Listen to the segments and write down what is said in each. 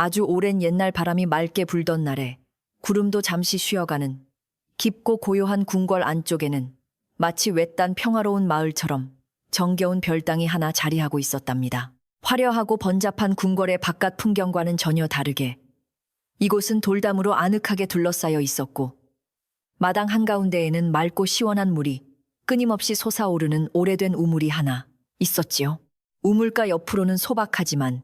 아주 오랜 옛날 바람이 맑게 불던 날에 구름도 잠시 쉬어가는 깊고 고요한 궁궐 안쪽에는 마치 외딴 평화로운 마을처럼 정겨운 별당이 하나 자리하고 있었답니다. 화려하고 번잡한 궁궐의 바깥 풍경과는 전혀 다르게 이곳은 돌담으로 아늑하게 둘러싸여 있었고 마당 한가운데에는 맑고 시원한 물이 끊임없이 솟아오르는 오래된 우물이 하나 있었지요. 우물가 옆으로는 소박하지만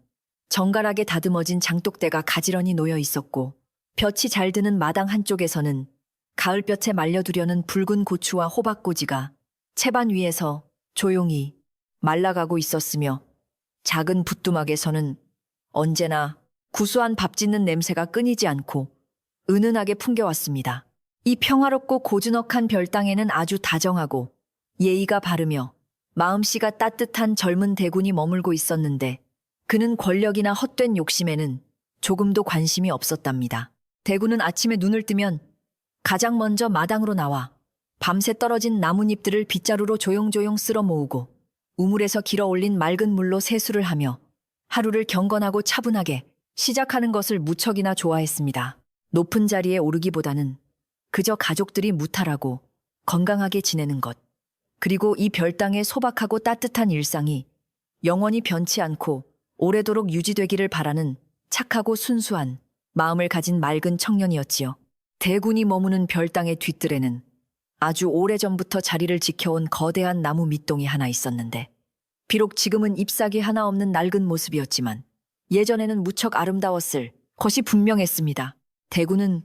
정갈하게 다듬어진 장독대가 가지런히 놓여 있었고 볕이 잘 드는 마당 한쪽에서는 가을볕에 말려두려는 붉은 고추와 호박꼬지가 채반 위에서 조용히 말라가고 있었으며 작은 부뚜막에서는 언제나 구수한 밥 짓는 냄새가 끊이지 않고 은은하게 풍겨왔습니다. 이 평화롭고 고즈넉한 별당에는 아주 다정하고 예의가 바르며 마음씨가 따뜻한 젊은 대군이 머물고 있었는데 그는 권력이나 헛된 욕심에는 조금도 관심이 없었답니다. 대군은 아침에 눈을 뜨면 가장 먼저 마당으로 나와 밤새 떨어진 나뭇잎들을 빗자루로 조용조용 쓸어 모으고 우물에서 길어 올린 맑은 물로 세수를 하며 하루를 경건하고 차분하게 시작하는 것을 무척이나 좋아했습니다. 높은 자리에 오르기보다는 그저 가족들이 무탈하고 건강하게 지내는 것, 그리고 이 별당의 소박하고 따뜻한 일상이 영원히 변치 않고 오래도록 유지되기를 바라는 착하고 순수한 마음을 가진 맑은 청년이었지요. 대군이 머무는 별당의 뒤뜰에는 아주 오래전부터 자리를 지켜온 거대한 나무 밑동이 하나 있었는데 비록 지금은 잎사귀 하나 없는 낡은 모습이었지만 예전에는 무척 아름다웠을 것이 분명했습니다. 대군은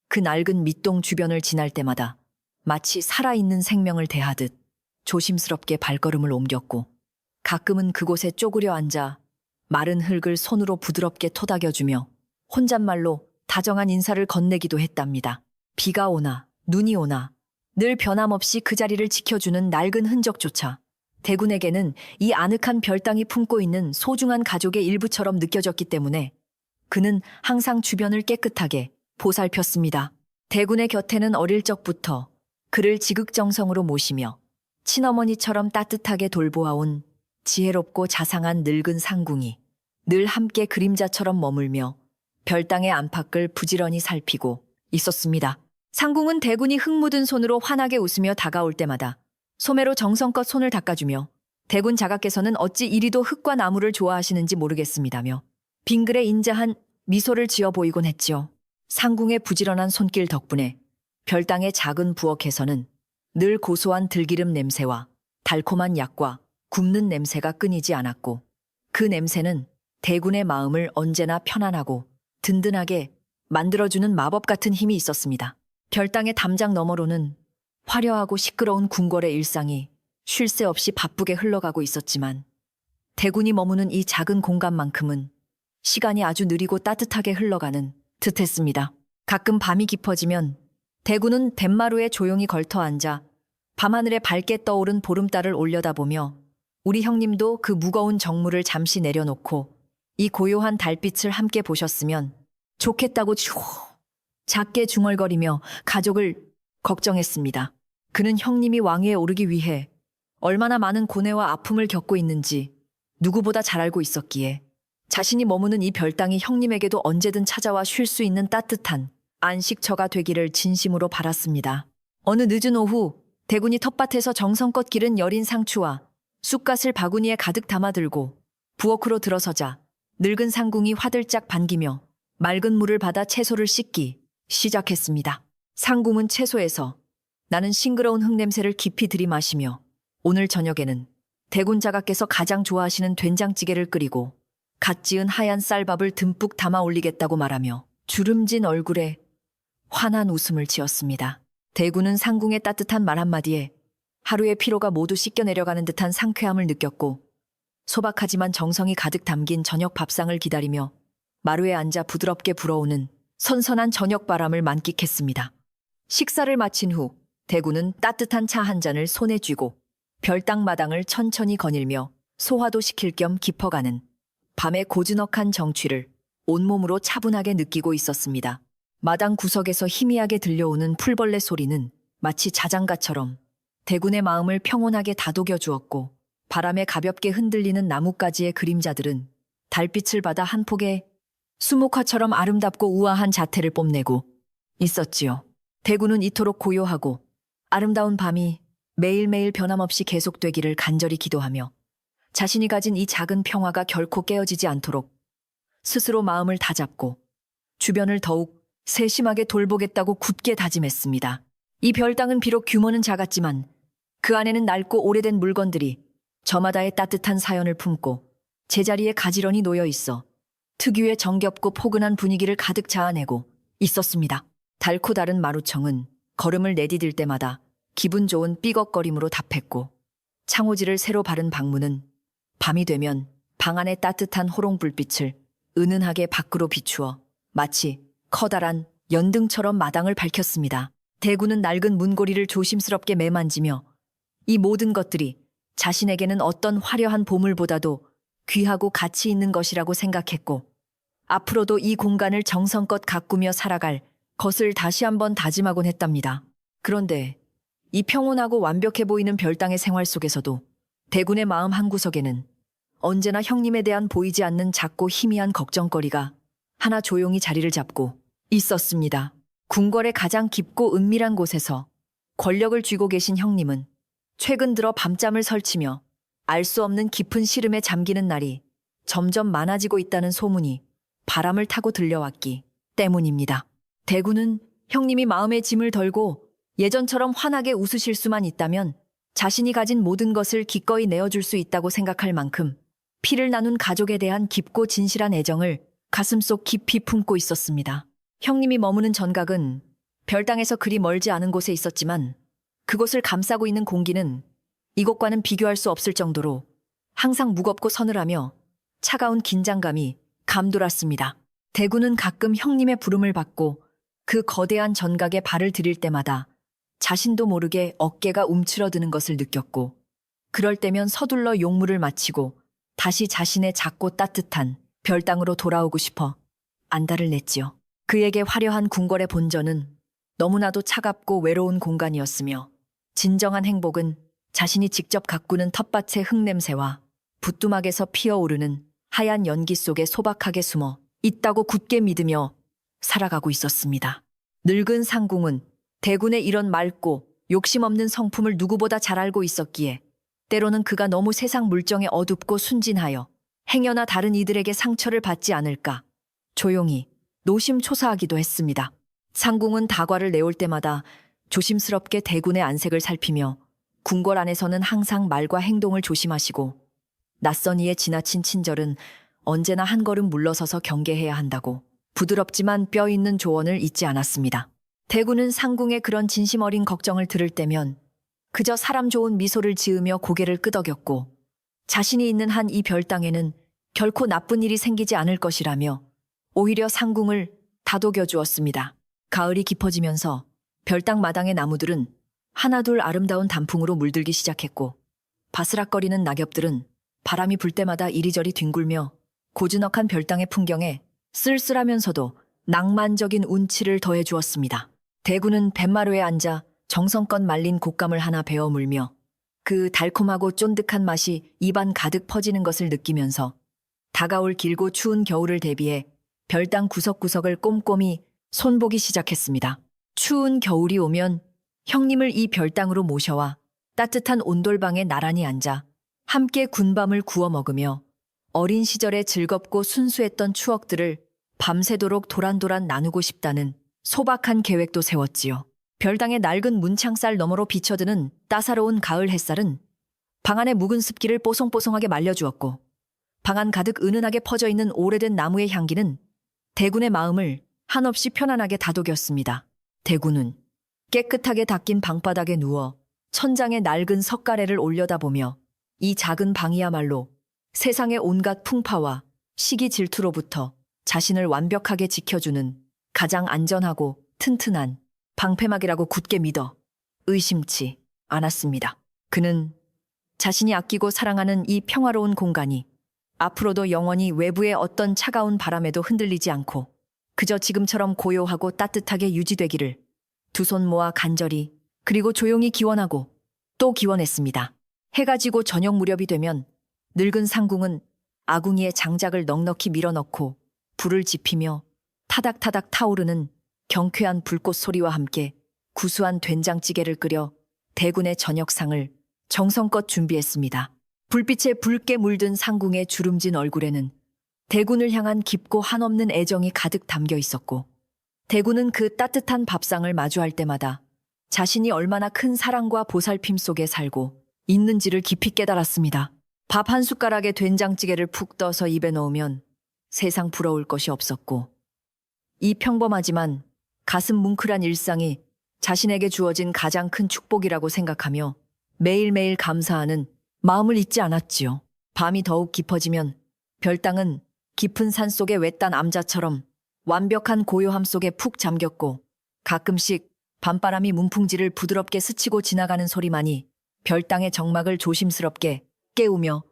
그 낡은 밑동 주변을 지날 때마다 마치 살아있는 생명을 대하듯 조심스럽게 발걸음을 옮겼고 가끔은 그곳에 쪼그려 앉아 마른 흙을 손으로 부드럽게 토닥여주며 혼잣말로 다정한 인사를 건네기도 했답니다. 비가 오나 눈이 오나 늘 변함없이 그 자리를 지켜주는 낡은 흔적조차 대군에게는 이 아늑한 별당이 품고 있는 소중한 가족의 일부처럼 느껴졌기 때문에 그는 항상 주변을 깨끗하게 보살폈습니다. 대군의 곁에는 어릴 적부터 그를 지극정성으로 모시며 친어머니처럼 따뜻하게 돌보아온 지혜롭고 자상한 늙은 상궁이 늘 함께 그림자처럼 머물며 별당의 안팎을 부지런히 살피고 있었습니다. 상궁은 대군이 흙 묻은 손으로 환하게 웃으며 다가올 때마다 소매로 정성껏 손을 닦아주며 대군 자가께서는 어찌 이리도 흙과 나무를 좋아하시는지 모르겠습니다며 빙그레 인자한 미소를 지어 보이곤 했지요. 상궁의 부지런한 손길 덕분에 별당의 작은 부엌에서는 늘 고소한 들기름 냄새와 달콤한 약과 굽는 냄새가 끊이지 않았고 그 냄새는 대군의 마음을 언제나 편안하고 든든하게 만들어주는 마법 같은 힘이 있었습니다. 별당의 담장 너머로는 화려하고 시끄러운 궁궐의 일상이 쉴 새 없이 바쁘게 흘러가고 있었지만 대군이 머무는 이 작은 공간만큼은 시간이 아주 느리고 따뜻하게 흘러가는 듯했습니다. 가끔 밤이 깊어지면 대군은 뱃마루에 조용히 걸터 앉아 밤하늘에 밝게 떠오른 보름달을 올려다보며 우리 형님도 그 무거운 정무를 잠시 내려놓고 이 고요한 달빛을 함께 보셨으면 좋겠다고 작게 중얼거리며 가족을 걱정했습니다. 그는 형님이 왕위에 오르기 위해 얼마나 많은 고뇌와 아픔을 겪고 있는지 누구보다 잘 알고 있었기에 자신이 머무는 이 별당이 형님에게도 언제든 찾아와 쉴 수 있는 따뜻한 안식처가 되기를 진심으로 바랐습니다. 어느 늦은 오후 대군이 텃밭에서 정성껏 기른 여린 상추와 쑥갓을 바구니에 가득 담아들고 부엌으로 들어서자 늙은 상궁이 화들짝 반기며 맑은 물을 받아 채소를 씻기 시작했습니다. 상궁은 채소에서 나는 싱그러운 흙냄새를 깊이 들이마시며 오늘 저녁에는 대군 자가께서 가장 좋아하시는 된장찌개를 끓이고 갓 지은 하얀 쌀밥을 듬뿍 담아 올리겠다고 말하며 주름진 얼굴에 환한 웃음을 지었습니다. 대군은 상궁의 따뜻한 말 한마디에 하루의 피로가 모두 씻겨 내려가는 듯한 상쾌함을 느꼈고 소박하지만 정성이 가득 담긴 저녁 밥상을 기다리며 마루에 앉아 부드럽게 불어오는 선선한 저녁 바람을 만끽했습니다. 식사를 마친 후 대군은 따뜻한 차 한 잔을 손에 쥐고 별당 마당을 천천히 거닐며 소화도 시킬 겸 깊어가는 밤의 고즈넉한 정취를 온몸으로 차분하게 느끼고 있었습니다. 마당 구석에서 희미하게 들려오는 풀벌레 소리는 마치 자장가처럼 대군의 마음을 평온하게 다독여 주었고 바람에 가볍게 흔들리는 나뭇가지의 그림자들은 달빛을 받아 한 폭의 수묵화처럼 아름답고 우아한 자태를 뽐내고 있었지요. 대구는 이토록 고요하고 아름다운 밤이 매일매일 변함없이 계속되기를 간절히 기도하며 자신이 가진 이 작은 평화가 결코 깨어지지 않도록 스스로 마음을 다잡고 주변을 더욱 세심하게 돌보겠다고 굳게 다짐했습니다. 이 별당은 비록 규모는 작았지만 그 안에는 낡고 오래된 물건들이 저마다의 따뜻한 사연을 품고 제자리에 가지런히 놓여 있어 특유의 정겹고 포근한 분위기를 가득 자아내고 있었습니다. 달고 다른 마루청은 걸음을 내디딜 때마다 기분 좋은 삐걱거림으로 답했고 창호지를 새로 바른 방문은 밤이 되면 방 안의 따뜻한 호롱불빛을 은은하게 밖으로 비추어 마치 커다란 연등처럼 마당을 밝혔습니다. 대구는 낡은 문고리를 조심스럽게 매만지며 이 모든 것들이 자신에게는 어떤 화려한 보물보다도 귀하고 가치 있는 것이라고 생각했고 앞으로도 이 공간을 정성껏 가꾸며 살아갈 것을 다시 한번 다짐하곤 했답니다. 그런데 이 평온하고 완벽해 보이는 별당의 생활 속에서도 대군의 마음 한구석에는 언제나 형님에 대한 보이지 않는 작고 희미한 걱정거리가 하나 조용히 자리를 잡고 있었습니다. 궁궐의 가장 깊고 은밀한 곳에서 권력을 쥐고 계신 형님은 최근 들어 밤잠을 설치며 알 수 없는 깊은 시름에 잠기는 날이 점점 많아지고 있다는 소문이 바람을 타고 들려왔기 때문입니다. 대구는 형님이 마음의 짐을 덜고 예전처럼 환하게 웃으실 수만 있다면 자신이 가진 모든 것을 기꺼이 내어줄 수 있다고 생각할 만큼 피를 나눈 가족에 대한 깊고 진실한 애정을 가슴속 깊이 품고 있었습니다. 형님이 머무는 전각은 별당에서 그리 멀지 않은 곳에 있었지만 그곳을 감싸고 있는 공기는 이곳과는 비교할 수 없을 정도로 항상 무겁고 서늘하며 차가운 긴장감이 감돌았습니다. 대구는 가끔 형님의 부름을 받고 그 거대한 전각에 발을 들일 때마다 자신도 모르게 어깨가 움츠러드는 것을 느꼈고 그럴 때면 서둘러 용무를 마치고 다시 자신의 작고 따뜻한 별당으로 돌아오고 싶어 안달을 냈지요. 그에게 화려한 궁궐의 본전은 너무나도 차갑고 외로운 공간이었으며 진정한 행복은 자신이 직접 가꾸는 텃밭의 흙냄새와 부뚜막에서 피어오르는 하얀 연기 속에 소박하게 숨어 있다고 굳게 믿으며 살아가고 있었습니다. 늙은 상궁은 대군의 이런 맑고 욕심없는 성품을 누구보다 잘 알고 있었기에 때로는 그가 너무 세상 물정에 어둡고 순진하여 행여나 다른 이들에게 상처를 받지 않을까 조용히 노심초사하기도 했습니다. 상궁은 다과를 내올 때마다 조심스럽게 대군의 안색을 살피며 궁궐 안에서는 항상 말과 행동을 조심하시고 낯선 이의 지나친 친절은 언제나 한 걸음 물러서서 경계해야 한다고 부드럽지만 뼈 있는 조언을 잊지 않았습니다. 대군은 상궁의 그런 진심 어린 걱정을 들을 때면 그저 사람 좋은 미소를 지으며 고개를 끄덕였고 자신이 있는 한 이 별당에는 결코 나쁜 일이 생기지 않을 것이라며 오히려 상궁을 다독여 주었습니다. 가을이 깊어지면서 별당 마당의 나무들은 하나둘 아름다운 단풍으로 물들기 시작했고 바스락거리는 낙엽들은 바람이 불 때마다 이리저리 뒹굴며 고즈넉한 별당의 풍경에 쓸쓸하면서도 낭만적인 운치를 더해 주었습니다. 대구는 뱃마루에 앉아 정성껏 말린 곶감을 하나 베어 물며 그 달콤하고 쫀득한 맛이 입안 가득 퍼지는 것을 느끼면서 다가올 길고 추운 겨울을 대비해 별당 구석구석을 꼼꼼히 손보기 시작했습니다. 추운 겨울이 오면 형님을 이 별당으로 모셔와 따뜻한 온돌방에 나란히 앉아 함께 군밤을 구워 먹으며 어린 시절의 즐겁고 순수했던 추억들을 밤새도록 도란도란 나누고 싶다는 소박한 계획도 세웠지요. 별당의 낡은 문창살 너머로 비쳐드는 따사로운 가을 햇살은 방 안의 묵은 습기를 뽀송뽀송하게 말려주었고 방 안 가득 은은하게 퍼져있는 오래된 나무의 향기는 대군의 마음을 한없이 편안하게 다독였습니다. 대군은 깨끗하게 닦인 방바닥에 누워 천장에 낡은 석가래를 올려다보며 이 작은 방이야말로 세상의 온갖 풍파와 시기 질투로부터 자신을 완벽하게 지켜주는 가장 안전하고 튼튼한 방패막이라고 굳게 믿어 의심치 않았습니다. 그는 자신이 아끼고 사랑하는 이 평화로운 공간이 앞으로도 영원히 외부의 어떤 차가운 바람에도 흔들리지 않고 그저 지금처럼 고요하고 따뜻하게 유지되기를 두 손 모아 간절히 그리고 조용히 기원하고 또 기원했습니다. 해가 지고 저녁 무렵이 되면 늙은 상궁은 아궁이에 장작을 넉넉히 밀어넣고 불을 지피며 타닥타닥 타오르는 경쾌한 불꽃 소리와 함께 구수한 된장찌개를 끓여 대군의 저녁상을 정성껏 준비했습니다. 불빛에 붉게 물든 상궁의 주름진 얼굴에는 대군을 향한 깊고 한없는 애정이 가득 담겨 있었고, 대군은 그 따뜻한 밥상을 마주할 때마다 자신이 얼마나 큰 사랑과 보살핌 속에 살고 있는지를 깊이 깨달았습니다. 밥 한 숟가락에 된장찌개를 푹 떠서 입에 넣으면 세상 부러울 것이 없었고, 이 평범하지만 가슴 뭉클한 일상이 자신에게 주어진 가장 큰 축복이라고 생각하며 매일매일 감사하는 마음을 잊지 않았지요. 밤이 더욱 깊어지면 별당은 깊은 산 속의 외딴 암자처럼 완벽한 고요함 속에 푹 잠겼고, 가끔씩 밤바람이 문풍지를 부드럽게 스치고 지나가는 소리만이 별당의 정막을 조심스럽게 깨우며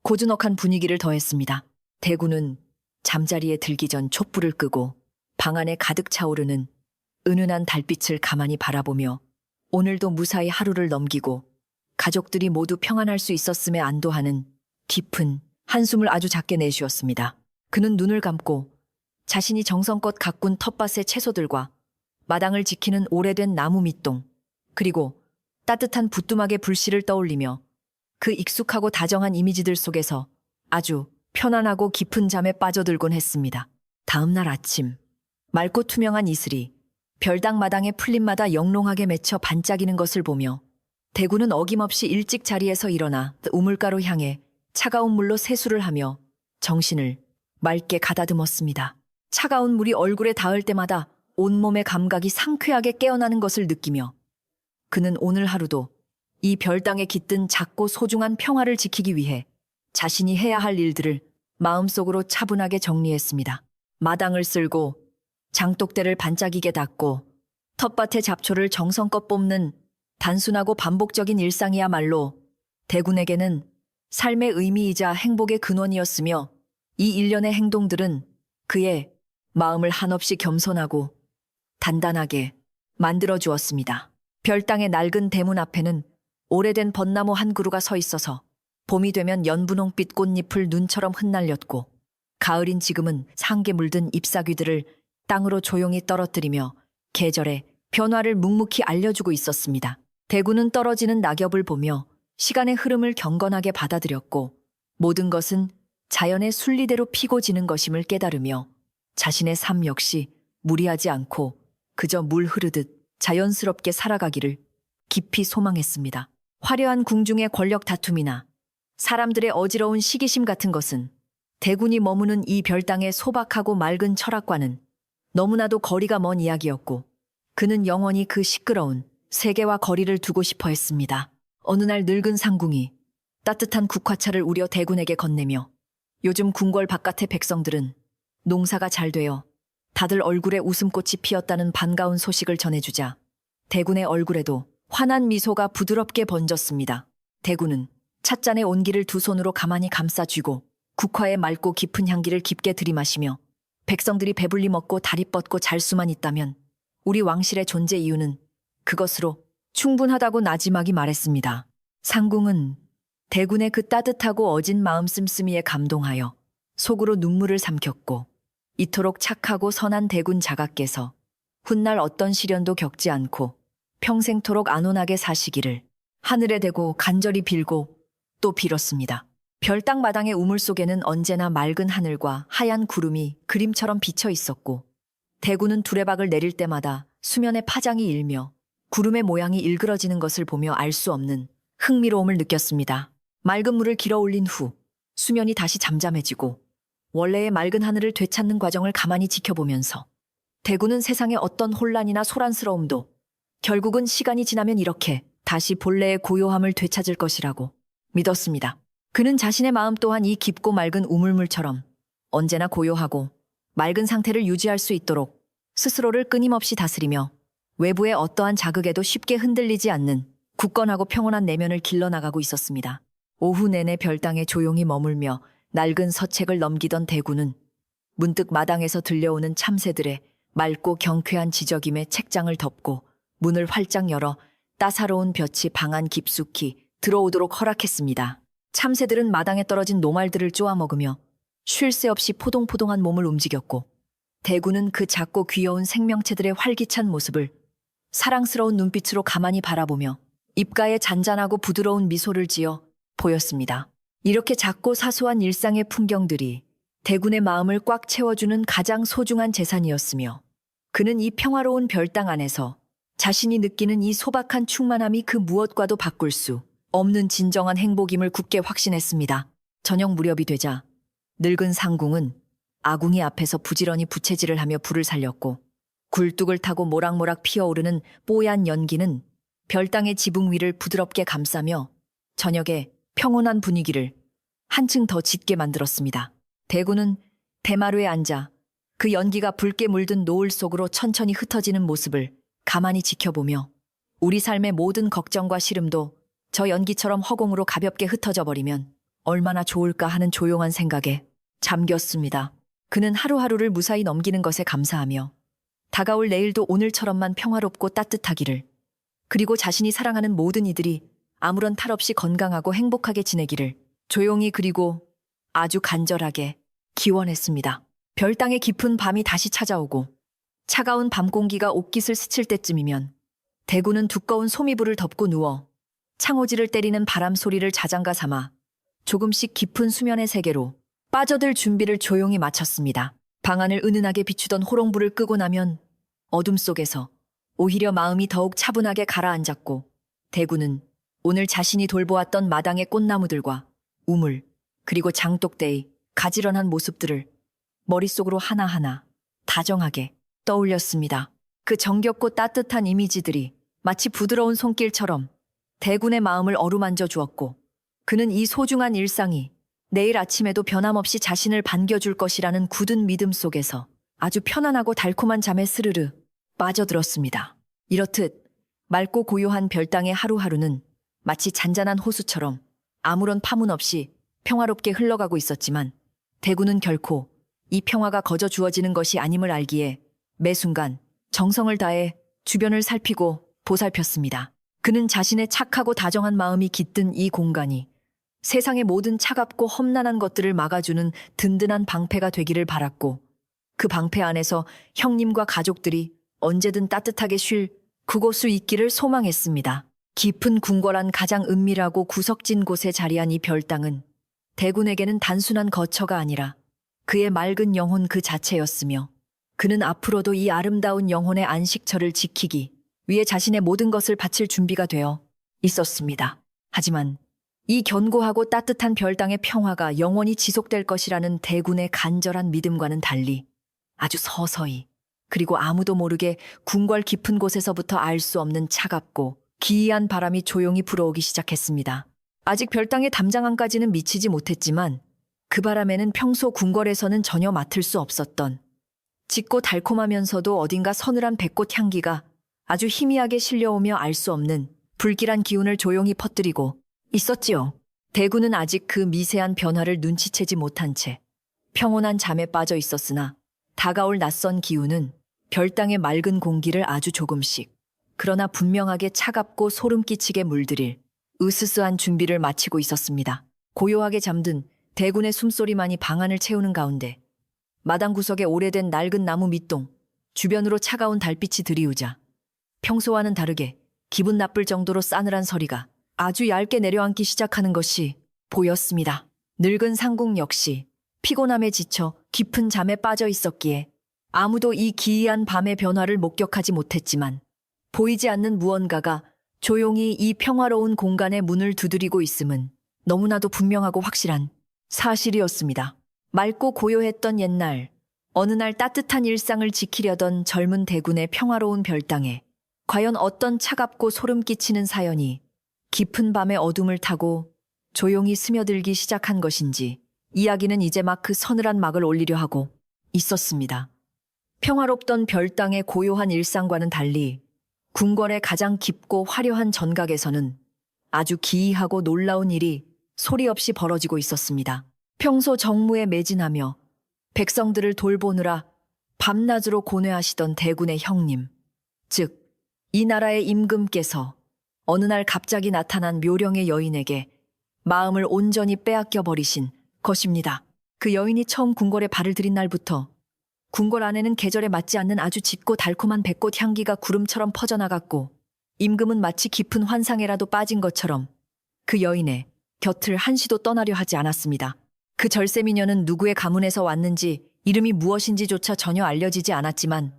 고즈넉한 분위기를 더했습니다. 대군은 잠자리에 들기 전 촛불을 끄고 방 안에 가득 차오르는 은은한 달빛을 가만히 바라보며 오늘도 무사히 하루를 넘기고 가족들이 모두 평안할 수 있었음에 안도하는 깊은 한숨을 아주 작게 내쉬었습니다. 그는 눈을 감고 자신이 정성껏 가꾼 텃밭의 채소들과 마당을 지키는 오래된 나무 밑동, 그리고 따뜻한 부뚜막의 불씨를 떠올리며 그 익숙하고 다정한 이미지들 속에서 아주 편안하고 깊은 잠에 빠져들곤 했습니다. 다음 날 아침, 맑고 투명한 이슬이 별당 마당의 풀잎마다 영롱하게 맺혀 반짝이는 것을 보며 대군은 어김없이 일찍 자리에서 일어나 우물가로 향해 차가운 물로 세수를 하며 정신을 맑게 가다듬었습니다. 차가운 물이 얼굴에 닿을 때마다 온몸의 감각이 상쾌하게 깨어나는 것을 느끼며 그는 오늘 하루도 이 별당에 깃든 작고 소중한 평화를 지키기 위해 자신이 해야 할 일들을 마음속으로 차분하게 정리했습니다. 마당을 쓸고 장독대를 반짝이게 닦고 텃밭의 잡초를 정성껏 뽑는 단순하고 반복적인 일상이야말로 대군에게는 삶의 의미이자 행복의 근원이었으며, 이 일련의 행동들은 그의 마음을 한없이 겸손하고 단단하게 만들어 주었습니다. 별당의 낡은 대문 앞에는 오래된 벚나무 한 그루가 서 있어서 봄이 되면 연분홍빛 꽃잎을 눈처럼 흩날렸고, 가을인 지금은 상게 물든 잎사귀들을 땅으로 조용히 떨어뜨리며 계절의 변화를 묵묵히 알려주고 있었습니다. 대군은 떨어지는 낙엽을 보며 시간의 흐름을 경건하게 받아들였고, 모든 것은 자연의 순리대로 피고 지는 것임을 깨달으며 자신의 삶 역시 무리하지 않고 그저 물 흐르듯 자연스럽게 살아가기를 깊이 소망했습니다. 화려한 궁중의 권력 다툼이나 사람들의 어지러운 시기심 같은 것은 대군이 머무는 이 별당의 소박하고 맑은 철학과는 너무나도 거리가 먼 이야기였고, 그는 영원히 그 시끄러운 세계와 거리를 두고 싶어 했습니다. 어느 날 늙은 상궁이 따뜻한 국화차를 우려 대군에게 건네며 요즘 궁궐 바깥의 백성들은 농사가 잘 되어 다들 얼굴에 웃음꽃이 피었다는 반가운 소식을 전해주자 대군의 얼굴에도 환한 미소가 부드럽게 번졌습니다. 대군은 찻잔의 온기를 두 손으로 가만히 감싸쥐고 국화의 맑고 깊은 향기를 깊게 들이마시며 백성들이 배불리 먹고 다리 뻗고 잘 수만 있다면 우리 왕실의 존재 이유는 그것으로 충분하다고 나지막이 말했습니다. 상궁은 대군의 그 따뜻하고 어진 마음 씀씀이에 감동하여 속으로 눈물을 삼켰고, 이토록 착하고 선한 대군 자가께서 훗날 어떤 시련도 겪지 않고 평생토록 안온하게 사시기를 하늘에 대고 간절히 빌고 또 빌었습니다. 별당 마당의 우물 속에는 언제나 맑은 하늘과 하얀 구름이 그림처럼 비쳐 있었고, 대군은 두레박을 내릴 때마다 수면의 파장이 일며 구름의 모양이 일그러지는 것을 보며 알 수 없는 흥미로움을 느꼈습니다. 맑은 물을 길어 올린 후 수면이 다시 잠잠해지고 원래의 맑은 하늘을 되찾는 과정을 가만히 지켜보면서 대군은 세상의 어떤 혼란이나 소란스러움도 결국은 시간이 지나면 이렇게 다시 본래의 고요함을 되찾을 것이라고 믿었습니다. 그는 자신의 마음 또한 이 깊고 맑은 우물물처럼 언제나 고요하고 맑은 상태를 유지할 수 있도록 스스로를 끊임없이 다스리며 외부의 어떠한 자극에도 쉽게 흔들리지 않는 굳건하고 평온한 내면을 길러나가고 있었습니다. 오후 내내 별당에 조용히 머물며 낡은 서책을 넘기던 대군은 문득 마당에서 들려오는 참새들의 맑고 경쾌한 지저김에 책장을 덮고 문을 활짝 열어 따사로운 볕이 방 안 깊숙이 들어오도록 허락했습니다. 참새들은 마당에 떨어진 노말들을 쪼아먹으며 쉴 새 없이 포동포동한 몸을 움직였고 대구는 그 작고 귀여운 생명체들의 활기찬 모습을 사랑스러운 눈빛으로 가만히 바라보며 입가에 잔잔하고 부드러운 미소를 지어 보였습니다. 이렇게 작고 사소한 일상의 풍경들이 대군의 마음을 꽉 채워주는 가장 소중한 재산이었으며 그는 이 평화로운 별땅 안에서 자신이 느끼는 이 소박한 충만함이 그 무엇과도 바꿀 수 없는 진정한 행복임을 굳게 확신했습니다. 저녁 무렵이 되자 늙은 상궁은 아궁이 앞에서 부지런히 부채질을 하며 불을 살렸고 굴뚝을 타고 모락모락 피어오르는 뽀얀 연기는 별땅의 지붕 위를 부드럽게 감싸며 저녁의 평온한 분위기를 한층 더 짙게 만들었습니다. 대구는 대마루에 앉아 그 연기가 붉게 물든 노을 속으로 천천히 흩어지는 모습을 가만히 지켜보며 우리 삶의 모든 걱정과 시름도 저 연기처럼 허공으로 가볍게 흩어져 버리면 얼마나 좋을까 하는 조용한 생각에 잠겼습니다. 그는 하루하루를 무사히 넘기는 것에 감사하며 다가올 내일도 오늘처럼만 평화롭고 따뜻하기를, 그리고 자신이 사랑하는 모든 이들이 아무런 탈 없이 건강하고 행복하게 지내기를 조용히 그리고 아주 간절하게 기원했습니다. 별땅의 깊은 밤이 다시 찾아오고 차가운 밤 공기가 옷깃을 스칠 때쯤이면 대구는 두꺼운 소미불을 덮고 누워 창호지를 때리는 바람 소리를 자장가 삼아 조금씩 깊은 수면의 세계로 빠져들 준비를 조용히 마쳤습니다. 방안을 은은하게 비추던 호롱불을 끄고 나면 어둠 속에서 오히려 마음이 더욱 차분하게 가라앉았고 대구는 오늘 자신이 돌보았던 마당의 꽃나무들과 우물, 그리고 장독대의 가지런한 모습들을 머릿속으로 하나하나 다정하게 떠올렸습니다. 그 정겹고 따뜻한 이미지들이 마치 부드러운 손길처럼 대군의 마음을 어루만져 주었고 그는 이 소중한 일상이 내일 아침에도 변함없이 자신을 반겨줄 것이라는 굳은 믿음 속에서 아주 편안하고 달콤한 잠에 스르르 빠져들었습니다. 이렇듯 맑고 고요한 별땅의 하루하루는 마치 잔잔한 호수처럼 아무런 파문 없이 평화롭게 흘러가고 있었지만 대구는 결코 이 평화가 거저 주어지는 것이 아님을 알기에 매 순간 정성을 다해 주변을 살피고 보살폈습니다. 그는 자신의 착하고 다정한 마음이 깃든 이 공간이 세상의 모든 차갑고 험난한 것들을 막아주는 든든한 방패가 되기를 바랐고 그 방패 안에서 형님과 가족들이 언제든 따뜻하게 쉴 그곳을 있기를 소망했습니다. 깊은 궁궐안 가장 은밀하고 구석진 곳에 자리한 이 별땅은 대군에게는 단순한 거처가 아니라 그의 맑은 영혼 그 자체였으며 그는 앞으로도 이 아름다운 영혼의 안식처를 지키기 위해 자신의 모든 것을 바칠 준비가 되어 있었습니다. 하지만 이 견고하고 따뜻한 별땅의 평화가 영원히 지속될 것이라는 대군의 간절한 믿음과는 달리 아주 서서히 그리고 아무도 모르게 궁궐 깊은 곳에서부터 알 수 없는 차갑고 기이한 바람이 조용히 불어오기 시작했습니다. 아직 별땅의 담장안까지는 미치지 못했지만 그 바람에는 평소 궁궐에서는 전혀 맡을 수 없었던 짙고 달콤하면서도 어딘가 서늘한 백꽃 향기가 아주 희미하게 실려오며 알 수 없는 불길한 기운을 조용히 퍼뜨리고 있었지요. 대구는 아직 그 미세한 변화를 눈치채지 못한 채 평온한 잠에 빠져 있었으나 다가올 낯선 기운은 별땅의 맑은 공기를 아주 조금씩 그러나 분명하게 차갑고 소름 끼치게 물들일 으스스한 준비를 마치고 있었습니다. 고요하게 잠든 대군의 숨소리만이 방안을 채우는 가운데 마당 구석에 오래된 낡은 나무 밑동 주변으로 차가운 달빛이 들이우자 평소와는 다르게 기분 나쁠 정도로 싸늘한 서리가 아주 얇게 내려앉기 시작하는 것이 보였습니다. 늙은 상궁 역시 피곤함에 지쳐 깊은 잠에 빠져 있었기에 아무도 이 기이한 밤의 변화를 목격하지 못했지만 보이지 않는 무언가가 조용히 이 평화로운 공간의 문을 두드리고 있음은 너무나도 분명하고 확실한 사실이었습니다. 맑고 고요했던 옛날, 어느 날 따뜻한 일상을 지키려던 젊은 대군의 평화로운 별땅에 과연 어떤 차갑고 소름 끼치는 사연이 깊은 밤의 어둠을 타고 조용히 스며들기 시작한 것인지 이야기는 이제 막 그 서늘한 막을 올리려 하고 있었습니다. 평화롭던 별땅의 고요한 일상과는 달리 궁궐의 가장 깊고 화려한 전각에서는 아주 기이하고 놀라운 일이 소리 없이 벌어지고 있었습니다. 평소 정무에 매진하며 백성들을 돌보느라 밤낮으로 고뇌하시던 대군의 형님, 즉 이 나라의 임금께서 어느 날 갑자기 나타난 묘령의 여인에게 마음을 온전히 빼앗겨 버리신 것입니다. 그 여인이 처음 궁궐에 발을 들인 날부터 궁궐 안에는 계절에 맞지 않는 아주 짙고 달콤한 백꽃 향기가 구름처럼 퍼져나갔고, 임금은 마치 깊은 환상에라도 빠진 것처럼 그 여인의 곁을 한시도 떠나려 하지 않았습니다. 그 절세미녀는 누구의 가문에서 왔는지, 이름이 무엇인지조차 전혀 알려지지 않았지만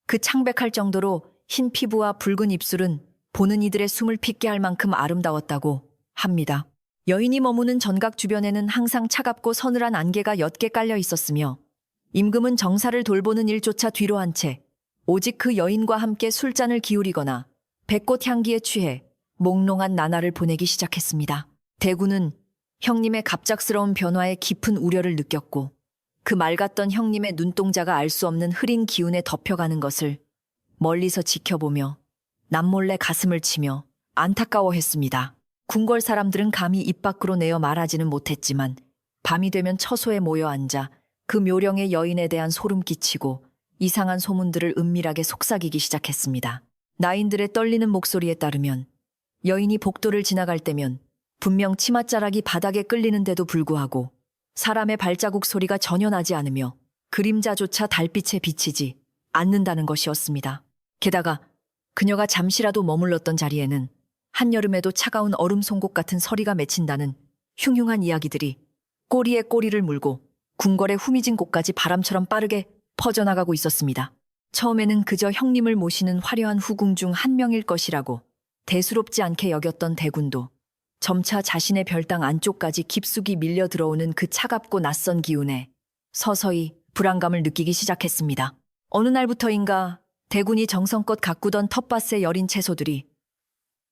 그 창백할 정도로 흰 피부와 붉은 입술은 보는 이들의 숨을 핏게 할 만큼 아름다웠다고 합니다. 여인이 머무는 전각 주변에는 항상 차갑고 서늘한 안개가 옅게 깔려 있었으며, 임금은 정사를 돌보는 일조차 뒤로 한 채 오직 그 여인과 함께 술잔을 기울이거나 백꽃 향기에 취해 몽롱한 나날을 보내기 시작했습니다. 대군은 형님의 갑작스러운 변화에 깊은 우려를 느꼈고, 그 맑았던 형님의 눈동자가 알 수 없는 흐린 기운에 덮여가는 것을 멀리서 지켜보며 남몰래 가슴을 치며 안타까워했습니다. 궁궐 사람들은 감히 입 밖으로 내어 말하지는 못했지만 밤이 되면 처소에 모여 앉아 그 묘령의 여인에 대한 소름 끼치고 이상한 소문들을 은밀하게 속삭이기 시작했습니다. 나인들의 떨리는 목소리에 따르면 여인이 복도를 지나갈 때면 분명 치맛자락이 바닥에 끌리는데도 불구하고 사람의 발자국 소리가 전혀 나지 않으며 그림자조차 달빛에 비치지 않는다는 것이었습니다. 게다가 그녀가 잠시라도 머물렀던 자리에는 한여름에도 차가운 얼음 송곳 같은 서리가 맺힌다는 흉흉한 이야기들이 꼬리에 꼬리를 물고 궁궐의 후미진 곳까지 바람처럼 빠르게 퍼져나가고 있었습니다. 처음에는 그저 형님을 모시는 화려한 후궁 중 한 명일 것이라고 대수롭지 않게 여겼던 대군도 점차 자신의 별당 안쪽까지 깊숙이 밀려 들어오는 그 차갑고 낯선 기운에 서서히 불안감을 느끼기 시작했습니다. 어느 날부터인가 대군이 정성껏 가꾸던 텃밭의 여린 채소들이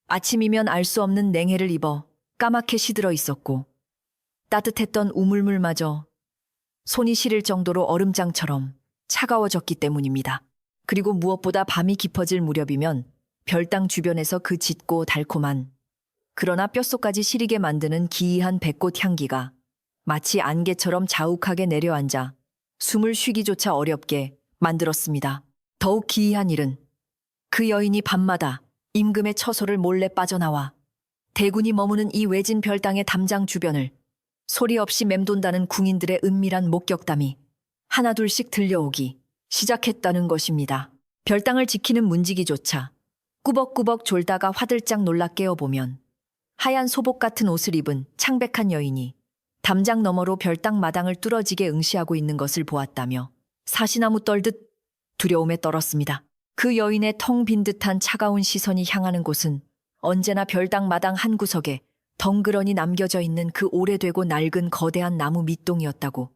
아침이면 알 수 없는 냉해를 입어 까맣게 시들어 있었고, 따뜻했던 우물물마저 손이 시릴 정도로 얼음장처럼 차가워졌기 때문입니다. 그리고 무엇보다 밤이 깊어질 무렵이면 별당 주변에서 그 짙고 달콤한, 그러나 뼛속까지 시리게 만드는 기이한 백꽃 향기가 마치 안개처럼 자욱하게 내려앉아 숨을 쉬기조차 어렵게 만들었습니다. 더욱 기이한 일은 그 여인이 밤마다 임금의 처소를 몰래 빠져나와 대군이 머무는 이 외진 별당의 담장 주변을 소리 없이 맴돈다는 궁인들의 은밀한 목격담이 하나둘씩 들려오기 시작했다는 것입니다. 별당을 지키는 문지기조차 꾸벅꾸벅 졸다가 화들짝 놀라 깨어보면 하얀 소복 같은 옷을 입은 창백한 여인이 담장 너머로 별당 마당을 뚫어지게 응시하고 있는 것을 보았다며 사시나무 떨듯 두려움에 떨었습니다. 그 여인의 텅 빈 듯한 차가운 시선이 향하는 곳은 언제나 별당 마당 한 구석에 덩그러니 남겨져 있는 그 오래되고 낡은 거대한 나무 밑동이었다고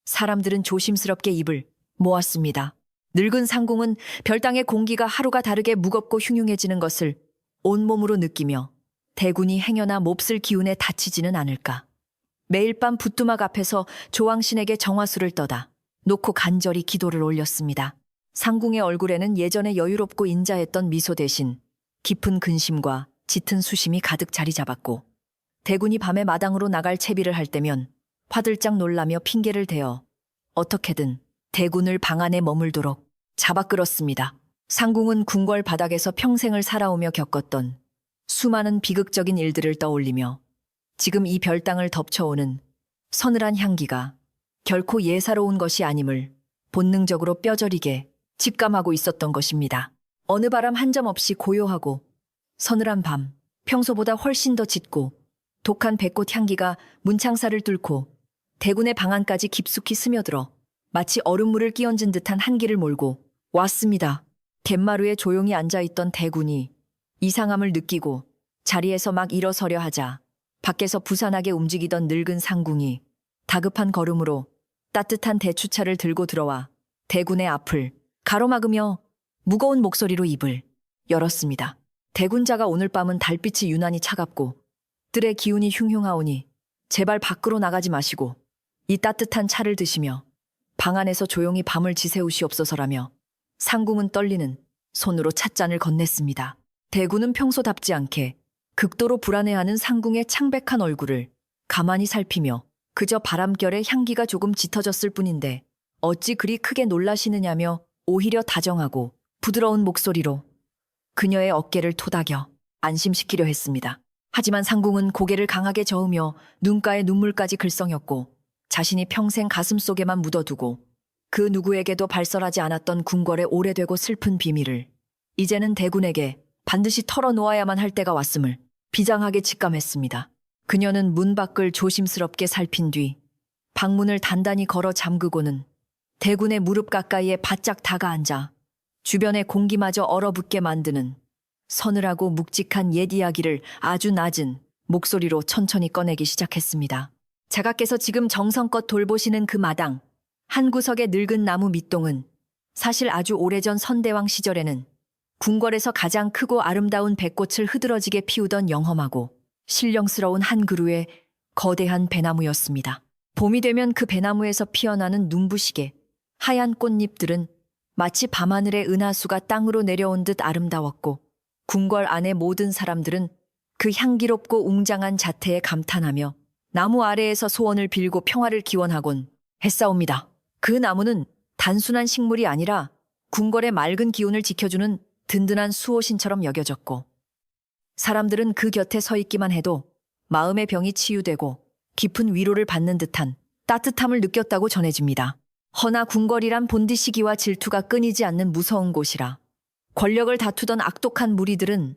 사람들은 조심스럽게 입을 모았습니다. 늙은 상궁은 별당의 공기가 하루가 다르게 무겁고 흉흉해지는 것을 온몸으로 느끼며 대군이 행여나 몹쓸 기운에 다치지는 않을까. 매일 밤 부뚜막 앞에서 조왕신에게 정화수를 떠다 놓고 간절히 기도를 올렸습니다. 상궁의 얼굴에는 예전에 여유롭고 인자했던 미소 대신 깊은 근심과 짙은 수심이 가득 자리 잡았고, 대군이 밤에 마당으로 나갈 채비를 할 때면 화들짝 놀라며 핑계를 대어 어떻게든 대군을 방 안에 머물도록 잡아 끌었습니다. 상궁은 궁궐 바닥에서 평생을 살아오며 겪었던 수많은 비극적인 일들을 떠올리며 지금 이 별당을 덮쳐오는 서늘한 향기가 결코 예사로운 것이 아님을 본능적으로 뼈저리게 직감하고 있었던 것입니다. 어느 바람 한 점 없이 고요하고 서늘한 밤, 평소보다 훨씬 더 짙고 독한 백꽃 향기가 문창사를 뚫고 대군의 방 안까지 깊숙이 스며들어 마치 얼음물을 끼얹은 듯한 한기를 몰고 왔습니다. 갯마루에 조용히 앉아있던 대군이 이상함을 느끼고 자리에서 막 일어서려 하자 밖에서 부산하게 움직이던 늙은 상궁이 다급한 걸음으로 따뜻한 대추차를 들고 들어와 대군의 앞을 가로막으며 무거운 목소리로 입을 열었습니다. 대군자가 오늘 밤은 달빛이 유난히 차갑고 뜰의 기운이 흉흉하오니 제발 밖으로 나가지 마시고 이 따뜻한 차를 드시며 방 안에서 조용히 밤을 지새우시옵소서라며 상궁은 떨리는 손으로 찻잔을 건넸습니다. 대군은 평소답지 않게 극도로 불안해하는 상궁의 창백한 얼굴을 가만히 살피며 그저 바람결에 향기가 조금 짙어졌을 뿐인데 어찌 그리 크게 놀라시느냐며 오히려 다정하고 부드러운 목소리로 그녀의 어깨를 토닥여 안심시키려 했습니다. 하지만 상궁은 고개를 강하게 저으며 눈가에 눈물까지 글썽였고 자신이 평생 가슴속에만 묻어두고 그 누구에게도 발설하지 않았던 궁궐의 오래되고 슬픈 비밀을 이제는 대군에게 반드시 털어놓아야만 할 때가 왔음을 비장하게 직감했습니다. 그녀는 문 밖을 조심스럽게 살핀 뒤 방문을 단단히 걸어 잠그고는 대군의 무릎 가까이에 바짝 다가앉아 주변의 공기마저 얼어붙게 만드는 서늘하고 묵직한 옛 이야기를 아주 낮은 목소리로 천천히 꺼내기 시작했습니다. 자가께서 지금 정성껏 돌보시는 그 마당, 한 구석의 늙은 나무 밑동은 사실 아주 오래전 선대왕 시절에는 궁궐에서 가장 크고 아름다운 백꽃을 흐드러지게 피우던 영험하고 신령스러운 한 그루의 거대한 배나무였습니다. 봄이 되면 그 배나무에서 피어나는 눈부시게 하얀 꽃잎들은 마치 밤하늘의 은하수가 땅으로 내려온 듯 아름다웠고 궁궐 안의 모든 사람들은 그 향기롭고 웅장한 자태에 감탄하며 나무 아래에서 소원을 빌고 평화를 기원하곤 했사옵니다. 그 나무는 단순한 식물이 아니라 궁궐의 맑은 기운을 지켜주는 든든한 수호신처럼 여겨졌고 사람들은 그 곁에 서 있기만 해도 마음의 병이 치유되고 깊은 위로를 받는 듯한 따뜻함을 느꼈다고 전해집니다. 허나 궁궐이란 본디 시기와 질투가 끊이지 않는 무서운 곳이라 권력을 다투던 악독한 무리들은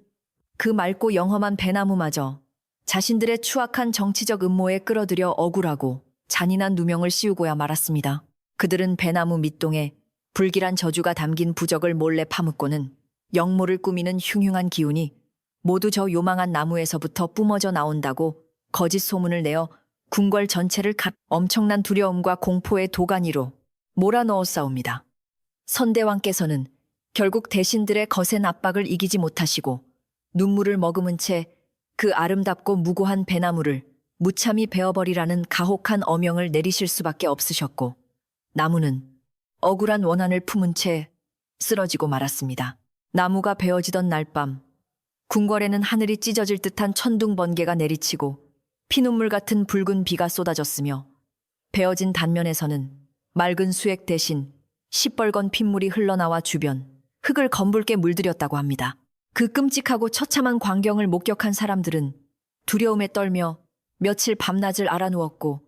그 맑고 영험한 배나무마저 자신들의 추악한 정치적 음모에 끌어들여 억울하고 잔인한 누명을 씌우고야 말았습니다. 그들은 배나무 밑동에 불길한 저주가 담긴 부적을 몰래 파묻고는 영모를 꾸미는 흉흉한 기운이 모두 저 요망한 나무에서부터 뿜어져 나온다고 거짓 소문을 내어 궁궐 전체를 엄청난 두려움과 공포의 도가니로 몰아넣었사옵니다. 선대왕께서는 결국 대신들의 거센 압박을 이기지 못하시고 눈물을 머금은 채 그 아름답고 무고한 배나무를 무참히 베어버리라는 가혹한 어명을 내리실 수밖에 없으셨고 나무는 억울한 원한을 품은 채 쓰러지고 말았습니다. 나무가 베어지던 날밤 궁궐에는 하늘이 찢어질 듯한 천둥 번개가 내리치고 피눈물 같은 붉은 비가 쏟아졌으며 베어진 단면에서는 맑은 수액 대신 시뻘건 핏물이 흘러나와 주변 흙을 검붉게 물들였다고 합니다. 그 끔찍하고 처참한 광경을 목격한 사람들은 두려움에 떨며 며칠 밤낮을 알아누웠고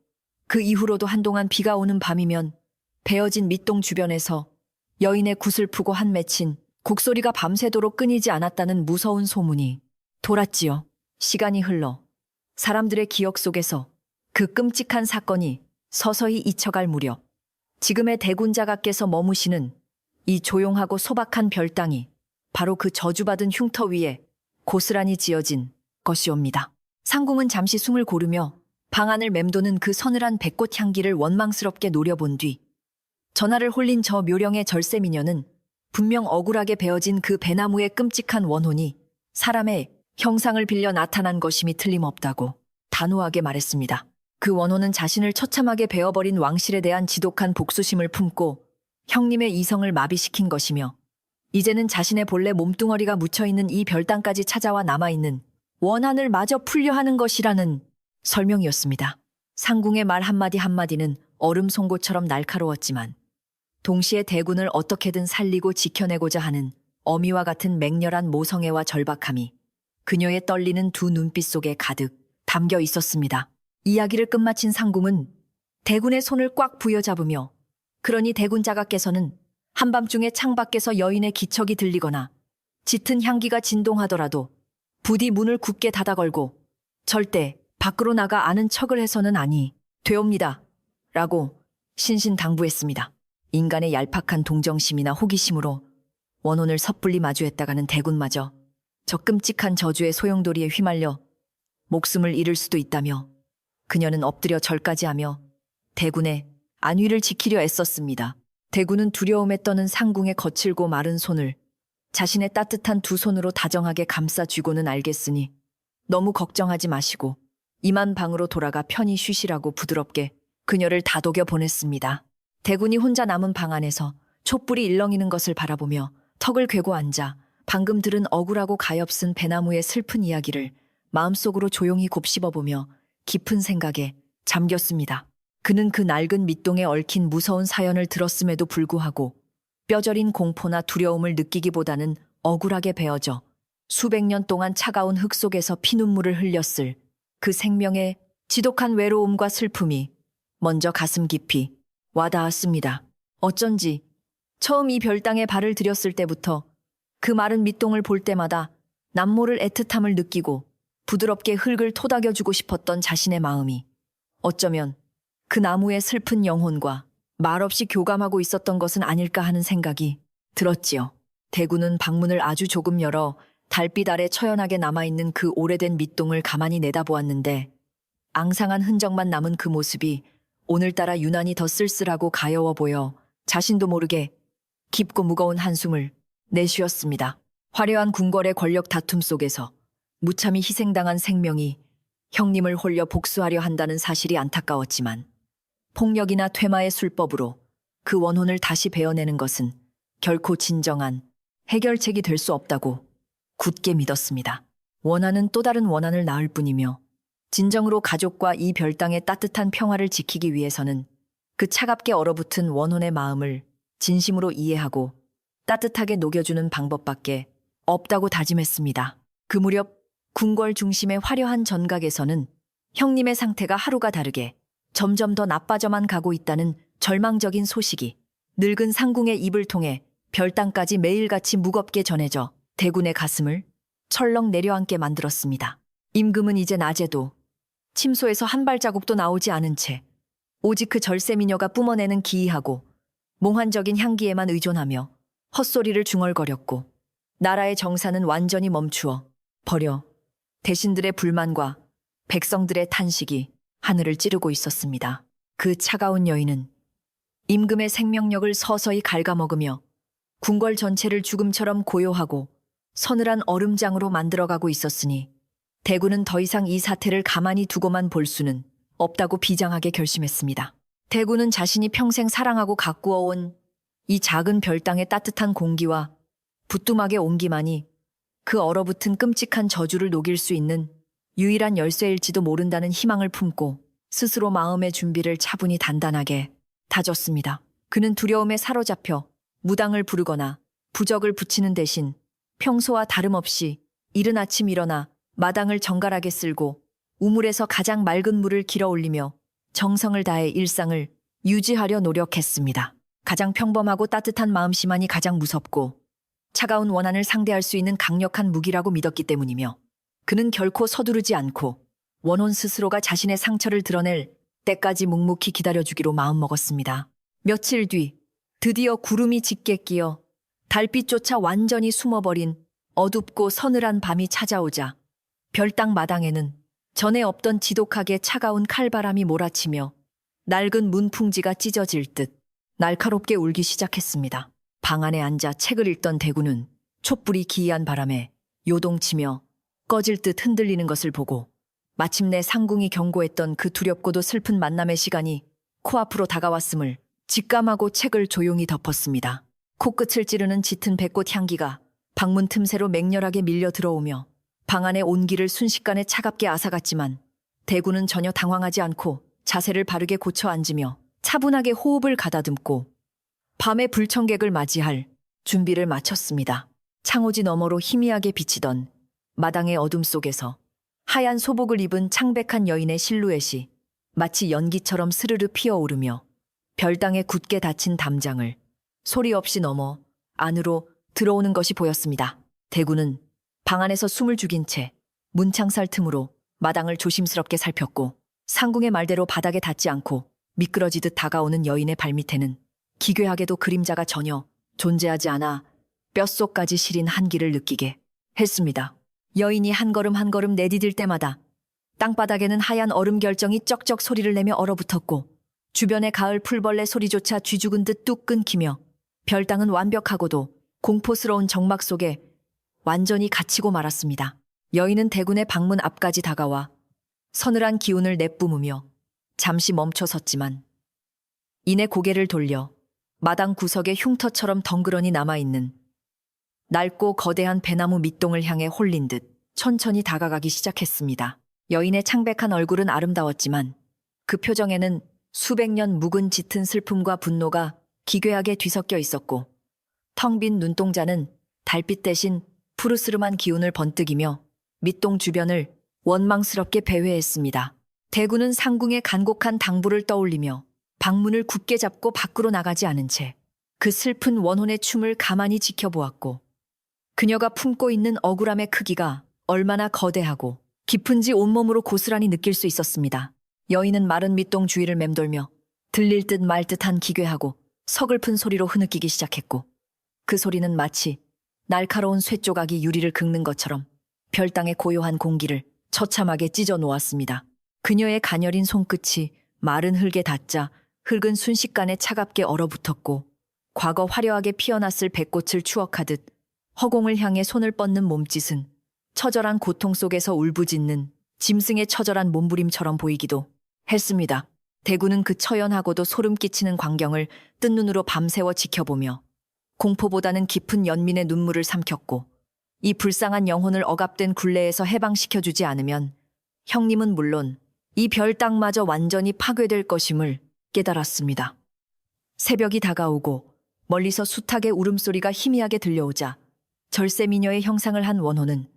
그 이후로도 한동안 비가 오는 밤이면 베어진 밑동 주변에서 여인의 구슬프고 한 맺힌 곡소리가 밤새도록 끊이지 않았다는 무서운 소문이 돌았지요. 시간이 흘러 사람들의 기억 속에서 그 끔찍한 사건이 서서히 잊혀갈 무렵 지금의 대군자가께서 머무시는 이 조용하고 소박한 별당이 바로 그 저주받은 흉터 위에 고스란히 지어진 것이옵니다. 상궁은 잠시 숨을 고르며 방 안을 맴도는 그 서늘한 백꽃 향기를 원망스럽게 노려본 뒤 전하를 홀린 저 묘령의 절세미녀는 분명 억울하게 베어진 그 배나무의 끔찍한 원혼이 사람의 형상을 빌려 나타난 것임이 틀림없다고 단호하게 말했습니다. 그 원혼은 자신을 처참하게 베어버린 왕실에 대한 지독한 복수심을 품고 형님의 이성을 마비시킨 것이며 이제는 자신의 본래 몸뚱어리가 묻혀있는 이 별당까지 찾아와 남아있는 원한을 마저 풀려 하는 것이라는 설명이었습니다. 상궁의 말 한마디 한마디는 얼음 송곳처럼 날카로웠지만 동시에 대군을 어떻게든 살리고 지켜내고자 하는 어미와 같은 맹렬한 모성애와 절박함이 그녀의 떨리는 두 눈빛 속에 가득 담겨 있었습니다. 이야기를 끝마친 상궁은 대군의 손을 꽉 부여잡으며 그러니 대군 자가께서는 한밤중에 창밖에서 여인의 기척이 들리거나 짙은 향기가 진동하더라도 부디 문을 굳게 닫아 걸고 절대 밖으로 나가 아는 척을 해서는 아니 되옵니다. 라고 신신당부했습니다. 인간의 얄팍한 동정심이나 호기심으로 원혼을 섣불리 마주했다가는 대군마저 저 끔찍한 저주의 소용돌이에 휘말려 목숨을 잃을 수도 있다며 그녀는 엎드려 절까지 하며 대군의 안위를 지키려 애썼습니다. 대군은 두려움에 떠는 상궁의 거칠고 마른 손을 자신의 따뜻한 두 손으로 다정하게 감싸 쥐고는 알겠으니 너무 걱정하지 마시고 이만 방으로 돌아가 편히 쉬시라고 부드럽게 그녀를 다독여 보냈습니다. 대군이 혼자 남은 방 안에서 촛불이 일렁이는 것을 바라보며 턱을 괴고 앉아 방금 들은 억울하고 가엾은 배나무의 슬픈 이야기를 마음속으로 조용히 곱씹어보며 깊은 생각에 잠겼습니다. 그는 그 낡은 밑동에 얽힌 무서운 사연을 들었음에도 불구하고 뼈저린 공포나 두려움을 느끼기보다는 억울하게 베어져 수백 년 동안 차가운 흙 속에서 피눈물을 흘렸을 그 생명의 지독한 외로움과 슬픔이 먼저 가슴 깊이 와닿았습니다. 어쩐지 처음 이 별당에 발을 들였을 때부터 그 마른 밑동을 볼 때마다 남모를 애틋함을 느끼고 부드럽게 흙을 토닥여주고 싶었던 자신의 마음이 어쩌면 그 나무의 슬픈 영혼과 말없이 교감하고 있었던 것은 아닐까 하는 생각이 들었지요. 대구는 방문을 아주 조금 열어 달빛 아래 처연하게 남아있는 그 오래된 밑동을 가만히 내다보았는데 앙상한 흔적만 남은 그 모습이 오늘따라 유난히 더 쓸쓸하고 가여워 보여 자신도 모르게 깊고 무거운 한숨을 내쉬었습니다. 화려한 궁궐의 권력 다툼 속에서 무참히 희생당한 생명이 형님을 홀려 복수하려 한다는 사실이 안타까웠지만 폭력이나 퇴마의 술법으로 그 원혼을 다시 베어내는 것은 결코 진정한 해결책이 될 수 없다고 굳게 믿었습니다. 원한은 또 다른 원한을 낳을 뿐이며 진정으로 가족과 이 별땅의 따뜻한 평화를 지키기 위해서는 그 차갑게 얼어붙은 원혼의 마음을 진심으로 이해하고 따뜻하게 녹여주는 방법밖에 없다고 다짐했습니다. 그 무렵 궁궐 중심의 화려한 전각에서는 형님의 상태가 하루가 다르게 점점 더 나빠져만 가고 있다는 절망적인 소식이 늙은 상궁의 입을 통해 별땅까지 매일같이 무겁게 전해져 대군의 가슴을 철렁 내려앉게 만들었습니다. 임금은 이제 낮에도 침소에서 한 발자국도 나오지 않은 채 오직 그 절세 미녀가 뿜어내는 기이하고 몽환적인 향기에만 의존하며 헛소리를 중얼거렸고 나라의 정사는 완전히 멈추어 버려 대신들의 불만과 백성들의 탄식이 하늘을 찌르고 있었습니다. 그 차가운 여인은 임금의 생명력을 서서히 갉아먹으며 궁궐 전체를 죽음처럼 고요하고 서늘한 얼음장으로 만들어가고 있었으니 대군은 더 이상 이 사태를 가만히 두고만 볼 수는 없다고 비장하게 결심했습니다. 대군은 자신이 평생 사랑하고 가꾸어온 이 작은 별땅의 따뜻한 공기와 부뚜막의 온기만이 그 얼어붙은 끔찍한 저주를 녹일 수 있는 유일한 열쇠일지도 모른다는 희망을 품고 스스로 마음의 준비를 차분히 단단하게 다졌습니다. 그는 두려움에 사로잡혀 무당을 부르거나 부적을 붙이는 대신 평소와 다름없이 이른 아침 일어나 마당을 정갈하게 쓸고 우물에서 가장 맑은 물을 길어 올리며 정성을 다해 일상을 유지하려 노력했습니다. 가장 평범하고 따뜻한 마음씨만이 가장 무섭고 차가운 원한을 상대할 수 있는 강력한 무기라고 믿었기 때문이며 그는 결코 서두르지 않고 원혼 스스로가 자신의 상처를 드러낼 때까지 묵묵히 기다려주기로 마음먹었습니다. 며칠 뒤 드디어 구름이 짙게 끼어 달빛조차 완전히 숨어버린 어둡고 서늘한 밤이 찾아오자 별당 마당에는 전에 없던 지독하게 차가운 칼바람이 몰아치며 낡은 문풍지가 찢어질 듯 날카롭게 울기 시작했습니다. 방 안에 앉아 책을 읽던 대군은 촛불이 기이한 바람에 요동치며 꺼질 듯 흔들리는 것을 보고 마침내 상궁이 경고했던 그 두렵고도 슬픈 만남의 시간이 코앞으로 다가왔음을 직감하고 책을 조용히 덮었습니다. 코끝을 찌르는 짙은 백꽃 향기가 방문 틈새로 맹렬하게 밀려 들어오며 방 안의 온기를 순식간에 차갑게 앗아갔지만 대군은 전혀 당황하지 않고 자세를 바르게 고쳐 앉으며 차분하게 호흡을 가다듬고 밤의 불청객을 맞이할 준비를 마쳤습니다. 창호지 너머로 희미하게 비치던 마당의 어둠 속에서 하얀 소복을 입은 창백한 여인의 실루엣이 마치 연기처럼 스르르 피어오르며 별당에 굳게 닫힌 담장을 소리 없이 넘어 안으로 들어오는 것이 보였습니다. 대군은 방 안에서 숨을 죽인 채 문창살 틈으로 마당을 조심스럽게 살폈고 상궁의 말대로 바닥에 닿지 않고 미끄러지듯 다가오는 여인의 발밑에는 기괴하게도 그림자가 전혀 존재하지 않아 뼛속까지 시린 한기를 느끼게 했습니다. 여인이 한 걸음 한 걸음 내디딜 때마다 땅바닥에는 하얀 얼음 결정이 쩍쩍 소리를 내며 얼어붙었고 주변의 가을 풀벌레 소리조차 쥐죽은 듯 뚝 끊기며 별당은 완벽하고도 공포스러운 정막 속에 완전히 갇히고 말았습니다. 여인은 대군의 방문 앞까지 다가와 서늘한 기운을 내뿜으며 잠시 멈춰섰지만 이내 고개를 돌려 마당 구석에 흉터처럼 덩그러니 남아있는 낡고 거대한 배나무 밑동을 향해 홀린 듯 천천히 다가가기 시작했습니다. 여인의 창백한 얼굴은 아름다웠지만 그 표정에는 수백 년 묵은 짙은 슬픔과 분노가 기괴하게 뒤섞여 있었고 텅 빈 눈동자는 달빛 대신 푸르스름한 기운을 번뜩이며 밑동 주변을 원망스럽게 배회했습니다. 대구는 상궁의 간곡한 당부를 떠올리며 방문을 굳게 잡고 밖으로 나가지 않은 채 그 슬픈 원혼의 춤을 가만히 지켜보았고, 그녀가 품고 있는 억울함의 크기가 얼마나 거대하고 깊은지 온몸으로 고스란히 느낄 수 있었습니다. 여인은 마른 밑동 주위를 맴돌며 들릴 듯 말 듯한 기괴하고 서글픈 소리로 흐느끼기 시작했고, 그 소리는 마치 날카로운 쇠조각이 유리를 긁는 것처럼 별땅의 고요한 공기를 처참하게 찢어 놓았습니다. 그녀의 가녀린 손끝이 마른 흙에 닿자 흙은 순식간에 차갑게 얼어붙었고, 과거 화려하게 피어났을 백꽃을 추억하듯 허공을 향해 손을 뻗는 몸짓은 처절한 고통 속에서 울부짖는 짐승의 처절한 몸부림처럼 보이기도 했습니다. 대구는 그 처연하고도 소름 끼치는 광경을 뜬 눈으로 밤새워 지켜보며 공포보다는 깊은 연민의 눈물을 삼켰고, 이 불쌍한 영혼을 억압된 굴레에서 해방시켜주지 않으면 형님은 물론 이 별땅마저 완전히 파괴될 것임을 깨달았습니다. 새벽이 다가오고 멀리서 숱하게 울음소리가 희미하게 들려오자 절세미녀의 형상을 한 원호는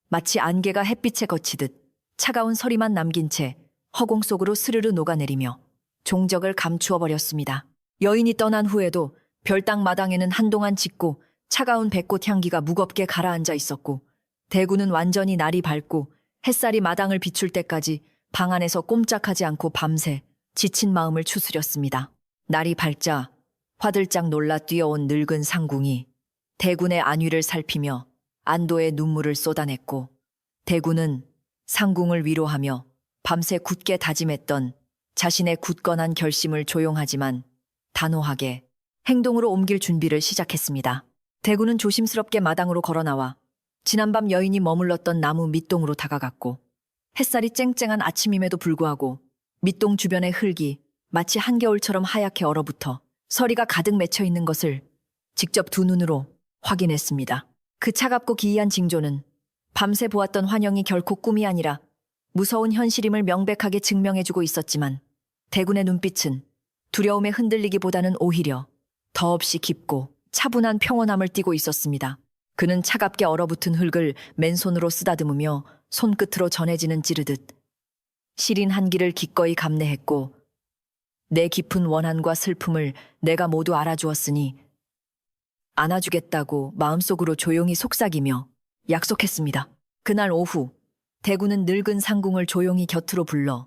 마치 안개가 햇빛에 거치듯 차가운 서리만 남긴 채 허공 속으로 스르르 녹아내리며 종적을 감추어 버렸습니다. 여인이 떠난 후에도 별땅 마당에는 한동안 짙고 차가운 백꽃 향기가 무겁게 가라앉아 있었고, 대구는 완전히 날이 밝고 햇살이 마당을 비출 때까지 방 안에서 꼼짝하지 않고 밤새 지친 마음을 추스렸습니다. 날이 밝자 화들짝 놀라 뛰어온 늙은 상궁이 대군의 안위를 살피며 안도의 눈물을 쏟아냈고, 대군은 상궁을 위로하며 밤새 굳게 다짐했던 자신의 굳건한 결심을 조용하지만 단호하게 행동으로 옮길 준비를 시작했습니다. 대군은 조심스럽게 마당으로 걸어나와 지난밤 여인이 머물렀던 나무 밑동으로 다가갔고, 햇살이 쨍쨍한 아침임에도 불구하고 밑동 주변의 흙이 마치 한겨울처럼 하얗게 얼어붙어 서리가 가득 맺혀 있는 것을 직접 두 눈으로 확인했습니다. 그 차갑고 기이한 징조는 밤새 보았던 환영이 결코 꿈이 아니라 무서운 현실임을 명백하게 증명해주고 있었지만, 대군의 눈빛은 두려움에 흔들리기보다는 오히려 더없이 깊고 차분한 평온함을 띠고 있었습니다. 그는 차갑게 얼어붙은 흙을 맨손으로 쓰다듬으며 손끝으로 전해지는 찌르듯 시린 한기를 기꺼이 감내했고, 내 깊은 원한과 슬픔을 내가 모두 알아주었으니 안아주겠다고 마음속으로 조용히 속삭이며 약속했습니다. 그날 오후 대구는 늙은 상궁을 조용히 곁으로 불러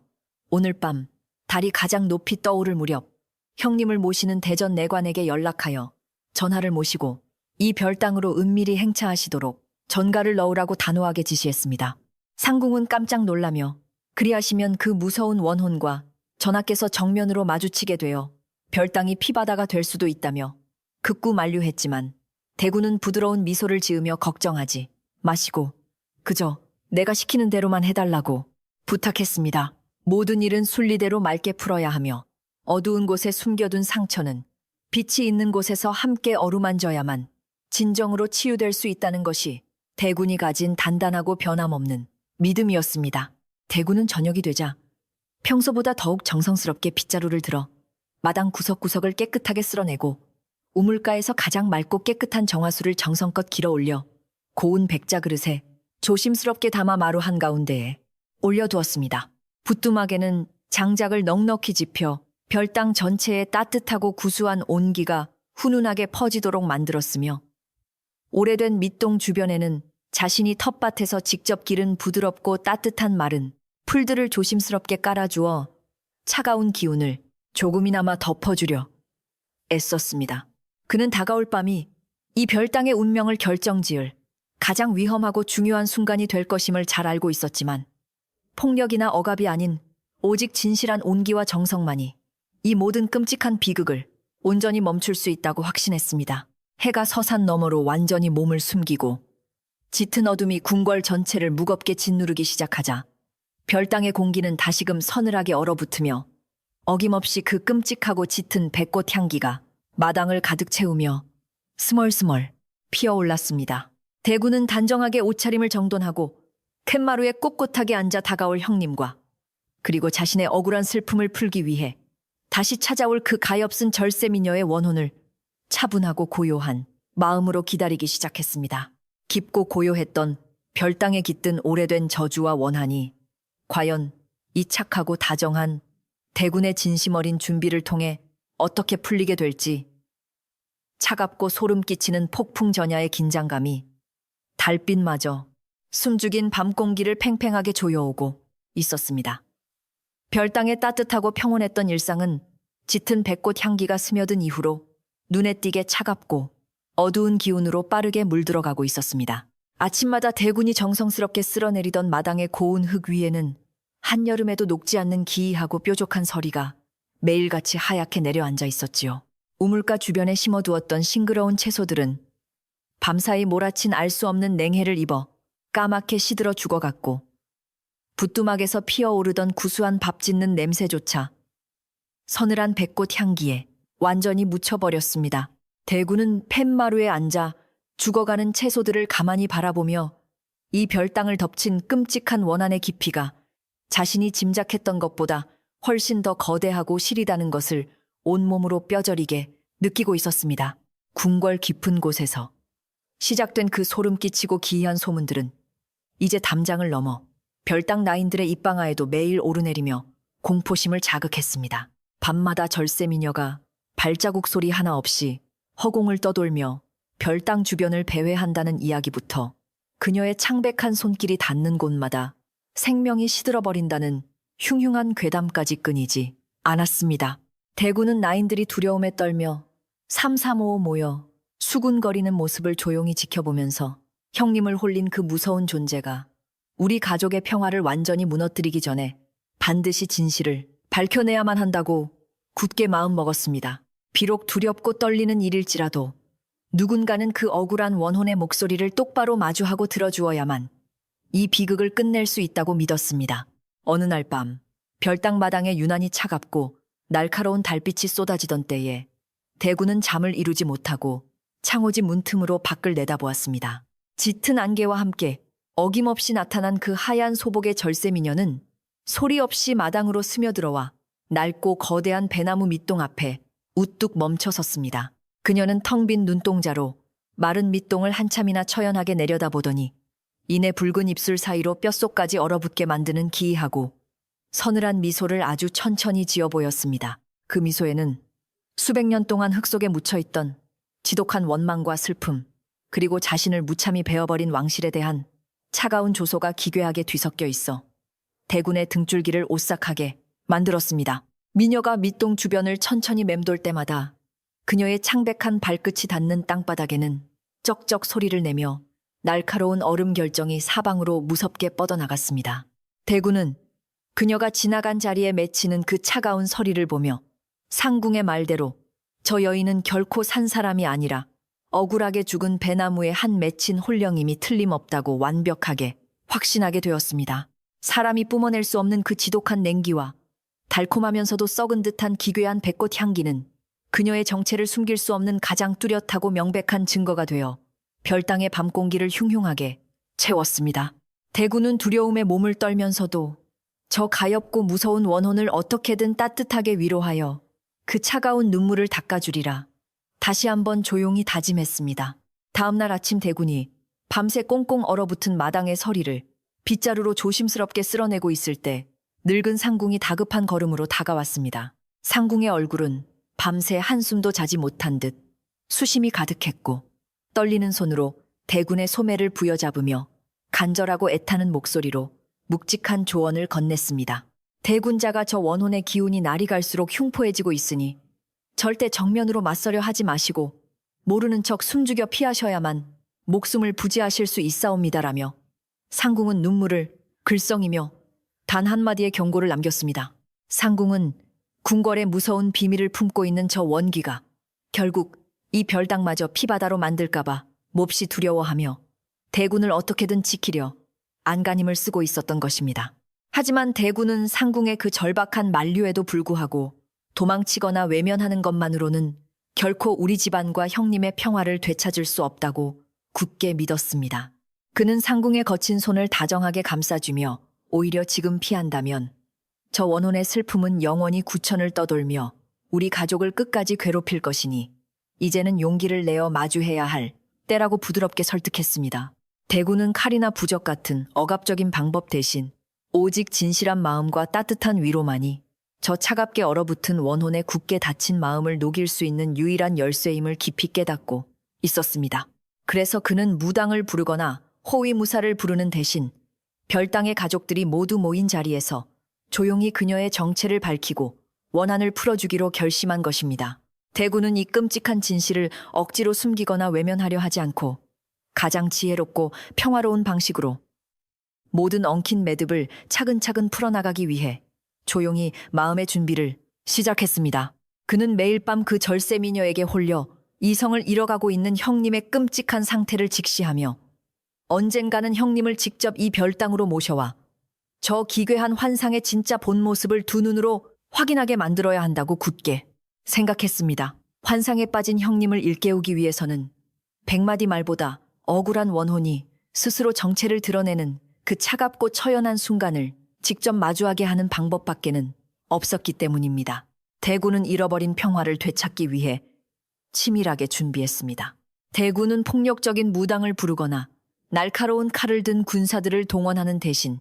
오늘 밤 달이 가장 높이 떠오를 무렵 형님을 모시는 대전 내관에게 연락하여 전하를 모시고 이 별땅으로 은밀히 행차하시도록 전가를 넣으라고 단호하게 지시했습니다. 상궁은 깜짝 놀라며 그리하시면 그 무서운 원혼과 전하께서 정면으로 마주치게 되어 별땅이 피바다가 될 수도 있다며 극구 만류했지만, 대구는 부드러운 미소를 지으며 걱정하지 마시고 그저 내가 시키는 대로만 해달라고 부탁했습니다. 모든 일은 순리대로 맑게 풀어야 하며 어두운 곳에 숨겨둔 상처는 빛이 있는 곳에서 함께 어루만져야만 진정으로 치유될 수 있다는 것이 대군이 가진 단단하고 변함없는 믿음이었습니다. 대군은 저녁이 되자 평소보다 더욱 정성스럽게 빗자루를 들어 마당 구석구석을 깨끗하게 쓸어내고 우물가에서 가장 맑고 깨끗한 정화수를 정성껏 길어 올려 고운 백자 그릇에 조심스럽게 담아 마루 한가운데에 올려두었습니다. 부뚜막에는 장작을 넉넉히 집혀 별땅 전체에 따뜻하고 구수한 온기가 훈훈하게 퍼지도록 만들었으며, 오래된 밑동 주변에는 자신이 텃밭에서 직접 기른 부드럽고 따뜻한 마른 풀들을 조심스럽게 깔아주어 차가운 기운을 조금이나마 덮어주려 애썼습니다. 그는 다가올 밤이 이 별땅의 운명을 결정지을 가장 위험하고 중요한 순간이 될 것임을 잘 알고 있었지만, 폭력이나 억압이 아닌 오직 진실한 온기와 정성만이 이 모든 끔찍한 비극을 온전히 멈출 수 있다고 확신했습니다. 해가 서산 너머로 완전히 몸을 숨기고 짙은 어둠이 궁궐 전체를 무겁게 짓누르기 시작하자 별땅의 공기는 다시금 서늘하게 얼어붙으며 어김없이 그 끔찍하고 짙은 백꽃 향기가 마당을 가득 채우며 스멀스멀 피어올랐습니다. 대구는 단정하게 옷차림을 정돈하고 팻마루에 꼿꼿하게 앉아 다가올 형님과 그리고 자신의 억울한 슬픔을 풀기 위해 다시 찾아올 그 가엾은 절세미녀의 원혼을 차분하고 고요한 마음으로 기다리기 시작했습니다. 깊고 고요했던 별땅에 깃든 오래된 저주와 원한이 과연 이 착하고 다정한 대군의 진심 어린 준비를 통해 어떻게 풀리게 될지 차갑고 소름 끼치는 폭풍 전야의 긴장감이 달빛마저 숨죽인 밤 공기를 팽팽하게 조여오고 있었습니다. 별땅의 따뜻하고 평온했던 일상은 짙은 백꽃 향기가 스며든 이후로 눈에 띄게 차갑고 어두운 기운으로 빠르게 물들어가고 있었습니다. 아침마다 대군이 정성스럽게 쓸어내리던 마당의 고운 흙 위에는 한여름에도 녹지 않는 기이하고 뾰족한 서리가 매일같이 하얗게 내려앉아 있었지요. 우물가 주변에 심어두었던 싱그러운 채소들은 밤사이 몰아친 알 수 없는 냉해를 입어 까맣게 시들어 죽어갔고 부뚜막에서 피어오르던 구수한 밥 짓는 냄새조차 서늘한 백꽃 향기에 완전히 묻혀버렸습니다. 대구는 팻마루에 앉아 죽어가는 채소들을 가만히 바라보며 이 별땅을 덮친 끔찍한 원한의 깊이가 자신이 짐작했던 것보다 훨씬 더 거대하고 시리다는 것을 온몸으로 뼈저리게 느끼고 있었습니다. 궁궐 깊은 곳에서 시작된 그 소름 끼치고 기이한 소문들은 이제 담장을 넘어 별땅 나인들의 입방아에도 매일 오르내리며 공포심을 자극했습니다. 밤마다 절세미녀가 발자국 소리 하나 없이 허공을 떠돌며 별땅 주변을 배회한다는 이야기부터 그녀의 창백한 손길이 닿는 곳마다 생명이 시들어버린다는 흉흉한 괴담까지 끊이지 않았습니다. 대구는 나인들이 두려움에 떨며 삼삼오오 모여 수군거리는 모습을 조용히 지켜보면서 형님을 홀린 그 무서운 존재가 우리 가족의 평화를 완전히 무너뜨리기 전에 반드시 진실을 밝혀내야만 한다고 굳게 마음먹었습니다. 비록 두렵고 떨리는 일일지라도 누군가는 그 억울한 원혼의 목소리를 똑바로 마주하고 들어주어야만 이 비극을 끝낼 수 있다고 믿었습니다. 어느 날 밤 별땅 마당에 유난히 차갑고 날카로운 달빛이 쏟아지던 때에 대구는 잠을 이루지 못하고 창호지 문틈으로 밖을 내다보았습니다. 짙은 안개와 함께 어김없이 나타난 그 하얀 소복의 절세미녀는 소리 없이 마당으로 스며들어와 낡고 거대한 배나무 밑동 앞에 우뚝 멈춰 섰습니다. 그녀는 텅 빈 눈동자로 마른 밑동을 한참이나 처연하게 내려다보더니 이내 붉은 입술 사이로 뼛속까지 얼어붙게 만드는 기이하고 서늘한 미소를 아주 천천히 지어 보였습니다. 그 미소에는 수백 년 동안 흙 속에 묻혀있던 지독한 원망과 슬픔, 그리고 자신을 무참히 베어버린 왕실에 대한 차가운 조소가 기괴하게 뒤섞여 있어 대군의 등줄기를 오싹하게 만들었습니다. 미녀가 밑동 주변을 천천히 맴돌 때마다 그녀의 창백한 발끝이 닿는 땅바닥에는 쩍쩍 소리를 내며 날카로운 얼음 결정이 사방으로 무섭게 뻗어나갔습니다. 대군은 그녀가 지나간 자리에 맺히는 그 차가운 서리를 보며 상궁의 말대로 저 여인은 결코 산 사람이 아니라 억울하게 죽은 배나무에 한 맺힌 홀령임이 틀림없다고 완벽하게 확신하게 되었습니다. 사람이 뿜어낼 수 없는 그 지독한 냉기와 달콤하면서도 썩은 듯한 기괴한 백꽃 향기는 그녀의 정체를 숨길 수 없는 가장 뚜렷하고 명백한 증거가 되어 별땅의 밤 공기를 흉흉하게 채웠습니다. 대구는 두려움에 몸을 떨면서도 저 가엾고 무서운 원혼을 어떻게든 따뜻하게 위로하여 그 차가운 눈물을 닦아주리라 다시 한번 조용히 다짐했습니다. 다음날 아침 대군이 밤새 꽁꽁 얼어붙은 마당의 서리를 빗자루로 조심스럽게 쓸어내고 있을 때 늙은 상궁이 다급한 걸음으로 다가왔습니다. 상궁의 얼굴은 밤새 한숨도 자지 못한 듯 수심이 가득했고 떨리는 손으로 대군의 소매를 부여잡으며 간절하고 애타는 목소리로 묵직한 조언을 건넸습니다. 대군자가 저 원혼의 기운이 날이 갈수록 흉포해지고 있으니 절대 정면으로 맞서려 하지 마시고 모르는 척 숨죽여 피하셔야만 목숨을 부지하실 수 있사옵니다라며 상궁은 눈물을 글썽이며 단 한마디의 경고를 남겼습니다. 상궁은 궁궐의 무서운 비밀을 품고 있는 저 원기가 결국 이 별당마저 피바다로 만들까봐 몹시 두려워하며 대군을 어떻게든 지키려 안간힘을 쓰고 있었던 것입니다. 하지만 대군은 상궁의 그 절박한 만류에도 불구하고 도망치거나 외면하는 것만으로는 결코 우리 집안과 형님의 평화를 되찾을 수 없다고 굳게 믿었습니다. 그는 상궁의 거친 손을 다정하게 감싸주며 오히려 지금 피한다면 저 원혼의 슬픔은 영원히 구천을 떠돌며 우리 가족을 끝까지 괴롭힐 것이니 이제는 용기를 내어 마주해야 할 때라고 부드럽게 설득했습니다. 대군은 칼이나 부적 같은 억압적인 방법 대신 오직 진실한 마음과 따뜻한 위로만이 저 차갑게 얼어붙은 원혼의 굳게 닫힌 마음을 녹일 수 있는 유일한 열쇠임을 깊이 깨닫고 있었습니다. 그래서 그는 무당을 부르거나 호위무사를 부르는 대신 별당의 가족들이 모두 모인 자리에서 조용히 그녀의 정체를 밝히고 원한을 풀어주기로 결심한 것입니다. 대구는 이 끔찍한 진실을 억지로 숨기거나 외면하려 하지 않고 가장 지혜롭고 평화로운 방식으로 모든 엉킨 매듭을 차근차근 풀어나가기 위해 조용히 마음의 준비를 시작했습니다. 그는 매일 밤 그 절세 미녀에게 홀려 이성을 잃어가고 있는 형님의 끔찍한 상태를 직시하며 언젠가는 형님을 직접 이 별당으로 모셔와 저 기괴한 환상의 진짜 본 모습을 두 눈으로 확인하게 만들어야 한다고 굳게 생각했습니다. 환상에 빠진 형님을 일깨우기 위해서는 100마디 말보다 억울한 원혼이 스스로 정체를 드러내는 그 차갑고 처연한 순간을 직접 마주하게 하는 방법밖에는 없었기 때문입니다. 대구는 잃어버린 평화를 되찾기 위해 치밀하게 준비했습니다. 대구는 폭력적인 무당을 부르거나 날카로운 칼을 든 군사들을 동원하는 대신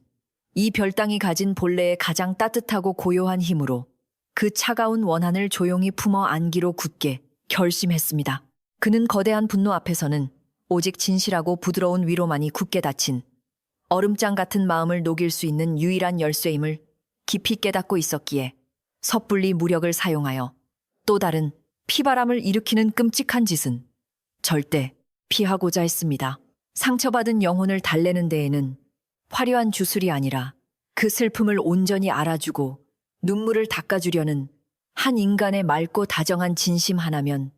이 별당이 가진 본래의 가장 따뜻하고 고요한 힘으로 그 차가운 원한을 조용히 품어 안기로 굳게 결심했습니다. 그는 거대한 분노 앞에서는 오직 진실하고 부드러운 위로만이 굳게 닫힌 얼음장 같은 마음을 녹일 수 있는 유일한 열쇠임을 깊이 깨닫고 있었기에 섣불리 무력을 사용하여 또 다른 피바람을 일으키는 끔찍한 짓은 절대 피하고자 했습니다. 상처받은 영혼을 달래는 데에는 화려한 주술이 아니라 그 슬픔을 온전히 알아주고 눈물을 닦아주려는 한 인간의 맑고 다정한 진심 하나면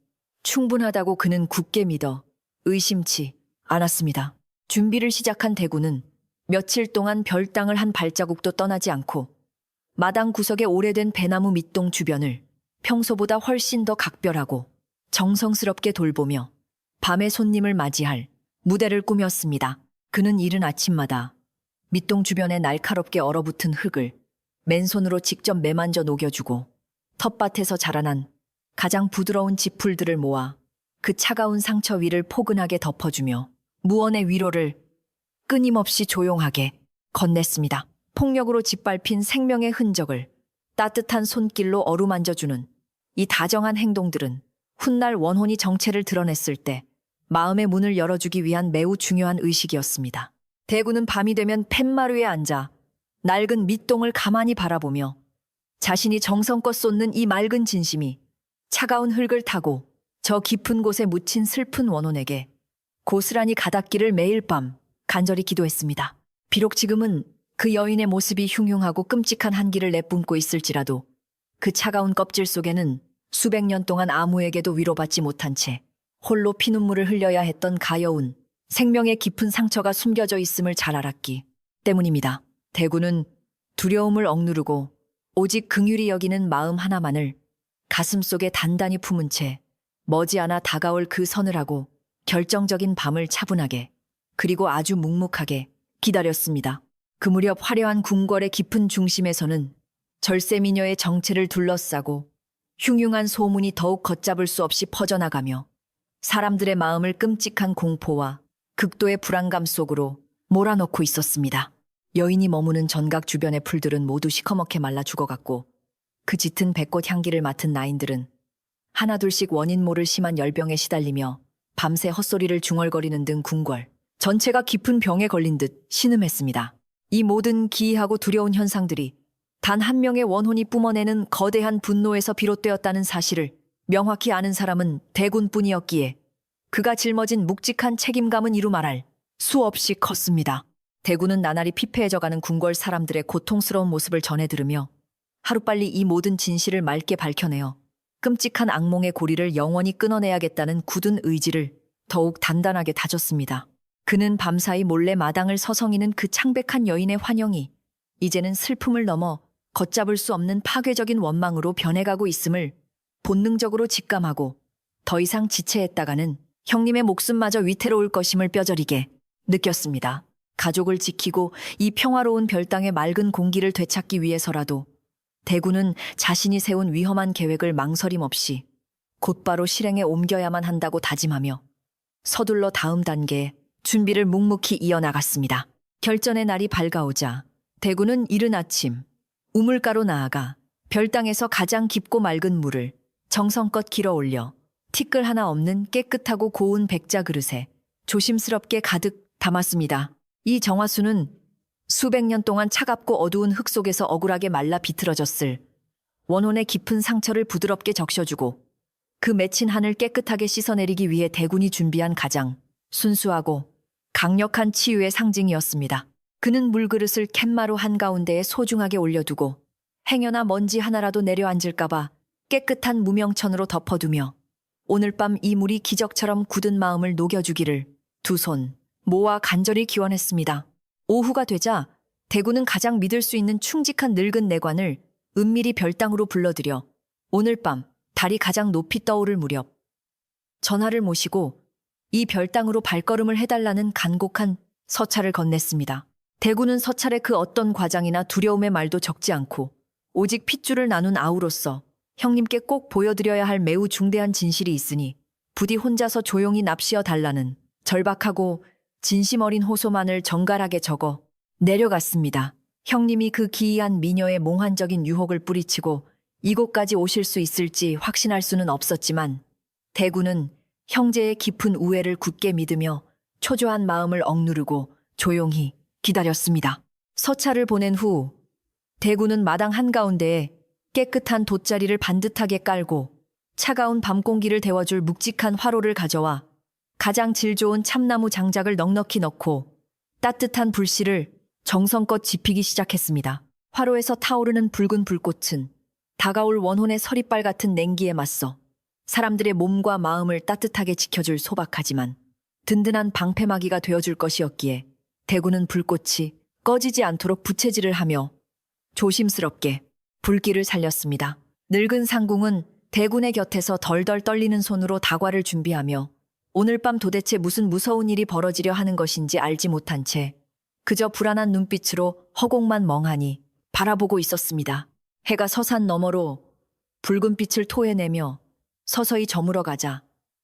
충분하다고 그는 굳게 믿어 의심치 않았습니다. 준비를 시작한 대구는 며칠 동안 별당을 한 발자국도 떠나지 않고 마당 구석의 오래된 배나무 밑동 주변을 평소보다 훨씬 더 각별하고 정성스럽게 돌보며 밤에 손님을 맞이할 무대를 꾸몄습니다. 그는 이른 아침마다 밑동 주변에 날카롭게 얼어붙은 흙을 맨손으로 직접 매만져 녹여주고 텃밭에서 자라난 가장 부드러운 지풀들을 모아 그 차가운 상처 위를 포근하게 덮어주며 무언의 위로를 끊임없이 조용하게 건넸습니다. 폭력으로 짓밟힌 생명의 흔적을 따뜻한 손길로 어루만져주는 이 다정한 행동들은 훗날 원혼이 정체를 드러냈을 때 마음의 문을 열어주기 위한 매우 중요한 의식이었습니다. 대구는 밤이 되면 팻마루에 앉아 낡은 밑동을 가만히 바라보며 자신이 정성껏 쏟는 이 맑은 진심이 차가운 흙을 타고 저 깊은 곳에 묻힌 슬픈 원혼에게 고스란히 가닿기를 매일 밤 간절히 기도했습니다. 비록 지금은 그 여인의 모습이 흉흉하고 끔찍한 한기를 내뿜고 있을지라도 그 차가운 껍질 속에는 수백 년 동안 아무에게도 위로받지 못한 채 홀로 피눈물을 흘려야 했던 가여운 생명의 깊은 상처가 숨겨져 있음을 잘 알았기 때문입니다. 대구는 두려움을 억누르고 오직 긍휼히 여기는 마음 하나만을 가슴속에 단단히 품은 채 머지않아 다가올 그 서늘하고 결정적인 밤을 차분하게 그리고 아주 묵묵하게 기다렸습니다. 그 무렵 화려한 궁궐의 깊은 중심에서는 절세미녀의 정체를 둘러싸고 흉흉한 소문이 더욱 걷잡을 수 없이 퍼져나가며 사람들의 마음을 끔찍한 공포와 극도의 불안감 속으로 몰아넣고 있었습니다. 여인이 머무는 전각 주변의 풀들은 모두 시커멓게 말라 죽어갔고 그 짙은 백꽃 향기를 맡은 나인들은 하나둘씩 원인 모를 심한 열병에 시달리며 밤새 헛소리를 중얼거리는 등 궁궐 전체가 깊은 병에 걸린 듯 신음했습니다. 이 모든 기이하고 두려운 현상들이 단 한 명의 원혼이 뿜어내는 거대한 분노에서 비롯되었다는 사실을 명확히 아는 사람은 대군뿐이었기에 그가 짊어진 묵직한 책임감은 이루 말할 수 없이 컸습니다. 대군은 나날이 피폐해져가는 궁궐 사람들의 고통스러운 모습을 전해 들으며 하루빨리 이 모든 진실을 맑게 밝혀내어 끔찍한 악몽의 고리를 영원히 끊어내야겠다는 굳은 의지를 더욱 단단하게 다졌습니다. 그는 밤사이 몰래 마당을 서성이는 그 창백한 여인의 환영이 이제는 슬픔을 넘어 걷잡을 수 없는 파괴적인 원망으로 변해가고 있음을 본능적으로 직감하고 더 이상 지체했다가는 형님의 목숨마저 위태로울 것임을 뼈저리게 느꼈습니다. 가족을 지키고 이 평화로운 별당의 맑은 공기를 되찾기 위해서라도 대구는 자신이 세운 위험한 계획을 망설임 없이 곧바로 실행에 옮겨야만 한다고 다짐하며 서둘러 다음 단계에 준비를 묵묵히 이어나갔습니다. 결전의 날이 밝아오자 대구는 이른 아침 우물가로 나아가 별당에서 가장 깊고 맑은 물을 정성껏 길어 올려 티끌 하나 없는 깨끗하고 고운 백자 그릇에 조심스럽게 가득 담았습니다. 이 정화수는 수백 년 동안 차갑고 어두운 흙 속에서 억울하게 말라 비틀어졌을 원혼의 깊은 상처를 부드럽게 적셔주고 그 맺힌 한을 깨끗하게 씻어내리기 위해 대군이 준비한 가장 순수하고 강력한 치유의 상징이었습니다. 그는 물그릇을 캔마루 한가운데에 소중하게 올려두고 행여나 먼지 하나라도 내려앉을까봐 깨끗한 무명천으로 덮어두며 오늘 밤 이 물이 기적처럼 굳은 마음을 녹여주기를 두 손 모아 간절히 기원했습니다. 오후가 되자 대구는 가장 믿을 수 있는 충직한 늙은 내관을 은밀히 별당으로 불러들여 오늘 밤 달이 가장 높이 떠오를 무렵 전하를 모시고 이 별당으로 발걸음을 해달라는 간곡한 서찰을 건넸습니다. 대구는 서찰에 그 어떤 과장이나 두려움의 말도 적지 않고 오직 핏줄을 나눈 아우로서 형님께 꼭 보여드려야 할 매우 중대한 진실이 있으니 부디 혼자서 조용히 납시어 달라는 절박하고 진심 어린 호소만을 정갈하게 적어 내려갔습니다. 형님이 그 기이한 미녀의 몽환적인 유혹을 뿌리치고 이곳까지 오실 수 있을지 확신할 수는 없었지만 대구는 형제의 깊은 우애를 굳게 믿으며 초조한 마음을 억누르고 조용히 기다렸습니다. 서찰을 보낸 후 대구는 마당 한가운데에 깨끗한 돗자리를 반듯하게 깔고 차가운 밤 공기를 데워줄 묵직한 화로를 가져와 가장 질 좋은 참나무 장작을 넉넉히 넣고 따뜻한 불씨를 정성껏 지피기 시작했습니다. 화로에서 타오르는 붉은 불꽃은 다가올 원혼의 서리빨 같은 냉기에 맞서 사람들의 몸과 마음을 따뜻하게 지켜줄 소박하지만 든든한 방패막이가 되어줄 것이었기에 대구는 불꽃이 꺼지지 않도록 부채질을 하며 조심스럽게 불길을 살렸습니다. 늙은 상궁은 대군의 곁에서 덜덜 떨리는 손으로 다과를 준비하며 오늘 밤 도대체 무슨 무서운 일이 벌어지려 하는 것인지 알지 못한 채 그저 불안한 눈빛으로 허공만 멍하니 바라보고 있었습니다. 해가 서산 너머로 붉은 빛을 토해내며 서서히 저물어가자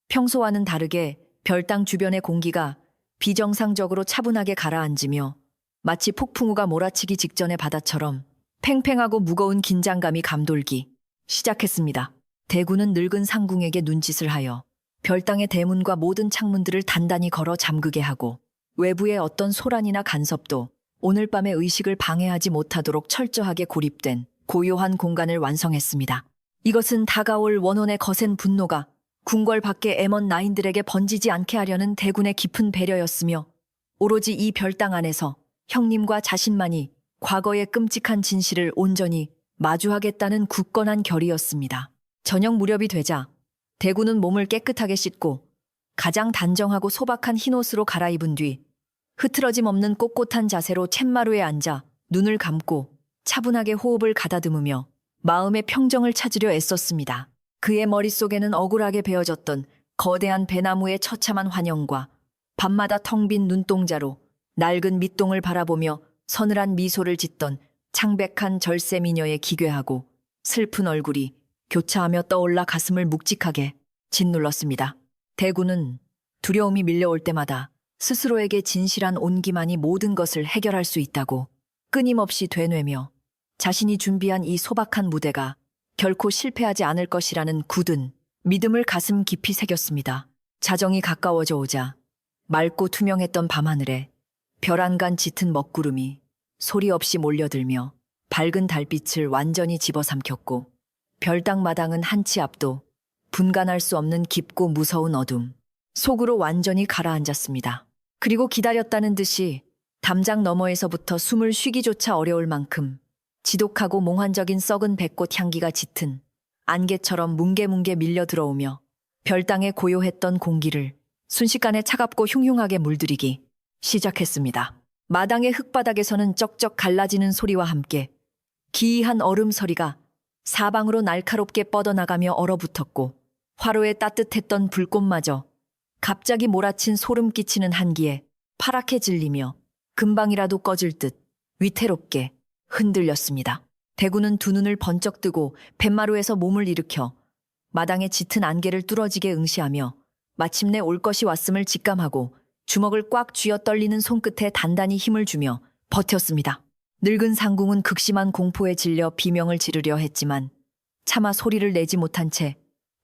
평소와는 다르게 별당 주변의 공기가 비정상적으로 차분하게 가라앉으며 마치 폭풍우가 몰아치기 직전의 바다처럼 팽팽하고 무거운 긴장감이 감돌기 시작했습니다. 대구는 늙은 상궁에게 눈짓을 하여 별당의 대문과 모든 창문들을 단단히 걸어 잠그게 하고 외부의 어떤 소란이나 간섭도 오늘 밤의 의식을 방해하지 못하도록 철저하게 고립된 고요한 공간을 완성했습니다. 이것은 다가올 원혼의 거센 분노가 궁궐 밖의 M1 나인들에게 번지지 않게 하려는 대군의 깊은 배려였으며 오로지 이 별당 안에서 형님과 자신만이 과거의 끔찍한 진실을 온전히 마주하겠다는 굳건한 결의였습니다. 저녁 무렵이 되자 대구는 몸을 깨끗하게 씻고 가장 단정하고 소박한 흰옷으로 갈아입은 뒤 흐트러짐 없는 꼿꼿한 자세로 챗마루에 앉아 눈을 감고 차분하게 호흡을 가다듬으며 마음의 평정을 찾으려 애썼습니다. 그의 머릿속에는 억울하게 베어졌던 거대한 배나무의 처참한 환영과 밤마다 텅 빈 눈동자로 낡은 밑동을 바라보며 서늘한 미소를 짓던 창백한 절세 미녀의 기괴하고 슬픈 얼굴이 교차하며 떠올라 가슴을 묵직하게 짓눌렀습니다. 대구는 두려움이 밀려올 때마다 스스로에게 진실한 온기만이 모든 것을 해결할 수 있다고 끊임없이 되뇌며 자신이 준비한 이 소박한 무대가 결코 실패하지 않을 것이라는 굳은 믿음을 가슴 깊이 새겼습니다. 자정이 가까워져 오자 맑고 투명했던 밤하늘에 별안간 짙은 먹구름이 소리 없이 몰려들며 밝은 달빛을 완전히 집어삼켰고 별당 마당은 한치 앞도 분간할 수 없는 깊고 무서운 어둠 속으로 완전히 가라앉았습니다. 그리고 기다렸다는 듯이 담장 너머에서부터 숨을 쉬기조차 어려울 만큼 지독하고 몽환적인 썩은 백꽃 향기가 짙은 안개처럼 뭉게뭉게 밀려 들어오며 별당의 고요했던 공기를 순식간에 차갑고 흉흉하게 물들이기 시작했습니다. 마당의 흙바닥에서는 쩍쩍 갈라지는 소리와 함께 기이한 얼음서리가 사방으로 날카롭게 뻗어나가며 얼어붙었고 화로에 따뜻했던 불꽃마저 갑자기 몰아친 소름 끼치는 한기에 파랗게 질리며 금방이라도 꺼질 듯 위태롭게 흔들렸습니다. 대구는 두 눈을 번쩍 뜨고 뱃마루에서 몸을 일으켜 마당의 짙은 안개를 뚫어지게 응시하며 마침내 올 것이 왔음을 직감하고 주먹을 꽉 쥐어 떨리는 손끝에 단단히 힘을 주며 버텼습니다. 늙은 상궁은 극심한 공포에 질려 비명을 지르려 했지만 차마 소리를 내지 못한 채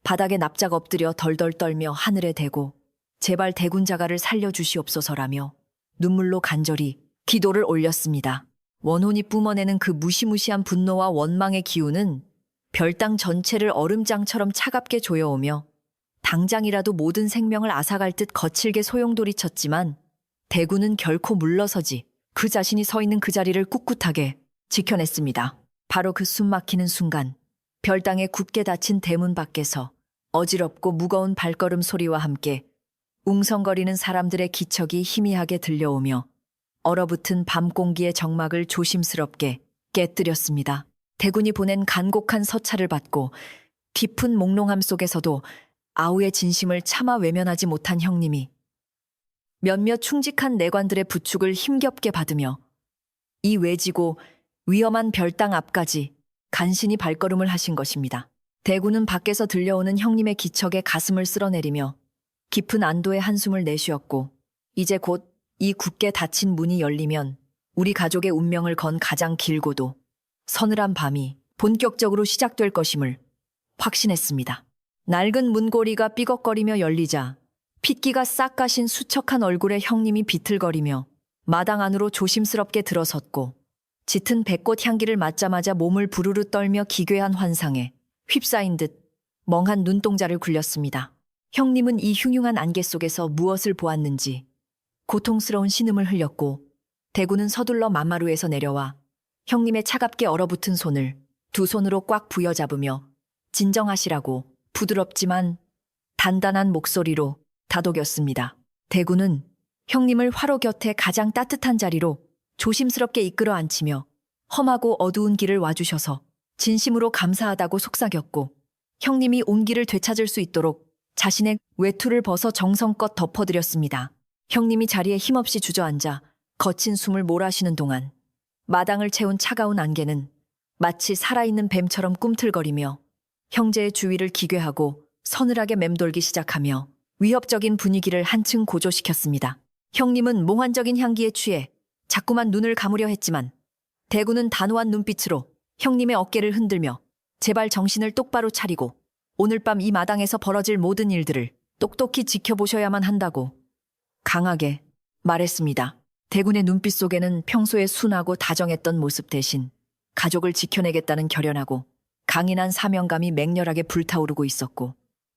바닥에 납작 엎드려 덜덜 떨며 하늘에 대고 제발 대군자가를 살려주시옵소서라며 눈물로 간절히 기도를 올렸습니다. 원혼이 뿜어내는 그 무시무시한 분노와 원망의 기운은 별당 전체를 얼음장처럼 차갑게 조여오며 당장이라도 모든 생명을 앗아갈 듯 거칠게 소용돌이쳤지만 대군은 결코 물러서지 그 자신이 서 있는 그 자리를 꿋꿋하게 지켜냈습니다. 바로 그 숨막히는 순간 별당에 굳게 닫힌 대문 밖에서 어지럽고 무거운 발걸음 소리와 함께 웅성거리는 사람들의 기척이 희미하게 들려오며 얼어붙은 밤 공기의 정막을 조심스럽게 깨뜨렸습니다. 대군이 보낸 간곡한 서찰을 받고 깊은 몽롱함 속에서도 아우의 진심을 차마 외면하지 못한 형님이 몇몇 충직한 내관들의 부축을 힘겹게 받으며 이 외지고 위험한 별당 앞까지 간신히 발걸음을 하신 것입니다. 대군은 밖에서 들려오는 형님의 기척에 가슴을 쓸어내리며 깊은 안도의 한숨을 내쉬었고 이제 곧 이 굳게 닫힌 문이 열리면 우리 가족의 운명을 건 가장 길고도 서늘한 밤이 본격적으로 시작될 것임을 확신했습니다. 낡은 문고리가 삐걱거리며 열리자 핏기가 싹 가신 수척한 얼굴의 형님이 비틀거리며 마당 안으로 조심스럽게 들어섰고 짙은 백꽃 향기를 맡자마자 몸을 부르르 떨며 기괴한 환상에 휩싸인 듯 멍한 눈동자를 굴렸습니다. 형님은 이 흉흉한 안개 속에서 무엇을 보았는지 고통스러운 신음을 흘렸고 대군은 서둘러 맘마루에서 내려와 형님의 차갑게 얼어붙은 손을 두 손으로 꽉 부여잡으며 진정하시라고 부드럽지만 단단한 목소리로 다독였습니다. 대군은 형님을 화로 곁에 가장 따뜻한 자리로 조심스럽게 이끌어 앉히며 험하고 어두운 길을 와주셔서 진심으로 감사하다고 속삭였고 형님이 온 길을 되찾을 수 있도록 자신의 외투를 벗어 정성껏 덮어드렸습니다. 형님이 자리에 힘없이 주저앉아 거친 숨을 몰아쉬는 동안 마당을 채운 차가운 안개는 마치 살아있는 뱀처럼 꿈틀거리며 형제의 주위를 기괴하고 서늘하게 맴돌기 시작하며 위협적인 분위기를 한층 고조시켰습니다. 형님은 몽환적인 향기에 취해 자꾸만 눈을 감으려 했지만 대군은 단호한 눈빛으로 형님의 어깨를 흔들며 제발 정신을 똑바로 차리고 오늘 밤 이 마당에서 벌어질 모든 일들을 똑똑히 지켜보셔야만 한다고 강하게 말했습니다. 대군의 눈빛 속에는 평소에 순하고 다정했던 모습 대신 가족을 지켜내겠다는 결연하고 강인한 사명감이 맹렬하게 불타오르고 있었고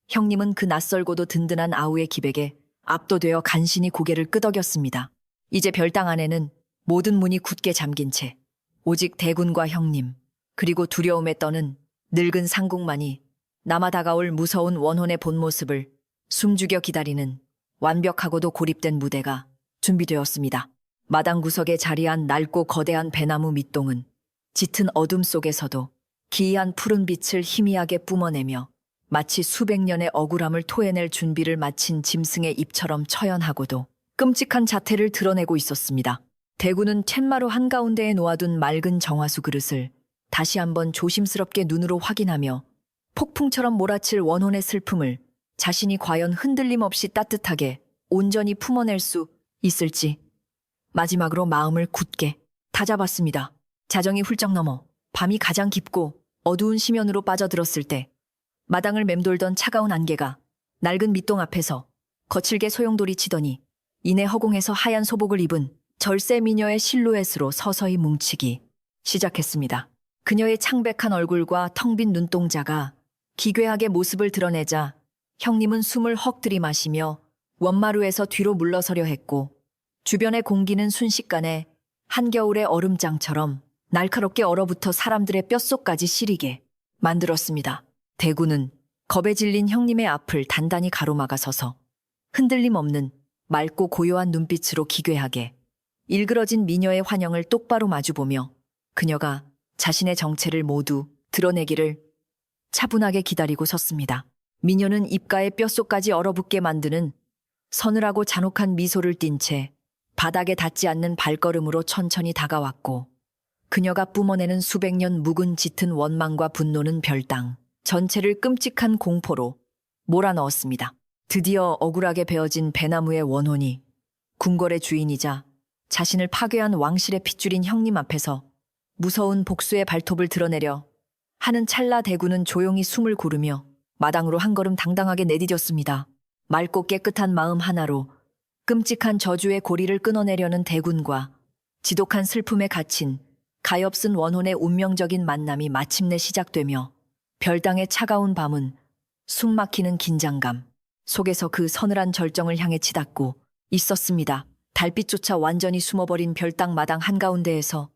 형님은 그 낯설고도 든든한 아우의 기백에 압도되어 간신히 고개를 끄덕였습니다. 이제 별당 안에는 모든 문이 굳게 잠긴 채 오직 대군과 형님 그리고 두려움에 떠는 늙은 상궁만이 남아 다가올 무서운 원혼의 본 모습을 숨죽여 기다리는 완벽하고도 고립된 무대가 준비되었습니다. 마당 구석에 자리한 낡고 거대한 배나무 밑동은 짙은 어둠 속에서도 기이한 푸른 빛을 희미하게 뿜어내며 마치 수백 년의 억울함을 토해낼 준비를 마친 짐승의 입처럼 처연하고도 끔찍한 자태를 드러내고 있었습니다. 대군은 툇마루 한가운데에 놓아둔 맑은 정화수 그릇을 다시 한번 조심스럽게 눈으로 확인하며 폭풍처럼 몰아칠 원혼의 슬픔을 자신이 과연 흔들림 없이 따뜻하게 온전히 품어낼 수 있을지 마지막으로 마음을 굳게 다잡았습니다. 자정이 훌쩍 넘어 밤이 가장 깊고 어두운 심연으로 빠져들었을 때 마당을 맴돌던 차가운 안개가 낡은 밑동 앞에서 거칠게 소용돌이 치더니 이내 허공에서 하얀 소복을 입은 절세 미녀의 실루엣으로 서서히 뭉치기 시작했습니다. 그녀의 창백한 얼굴과 텅 빈 눈동자가 기괴하게 모습을 드러내자 형님은 숨을 헉 들이마시며 원마루에서 뒤로 물러서려 했고 주변의 공기는 순식간에 한겨울의 얼음장처럼 날카롭게 얼어붙어 사람들의 뼛속까지 시리게 만들었습니다. 대군은 겁에 질린 형님의 앞을 단단히 가로막아 서서 흔들림 없는 맑고 고요한 눈빛으로 기괴하게 일그러진 미녀의 환영을 똑바로 마주보며 그녀가 자신의 정체를 모두 드러내기를 차분하게 기다리고 섰습니다. 미녀는 입가의 뼛속까지 얼어붙게 만드는 서늘하고 잔혹한 미소를 띤 채 바닥에 닿지 않는 발걸음으로 천천히 다가왔고 그녀가 뿜어내는 수백 년 묵은 짙은 원망과 분노는 별당 전체를 끔찍한 공포로 몰아넣었습니다. 드디어 억울하게 베어진 배나무의 원혼이 궁궐의 주인이자 자신을 파괴한 왕실의 핏줄인 형님 앞에서 무서운 복수의 발톱을 드러내려 하는 찰나 대군은 조용히 숨을 고르며 마당으로 한 걸음 당당하게 내디뎠습니다. 맑고 깨끗한 마음 하나로 끔찍한 저주의 고리를 끊어내려는 대군과 지독한 슬픔에 갇힌 가엾은 원혼의 운명적인 만남이 마침내 시작되며 별당의 차가운 밤은 숨막히는 긴장감 속에서 그 서늘한 절정을 향해 치닫고 있었습니다. 달빛조차 완전히 숨어버린 별당 마당 한가운데에서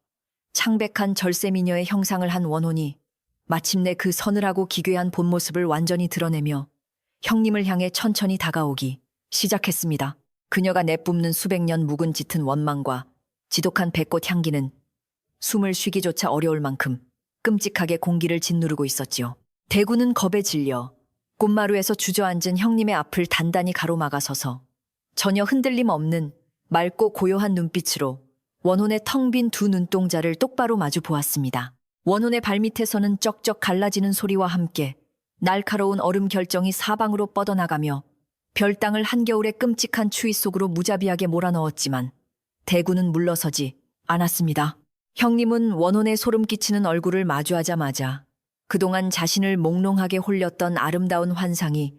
창백한 절세미녀의 형상을 한 원혼이 마침내 그 서늘하고 기괴한 본 모습을 완전히 드러내며 형님을 향해 천천히 다가오기 시작했습니다. 그녀가 내뿜는 수백 년 묵은 짙은 원망과 지독한 배꽃 향기는 숨을 쉬기조차 어려울 만큼 끔찍하게 공기를 짓누르고 있었지요. 대군은 겁에 질려 꽃마루에서 주저앉은 형님의 앞을 단단히 가로막아서서 전혀 흔들림 없는 맑고 고요한 눈빛으로 원혼의 텅 빈 두 눈동자를 똑바로 마주 보았습니다. 원혼의 발밑에서는 쩍쩍 갈라지는 소리와 함께 날카로운 얼음 결정이 사방으로 뻗어나가며 별땅을 한겨울의 끔찍한 추위 속으로 무자비하게 몰아넣었지만 대군은 물러서지 않았습니다. 형님은 원혼의 소름 끼치는 얼굴을 마주하자마자 그동안 자신을 몽롱하게 홀렸던 아름다운 환상이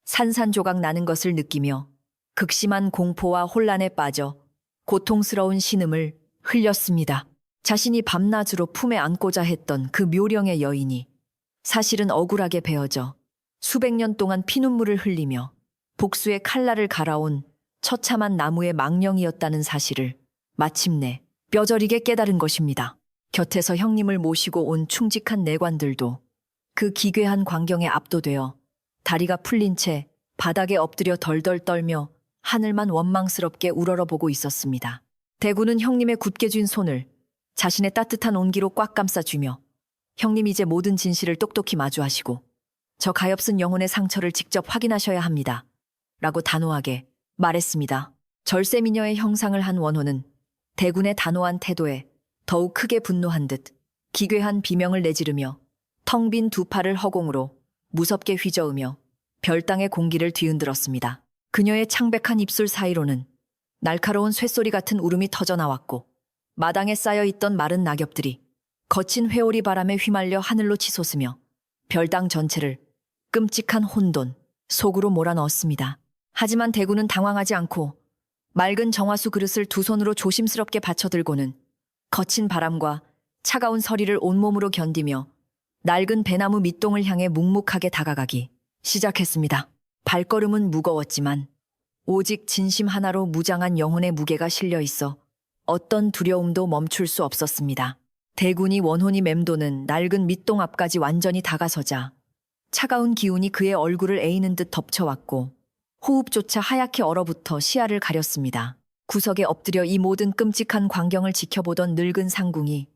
산산조각 나는 것을 느끼며 극심한 공포와 혼란에 빠져 고통스러운 신음을 흘렸습니다. 자신이 밤낮으로 품에 안고자 했던 그 묘령의 여인이 사실은 억울하게 베어져 수백 년 동안 피눈물을 흘리며 복수의 칼날을 갈아온 처참한 나무의 망령이었다는 사실을 마침내 뼈저리게 깨달은 것입니다. 곁에서 형님을 모시고 온 충직한 내관들도 그 기괴한 광경에 압도되어 다리가 풀린 채 바닥에 엎드려 덜덜 떨며 하늘만 원망스럽게 우러러보고 있었습니다. 대군은 형님의 굳게 쥔 손을 자신의 따뜻한 온기로 꽉 감싸주며 형님 이제 모든 진실을 똑똑히 마주하시고 저 가엾은 영혼의 상처를 직접 확인하셔야 합니다. 라고 단호하게 말했습니다. 절세미녀의 형상을 한 원호는 대군의 단호한 태도에 더욱 크게 분노한 듯 기괴한 비명을 내지르며 텅 빈 두 팔을 허공으로 무섭게 휘저으며 별땅의 공기를 뒤흔들었습니다. 그녀의 창백한 입술 사이로는 날카로운 쇳소리 같은 울음이 터져나왔고 마당에 쌓여있던 마른 낙엽들이 거친 회오리 바람에 휘말려 하늘로 치솟으며 별당 전체를 끔찍한 혼돈 속으로 몰아넣었습니다. 하지만 대군은 당황하지 않고 맑은 정화수 그릇을 두 손으로 조심스럽게 받쳐들고는 거친 바람과 차가운 서리를 온몸으로 견디며 낡은 배나무 밑동을 향해 묵묵하게 다가가기 시작했습니다. 발걸음은 무거웠지만 오직 진심 하나로 무장한 영혼의 무게가 실려 있어 어떤 두려움도 멈출 수 없었습니다. 대군이 원혼이 맴도는 낡은 밑동 앞까지 완전히 다가서자 차가운 기운이 그의 얼굴을 에이는 듯 덮쳐왔고 호흡조차 하얗게 얼어붙어 시야를 가렸습니다. 구석에 엎드려 이 모든 끔찍한 광경을 지켜보던 늙은 상궁이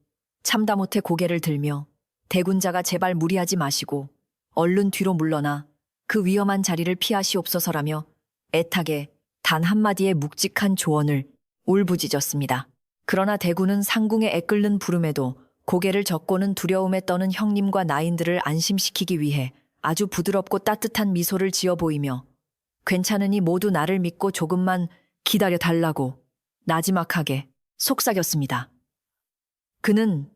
참다 못해 고개를 들며 대군자가 제발 무리하지 마시고 얼른 뒤로 물러나 그 위험한 자리를 피하시옵소서라며 애타게 단 한마디의 묵직한 조언을 울부짖었습니다. 그러나 대군은 상궁의 애끓는 부름에도 고개를 젓고는 두려움에 떠는 형님과 나인들을 안심시키기 위해 아주 부드럽고 따뜻한 미소를 지어 보이며 괜찮으니 모두 나를 믿고 조금만 기다려 달라고 나지막하게 속삭였습니다. 그는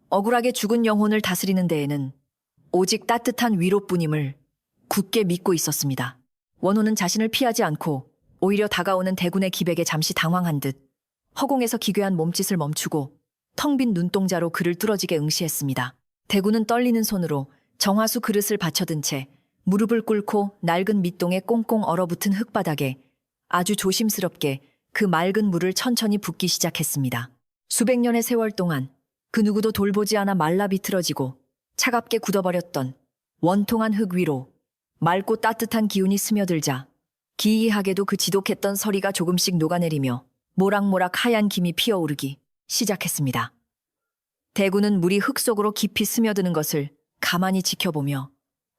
억울하게 죽은 영혼을 다스리는 데에는 오직 따뜻한 위로뿐임을 굳게 믿고 있었습니다. 원호는 자신을 피하지 않고 오히려 다가오는 대군의 기백에 잠시 당황한 듯 허공에서 기괴한 몸짓을 멈추고 텅 빈 눈동자로 그를 뚫어지게 응시했습니다. 대군은 떨리는 손으로 정화수 그릇을 받쳐든 채 무릎을 꿇고 낡은 밑동에 꽁꽁 얼어붙은 흙바닥에 아주 조심스럽게 그 맑은 물을 천천히 붓기 시작했습니다. 수백 년의 세월 동안 그 누구도 돌보지 않아 말라 비틀어지고 차갑게 굳어버렸던 원통한 흙 위로 맑고 따뜻한 기운이 스며들자 기이하게도 그 지독했던 서리가 조금씩 녹아내리며 모락모락 하얀 김이 피어오르기 시작했습니다. 대군은 물이 흙 속으로 깊이 스며드는 것을 가만히 지켜보며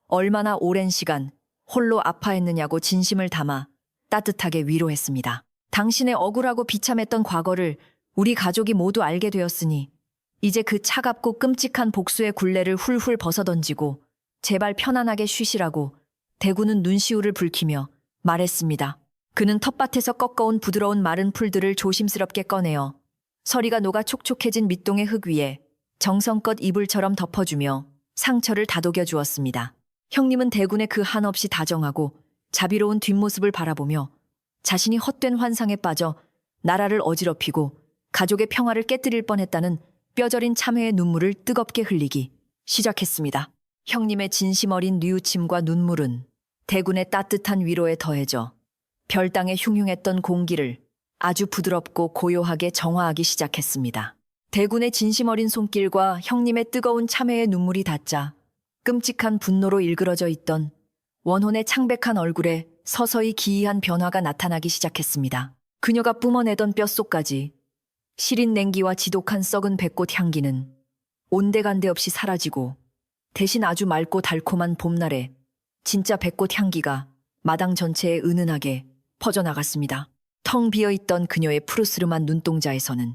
얼마나 오랜 시간 홀로 아파했느냐고 진심을 담아 따뜻하게 위로했습니다. 당신의 억울하고 비참했던 과거를 우리 가족이 모두 알게 되었으니 이제 그 차갑고 끔찍한 복수의 굴레를 훌훌 벗어던지고 제발 편안하게 쉬시라고 대군은 눈시울을 붉히며 말했습니다. 그는 텃밭에서 꺾어온 부드러운 마른 풀들을 조심스럽게 꺼내어 서리가 녹아 촉촉해진 밑동의 흙 위에 정성껏 이불처럼 덮어주며 상처를 다독여 주었습니다. 형님은 대군의 그 한없이 다정하고 자비로운 뒷모습을 바라보며 자신이 헛된 환상에 빠져 나라를 어지럽히고 가족의 평화를 깨뜨릴 뻔했다는 뼈저린 참회의 눈물을 뜨겁게 흘리기 시작했습니다. 형님의 진심 어린 뉘우침과 눈물은 대군의 따뜻한 위로에 더해져 별땅에 흉흉했던 공기를 아주 부드럽고 고요하게 정화하기 시작했습니다. 대군의 진심 어린 손길과 형님의 뜨거운 참회의 눈물이 닿자 끔찍한 분노로 일그러져 있던 원혼의 창백한 얼굴에 서서히 기이한 변화가 나타나기 시작했습니다. 그녀가 뿜어내던 뼛속까지 시린 냉기와 지독한 썩은 배꽃 향기는 온데간데 없이 사라지고 대신 아주 맑고 달콤한 봄날에 진짜 배꽃 향기가 마당 전체에 은은하게 퍼져나갔습니다. 텅 비어있던 그녀의 푸르스름한 눈동자에서는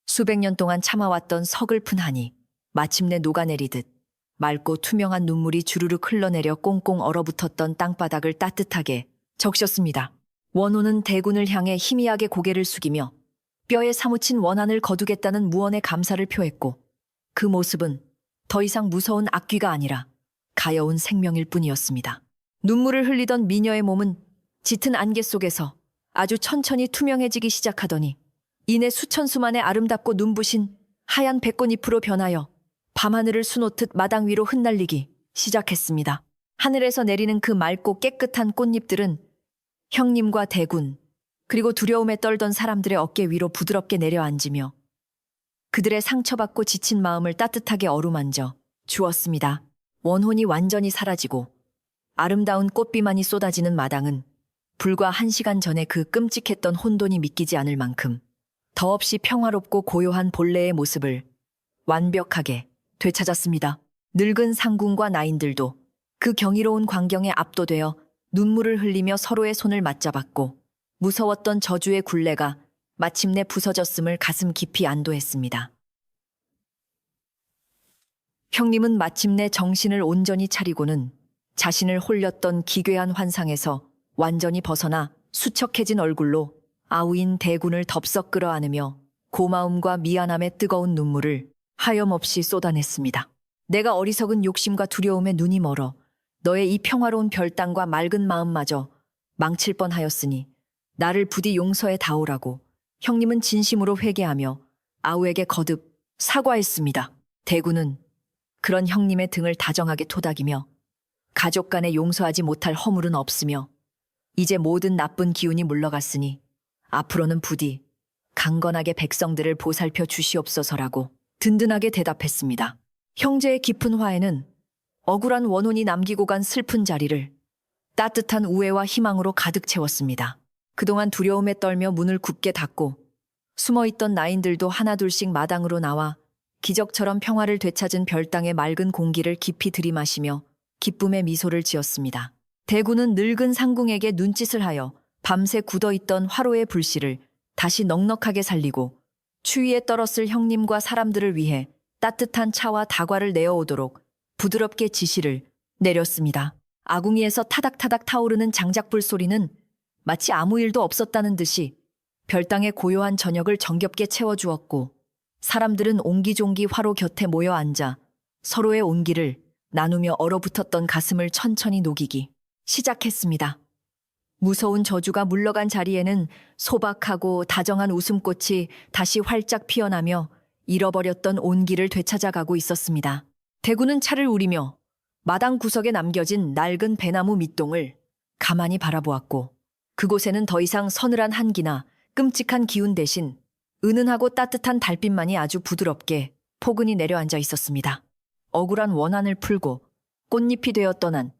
수백 년 동안 참아왔던 서글픈 한이 마침내 녹아내리듯 맑고 투명한 눈물이 주르륵 흘러내려 꽁꽁 얼어붙었던 땅바닥을 따뜻하게 적셨습니다. 원호는 대군을 향해 희미하게 고개를 숙이며 뼈에 사무친 원한을 거두겠다는 무언의 감사를 표했고 그 모습은 더 이상 무서운 악귀가 아니라 가여운 생명일 뿐이었습니다. 눈물을 흘리던 미녀의 몸은 짙은 안개 속에서 아주 천천히 투명해지기 시작하더니 이내 수천 수만의 아름답고 눈부신 하얀 백꽃잎으로 변하여 밤하늘을 수놓듯 마당 위로 흩날리기 시작했습니다. 하늘에서 내리는 그 맑고 깨끗한 꽃잎들은 형님과 대군 그리고 두려움에 떨던 사람들의 어깨 위로 부드럽게 내려앉으며 그들의 상처받고 지친 마음을 따뜻하게 어루만져 주었습니다. 원혼이 완전히 사라지고 아름다운 꽃비만이 쏟아지는 마당은 불과 1시간 전에 그 끔찍했던 혼돈이 믿기지 않을 만큼 더없이 평화롭고 고요한 본래의 모습을 완벽하게 되찾았습니다. 늙은 상궁과 나인들도 그 경이로운 광경에 압도되어 눈물을 흘리며 서로의 손을 맞잡았고 무서웠던 저주의 굴레가 마침내 부서졌음을 가슴 깊이 안도했습니다. 형님은 마침내 정신을 온전히 차리고는 자신을 홀렸던 기괴한 환상에서 완전히 벗어나 수척해진 얼굴로 아우인 대군을 덥석 끌어안으며 고마움과 미안함의 뜨거운 눈물을 하염없이 쏟아냈습니다. 내가 어리석은 욕심과 두려움에 눈이 멀어 너의 이 평화로운 별땅과 맑은 마음마저 망칠 뻔하였으니 나를 부디 용서해 다오라고 형님은 진심으로 회개하며 아우에게 거듭 사과했습니다. 대군은 그런 형님의 등을 다정하게 토닥이며 가족 간에 용서하지 못할 허물은 없으며 이제 모든 나쁜 기운이 물러갔으니 앞으로는 부디 강건하게 백성들을 보살펴 주시옵소서라고 든든하게 대답했습니다. 형제의 깊은 화해는 억울한 원혼이 남기고 간 슬픈 자리를 따뜻한 우애와 희망으로 가득 채웠습니다. 그동안 두려움에 떨며 문을 굳게 닫고 숨어있던 나인들도 하나둘씩 마당으로 나와 기적처럼 평화를 되찾은 별땅의 맑은 공기를 깊이 들이마시며 기쁨의 미소를 지었습니다. 대군은 늙은 상궁에게 눈짓을 하여 밤새 굳어있던 화로의 불씨를 다시 넉넉하게 살리고 추위에 떨었을 형님과 사람들을 위해 따뜻한 차와 다과를 내어오도록 부드럽게 지시를 내렸습니다. 아궁이에서 타닥타닥 타오르는 장작불 소리는 마치 아무 일도 없었다는 듯이 별땅의 고요한 저녁을 정겹게 채워주었고 사람들은 옹기종기 화로 곁에 모여 앉아 서로의 온기를 나누며 얼어붙었던 가슴을 천천히 녹이기 시작했습니다. 무서운 저주가 물러간 자리에는 소박하고 다정한 웃음꽃이 다시 활짝 피어나며 잃어버렸던 온기를 되찾아가고 있었습니다. 대군은 차를 우리며 마당 구석에 남겨진 낡은 배나무 밑동을 가만히 바라보았고 그곳에는 더 이상 서늘한 한기나 끔찍한 기운 대신 은은하고 따뜻한 달빛만이 아주 부드럽게 포근히 내려앉아 있었습니다. 억울한 원한을 풀고 꽃잎이 되어 떠난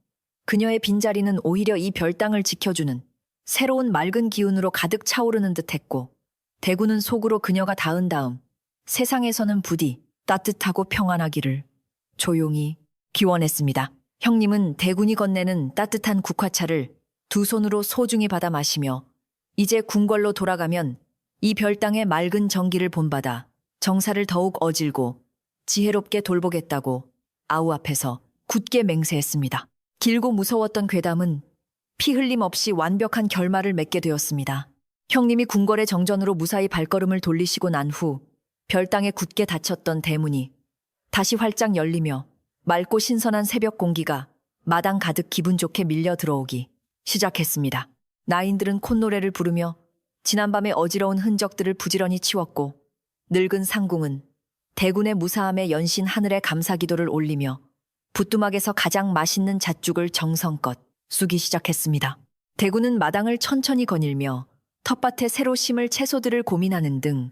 그녀의 빈자리는 오히려 이 별땅을 지켜주는 새로운 맑은 기운으로 가득 차오르는 듯했고 대군은 속으로 그녀가 닿은 다음 세상에서는 부디 따뜻하고 평안하기를 조용히 기원했습니다. 형님은 대군이 건네는 따뜻한 국화차를 두 손으로 소중히 받아 마시며 이제 궁궐로 돌아가면 이 별땅의 맑은 정기를 본받아 정사를 더욱 어질고 지혜롭게 돌보겠다고 아우 앞에서 굳게 맹세했습니다. 길고 무서웠던 괴담은 피 흘림 없이 완벽한 결말을 맺게 되었습니다. 형님이 궁궐의 정전으로 무사히 발걸음을 돌리시고 난 후 별땅에 굳게 닫혔던 대문이 다시 활짝 열리며 맑고 신선한 새벽 공기가 마당 가득 기분 좋게 밀려 들어오기 시작했습니다. 나인들은 콧노래를 부르며 지난밤의 어지러운 흔적들을 부지런히 치웠고, 늙은 상궁은 대군의 무사함에 연신 하늘에 감사기도를 올리며 부뚜막에서 가장 맛있는 잣죽을 정성껏 쑤기 시작했습니다. 대군은 마당을 천천히 거닐며 텃밭에 새로 심을 채소들을 고민하는 등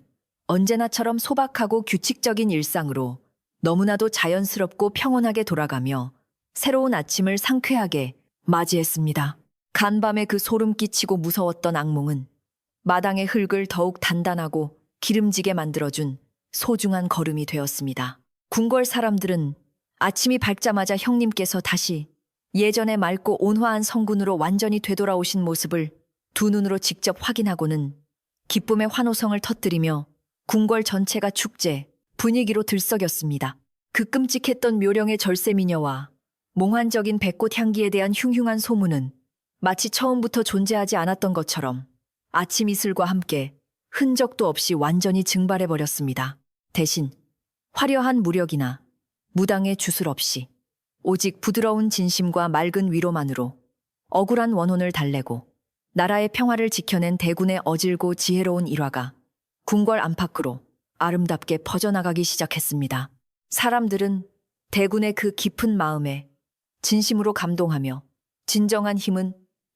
언제나처럼 소박하고 규칙적인 일상으로 너무나도 자연스럽고 평온하게 돌아가며 새로운 아침을 상쾌하게 맞이했습니다. 간밤에 그 소름 끼치고 무서웠던 악몽은 마당의 흙을 더욱 단단하고 기름지게 만들어준 소중한 걸음이 되었습니다. 궁궐 사람들은 아침이 밝자마자 형님께서 다시 예전의 맑고 온화한 성군으로 완전히 되돌아오신 모습을 두 눈으로 직접 확인하고는 기쁨의 환호성을 터뜨리며 궁궐 전체가 축제 분위기로 들썩였습니다. 그 끔찍했던 묘령의 절세미녀와 몽환적인 백꽃 향기에 대한 흉흉한 소문은 마치 처음부터 존재하지 않았던 것처럼 아침 이슬과 함께 흔적도 없이 완전히 증발해버렸습니다. 대신 화려한 무력이나 무당의 주술 없이 오직 부드러운 진심과 맑은 위로만으로 억울한 원혼을 달래고 나라의 평화를 지켜낸 대군의 어질고 지혜로운 일화가 궁궐 안팎으로 아름답게 퍼져나가기 시작했습니다. 사람들은 대군의 그 깊은 마음에 진심으로 감동하며 진정한 힘은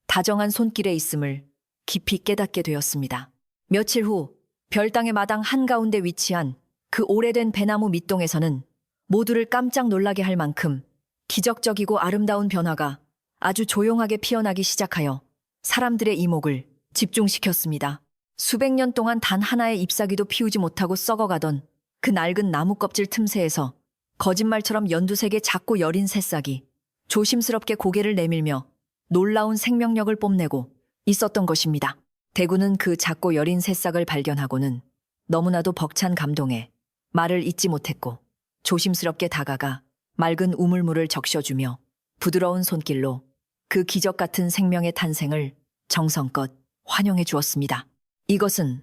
다정한 손길에 있음을 깊이 깨닫게 되었습니다. 며칠 후 별당의 마당 한가운데 위치한 그 오래된 배나무 밑동에서는 모두를 깜짝 놀라게 할 만큼 기적적이고 아름다운 변화가 아주 조용하게 피어나기 시작하여 사람들의 이목을 집중시켰습니다. 수백 년 동안 단 하나의 잎사귀도 피우지 못하고 썩어가던 그 낡은 나무 껍질 틈새에서 거짓말처럼 연두색의 작고 여린 새싹이 조심스럽게 고개를 내밀며 놀라운 생명력을 뽐내고 있었던 것입니다. 대군은 그 작고 여린 새싹을 발견하고는 너무나도 벅찬 감동에 말을 잇지 못했고 조심스럽게 다가가 맑은 우물물을 적셔주며 부드러운 손길로 그 기적 같은 생명의 탄생을 정성껏 환영해 주었습니다. 이것은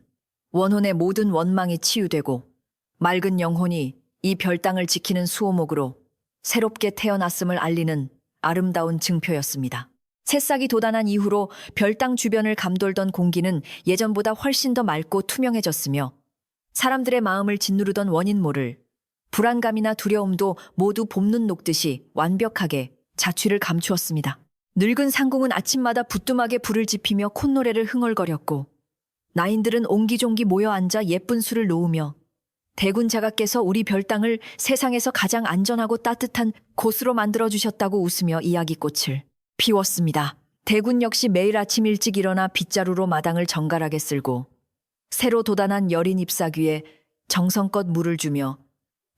원혼의 모든 원망이 치유되고 맑은 영혼이 이 별땅을 지키는 수호목으로 새롭게 태어났음을 알리는 아름다운 증표였습니다. 새싹이 돋아난 이후로 별땅 주변을 감돌던 공기는 예전보다 훨씬 더 맑고 투명해졌으며 사람들의 마음을 짓누르던 원인 모를 불안감이나 두려움도 모두 봄눈 녹듯이 완벽하게 자취를 감추었습니다. 늙은 상궁은 아침마다 부뚜막에 불을 지피며 콧노래를 흥얼거렸고 나인들은 옹기종기 모여 앉아 예쁜 술을 놓으며 대군 자가께서 우리 별땅을 세상에서 가장 안전하고 따뜻한 곳으로 만들어주셨다고 웃으며 이야기꽃을 피웠습니다. 대군 역시 매일 아침 일찍 일어나 빗자루로 마당을 정갈하게 쓸고 새로 돋아난 여린 잎사귀에 정성껏 물을 주며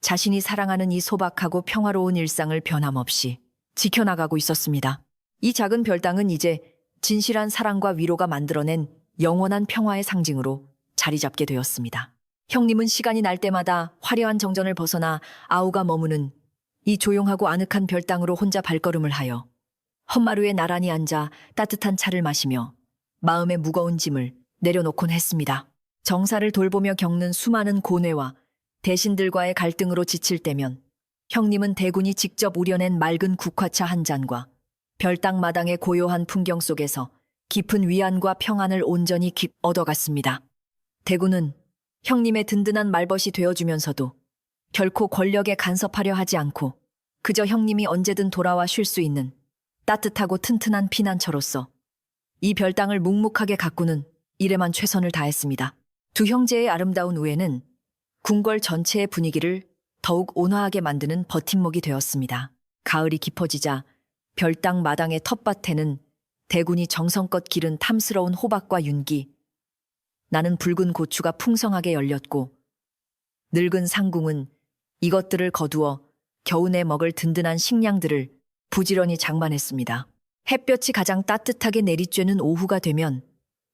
자신이 사랑하는 이 소박하고 평화로운 일상을 변함없이 지켜나가고 있었습니다. 이 작은 별땅은 이제 진실한 사랑과 위로가 만들어낸 영원한 평화의 상징으로 자리 잡게 되었습니다. 형님은 시간이 날 때마다 화려한 정전을 벗어나 아우가 머무는 이 조용하고 아늑한 별땅으로 혼자 발걸음을 하여 헛마루에 나란히 앉아 따뜻한 차를 마시며 마음의 무거운 짐을 내려놓곤 했습니다. 정사를 돌보며 겪는 수많은 고뇌와 대신들과의 갈등으로 지칠 때면 형님은 대군이 직접 우려낸 맑은 국화차 한 잔과 별땅 마당의 고요한 풍경 속에서 깊은 위안과 평안을 온전히 얻어갔습니다. 대군은 형님의 든든한 말벗이 되어주면서도 결코 권력에 간섭하려 하지 않고 그저 형님이 언제든 돌아와 쉴 수 있는 따뜻하고 튼튼한 피난처로서 이 별땅을 묵묵하게 가꾸는 일에만 최선을 다했습니다. 두 형제의 아름다운 우애는 궁궐 전체의 분위기를 더욱 온화하게 만드는 버팀목이 되었습니다. 가을이 깊어지자 별땅 마당의 텃밭에는 대군이 정성껏 기른 탐스러운 호박과 윤기, 나는 붉은 고추가 풍성하게 열렸고 늙은 상궁은 이것들을 거두어 겨우내 먹을 든든한 식량들을 부지런히 장만했습니다. 햇볕이 가장 따뜻하게 내리쬐는 오후가 되면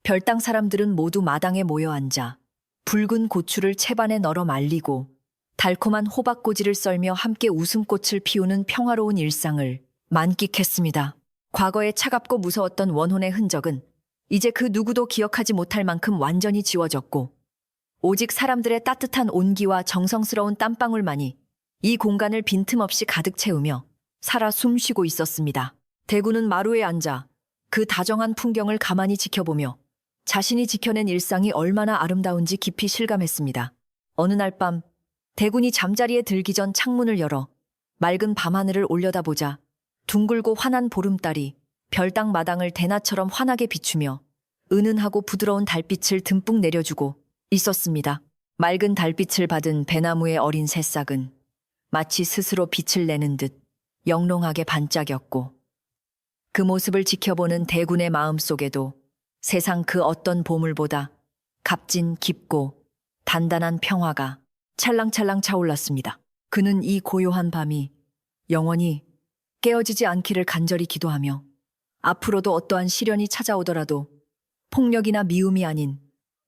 별땅 사람들은 모두 마당에 모여 앉아 붉은 고추를 채반에 널어 말리고 달콤한 호박꼬지를 썰며 함께 웃음꽃을 피우는 평화로운 일상을 만끽했습니다. 과거에 차갑고 무서웠던 원혼의 흔적은 이제 그 누구도 기억하지 못할 만큼 완전히 지워졌고 오직 사람들의 따뜻한 온기와 정성스러운 땀방울만이 이 공간을 빈틈없이 가득 채우며 살아 숨쉬고 있었습니다. 대구는 마루에 앉아 그 다정한 풍경을 가만히 지켜보며 자신이 지켜낸 일상이 얼마나 아름다운지 깊이 실감했습니다. 어느 날 밤 대군이 잠자리에 들기 전 창문을 열어 맑은 밤하늘을 올려다보자 둥글고 환한 보름달이 별당 마당을 대낮처럼 환하게 비추며 은은하고 부드러운 달빛을 듬뿍 내려주고 있었습니다. 맑은 달빛을 받은 배나무의 어린 새싹은 마치 스스로 빛을 내는 듯 영롱하게 반짝였고 그 모습을 지켜보는 대군의 마음속에도 세상 그 어떤 보물보다 값진 깊고 단단한 평화가 찰랑찰랑 차올랐습니다. 그는 이 고요한 밤이 영원히 깨어지지 않기를 간절히 기도하며 앞으로도 어떠한 시련이 찾아오더라도 폭력이나 미움이 아닌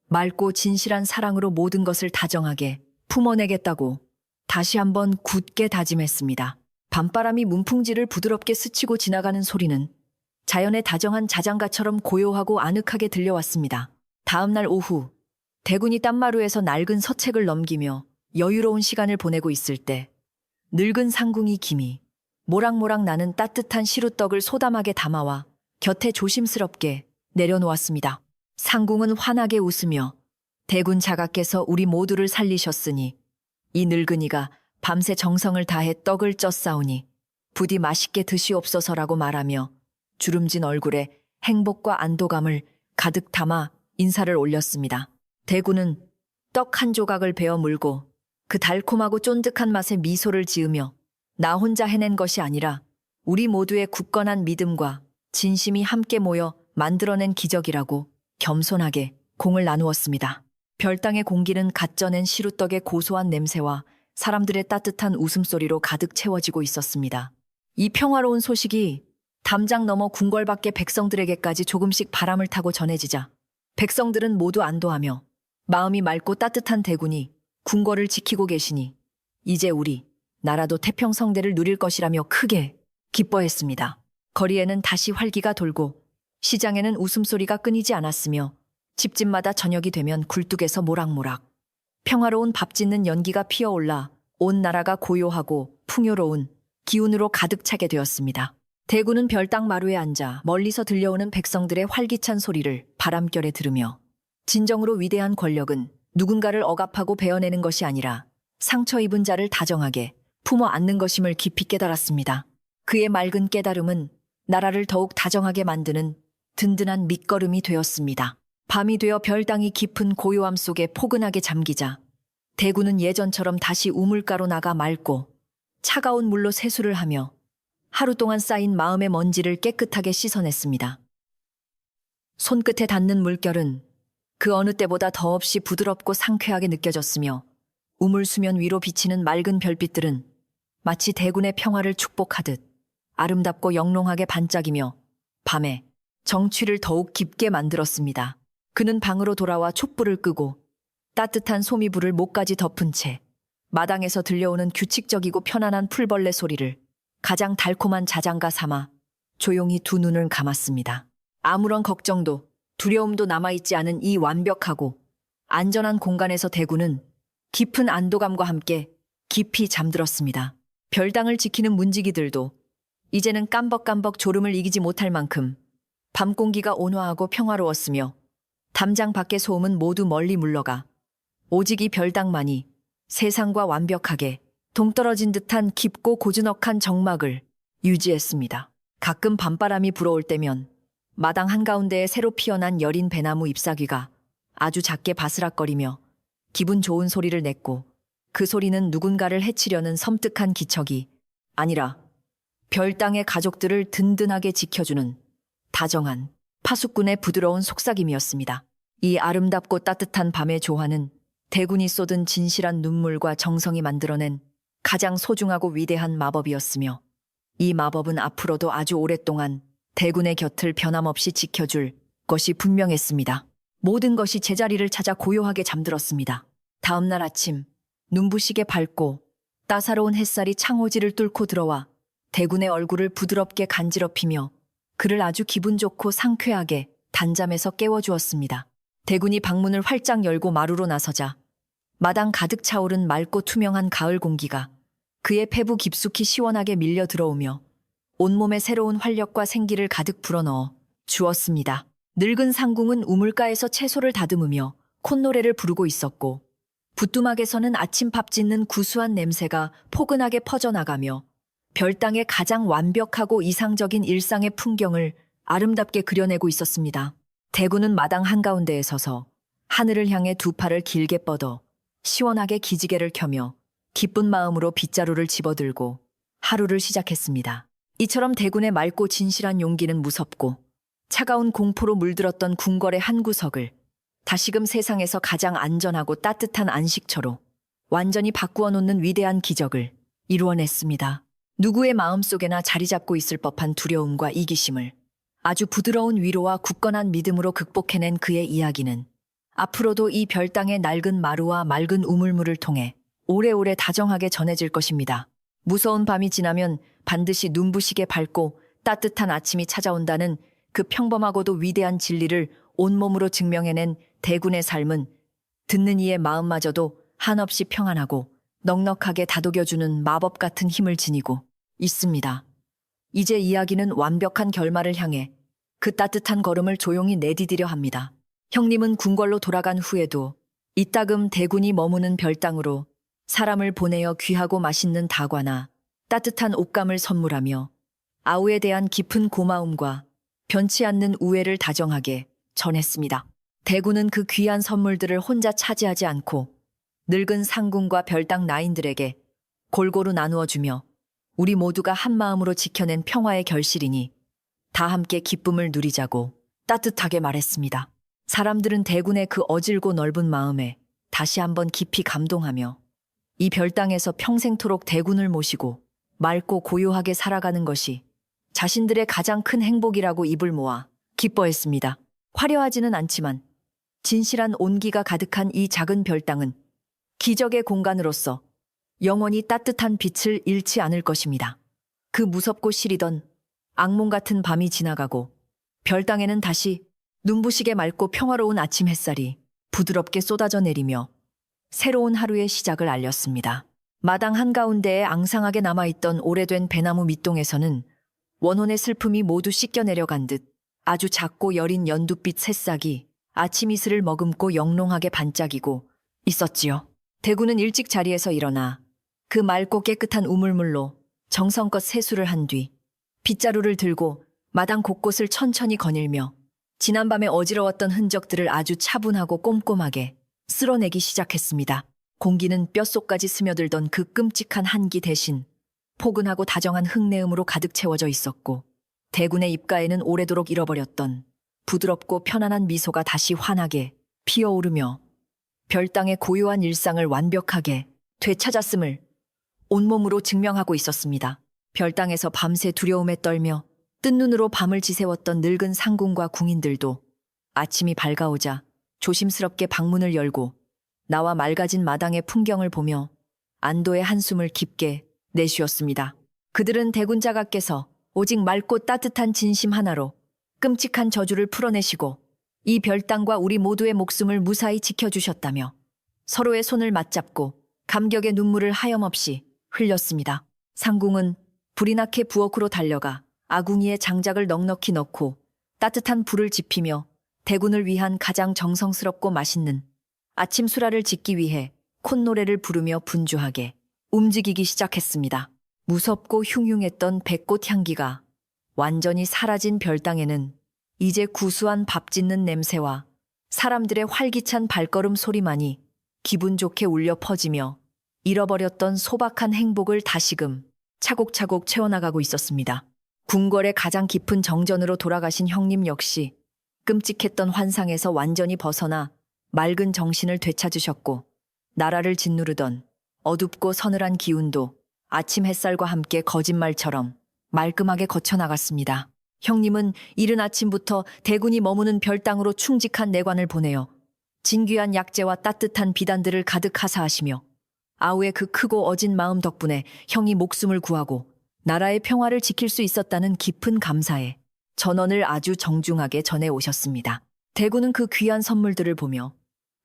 맑고 진실한 사랑으로 모든 것을 다정하게 품어내겠다고 다시 한번 굳게 다짐했습니다. 밤바람이 문풍지를 부드럽게 스치고 지나가는 소리는 자연의 다정한 자장가처럼 고요하고 아늑하게 들려왔습니다. 다음 날 오후 대군이 딴마루에서 낡은 서책을 넘기며 여유로운 시간을 보내고 있을 때 늙은 상궁이 김이 모락모락 나는 따뜻한 시루떡을 소담하게 담아와 곁에 조심스럽게 내려놓았습니다. 상궁은 환하게 웃으며 대군 자가께서 우리 모두를 살리셨으니 이 늙은이가 밤새 정성을 다해 떡을 쪄싸우니 부디 맛있게 드시옵소서라고 말하며 주름진 얼굴에 행복과 안도감을 가득 담아 인사를 올렸습니다. 대군은 떡 한 조각을 베어 물고 그 달콤하고 쫀득한 맛에 미소를 지으며 나 혼자 해낸 것이 아니라 우리 모두의 굳건한 믿음과 진심이 함께 모여 만들어낸 기적이라고 겸손하게 공을 나누었습니다. 별당의 공기는 갓 쪄낸 시루떡의 고소한 냄새와 사람들의 따뜻한 웃음소리로 가득 채워지고 있었습니다. 이 평화로운 소식이 담장 너머 궁궐 밖의 백성들에게까지 조금씩 바람을 타고 전해지자 백성들은 모두 안도하며 마음이 맑고 따뜻한 대군이 궁궐을 지키고 계시니 이제 우리 나라도 태평성대를 누릴 것이라며 크게 기뻐했습니다. 거리에는 다시 활기가 돌고 시장에는 웃음소리가 끊이지 않았으며 집집마다 저녁이 되면 굴뚝에서 모락모락 평화로운 밥 짓는 연기가 피어올라 온 나라가 고요하고 풍요로운 기운으로 가득 차게 되었습니다. 대군은 별당 마루에 앉아 멀리서 들려오는 백성들의 활기찬 소리를 바람결에 들으며 진정으로 위대한 권력은 누군가를 억압하고 베어내는 것이 아니라 상처 입은 자를 다정하게 품어 안는 것임을 깊이 깨달았습니다. 그의 맑은 깨달음은 나라를 더욱 다정하게 만드는 든든한 밑거름이 되었습니다. 밤이 되어 별당이 깊은 고요함 속에 포근하게 잠기자 대군은 예전처럼 다시 우물가로 나가 맑고 차가운 물로 세수를 하며 하루 동안 쌓인 마음의 먼지를 깨끗하게 씻어냈습니다. 손끝에 닿는 물결은 그 어느 때보다 더없이 부드럽고 상쾌하게 느껴졌으며 우물 수면 위로 비치는 맑은 별빛들은 마치 대군의 평화를 축복하듯 아름답고 영롱하게 반짝이며 밤에 정취를 더욱 깊게 만들었습니다. 그는 방으로 돌아와 촛불을 끄고 따뜻한 소미불을 목까지 덮은 채 마당에서 들려오는 규칙적이고 편안한 풀벌레 소리를 가장 달콤한 자장가 삼아 조용히 두 눈을 감았습니다. 아무런 걱정도 두려움도 남아있지 않은 이 완벽하고 안전한 공간에서 대군은 깊은 안도감과 함께 깊이 잠들었습니다. 별당을 지키는 문지기들도 이제는 깜벅깜벅 졸음을 이기지 못할 만큼 밤 공기가 온화하고 평화로웠으며 담장 밖의 소음은 모두 멀리 물러가 오직 이 별당만이 세상과 완벽하게 동떨어진 듯한 깊고 고즈넉한 정막을 유지했습니다. 가끔 밤바람이 불어올 때면 마당 한가운데에 새로 피어난 여린 배나무 잎사귀가 아주 작게 바스락거리며 기분 좋은 소리를 냈고 그 소리는 누군가를 해치려는 섬뜩한 기척이 아니라 별당의 가족들을 든든하게 지켜주는 다정한 파수꾼의 부드러운 속삭임이었습니다. 이 아름답고 따뜻한 밤의 조화는 대군이 쏟은 진실한 눈물과 정성이 만들어낸 가장 소중하고 위대한 마법이었으며 이 마법은 앞으로도 아주 오랫동안 대군의 곁을 변함없이 지켜줄 것이 분명했습니다. 모든 것이 제자리를 찾아 고요하게 잠들었습니다. 다음 날 아침 눈부시게 밝고 따사로운 햇살이 창호지를 뚫고 들어와 대군의 얼굴을 부드럽게 간지럽히며 그를 아주 기분 좋고 상쾌하게 단잠에서 깨워주었습니다. 대군이 방문을 활짝 열고 마루로 나서자 마당 가득 차오른 맑고 투명한 가을 공기가 그의 폐부 깊숙이 시원하게 밀려 들어오며 온몸에 새로운 활력과 생기를 가득 불어넣어 주었습니다. 늙은 상궁은 우물가에서 채소를 다듬으며 콧노래를 부르고 있었고 부뚜막에서는 아침밥 짓는 구수한 냄새가 포근하게 퍼져나가며 별땅의 가장 완벽하고 이상적인 일상의 풍경을 아름답게 그려내고 있었습니다. 대구는 마당 한가운데에 서서 하늘을 향해 두 팔을 길게 뻗어 시원하게 기지개를 켜며 기쁜 마음으로 빗자루를 집어들고 하루를 시작했습니다. 이처럼 대군의 맑고 진실한 용기는 무섭고 차가운 공포로 물들었던 궁궐의 한 구석을 다시금 세상에서 가장 안전하고 따뜻한 안식처로 완전히 바꾸어 놓는 위대한 기적을 이루어냈습니다. 누구의 마음속에나 자리 잡고 있을 법한 두려움과 이기심을 아주 부드러운 위로와 굳건한 믿음으로 극복해낸 그의 이야기는 앞으로도 이 별땅의 낡은 마루와 맑은 우물물을 통해 오래오래 다정하게 전해질 것입니다. 무서운 밤이 지나면 반드시 눈부시게 밝고 따뜻한 아침이 찾아온다는 그 평범하고도 위대한 진리를 온몸으로 증명해낸 대군의 삶은 듣는 이의 마음마저도 한없이 평안하고 넉넉하게 다독여주는 마법 같은 힘을 지니고 있습니다. 이제 이야기는 완벽한 결말을 향해 그 따뜻한 걸음을 조용히 내디디려 합니다. 형님은 궁궐로 돌아간 후에도 이따금 대군이 머무는 별땅으로 사람을 보내어 귀하고 맛있는 다과나 따뜻한 옷감을 선물하며 아우에 대한 깊은 고마움과 변치 않는 우애를 다정하게 전했습니다. 대군은 그 귀한 선물들을 혼자 차지하지 않고 늙은 상궁과 별땅 나인들에게 골고루 나누어 주며 우리 모두가 한 마음으로 지켜낸 평화의 결실이니 다 함께 기쁨을 누리자고 따뜻하게 말했습니다. 사람들은 대군의 그 어질고 넓은 마음에 다시 한번 깊이 감동하며 이 별땅에서 평생토록 대군을 모시고 맑고 고요하게 살아가는 것이 자신들의 가장 큰 행복이라고 입을 모아 기뻐했습니다. 화려하지는 않지만 진실한 온기가 가득한 이 작은 별땅은 기적의 공간으로서 영원히 따뜻한 빛을 잃지 않을 것입니다. 그 무섭고 시리던 악몽 같은 밤이 지나가고 별땅에는 다시 눈부시게 맑고 평화로운 아침 햇살이 부드럽게 쏟아져 내리며 새로운 하루의 시작을 알렸습니다. 마당 한가운데에 앙상하게 남아있던 오래된 배나무 밑동에서는 원혼의 슬픔이 모두 씻겨 내려간 듯 아주 작고 여린 연두빛 새싹이 아침 이슬을 머금고 영롱하게 반짝이고 있었지요. 대구는 일찍 자리에서 일어나 그 맑고 깨끗한 우물물로 정성껏 세수를 한 뒤 빗자루를 들고 마당 곳곳을 천천히 거닐며 지난밤에 어지러웠던 흔적들을 아주 차분하고 꼼꼼하게 쓸어내기 시작했습니다. 공기는 뼛속까지 스며들던 그 끔찍한 한기 대신 포근하고 다정한 흙내음으로 가득 채워져 있었고 대군의 입가에는 오래도록 잃어버렸던 부드럽고 편안한 미소가 다시 환하게 피어오르며 별땅의 고요한 일상을 완벽하게 되찾았음을 온몸으로 증명하고 있었습니다. 별땅에서 밤새 두려움에 떨며 뜬 눈으로 밤을 지새웠던 늙은 상궁과 궁인들도 아침이 밝아오자 조심스럽게 방문을 열고 나와 맑아진 마당의 풍경을 보며 안도의 한숨을 깊게 내쉬었습니다. 그들은 대군자가께서 오직 맑고 따뜻한 진심 하나로 끔찍한 저주를 풀어내시고 이 별땅과 우리 모두의 목숨을 무사히 지켜주셨다며 서로의 손을 맞잡고 감격의 눈물을 하염없이 흘렸습니다. 상궁은 불이 나게 부엌으로 달려가 아궁이에 장작을 넉넉히 넣고 따뜻한 불을 지피며 대군을 위한 가장 정성스럽고 맛있는 아침 수라를 짓기 위해 콧노래를 부르며 분주하게 움직이기 시작했습니다. 무섭고 흉흉했던 백꽃 향기가 완전히 사라진 별땅에는 이제 구수한 밥 짓는 냄새와 사람들의 활기찬 발걸음 소리만이 기분 좋게 울려 퍼지며 잃어버렸던 소박한 행복을 다시금 차곡차곡 채워나가고 있었습니다. 궁궐의 가장 깊은 정전으로 돌아가신 형님 역시 끔찍했던 환상에서 완전히 벗어나 맑은 정신을 되찾으셨고 나라를 짓누르던 어둡고 서늘한 기운도 아침 햇살과 함께 거짓말처럼 말끔하게 거쳐나갔습니다. 형님은 이른 아침부터 대군이 머무는 별땅으로 충직한 내관을 보내어 진귀한 약재와 따뜻한 비단들을 가득 하사하시며 아우의 그 크고 어진 마음 덕분에 형이 목숨을 구하고 나라의 평화를 지킬 수 있었다는 깊은 감사에 전언을 아주 정중하게 전해 오셨습니다. 대군은 그 귀한 선물들을 보며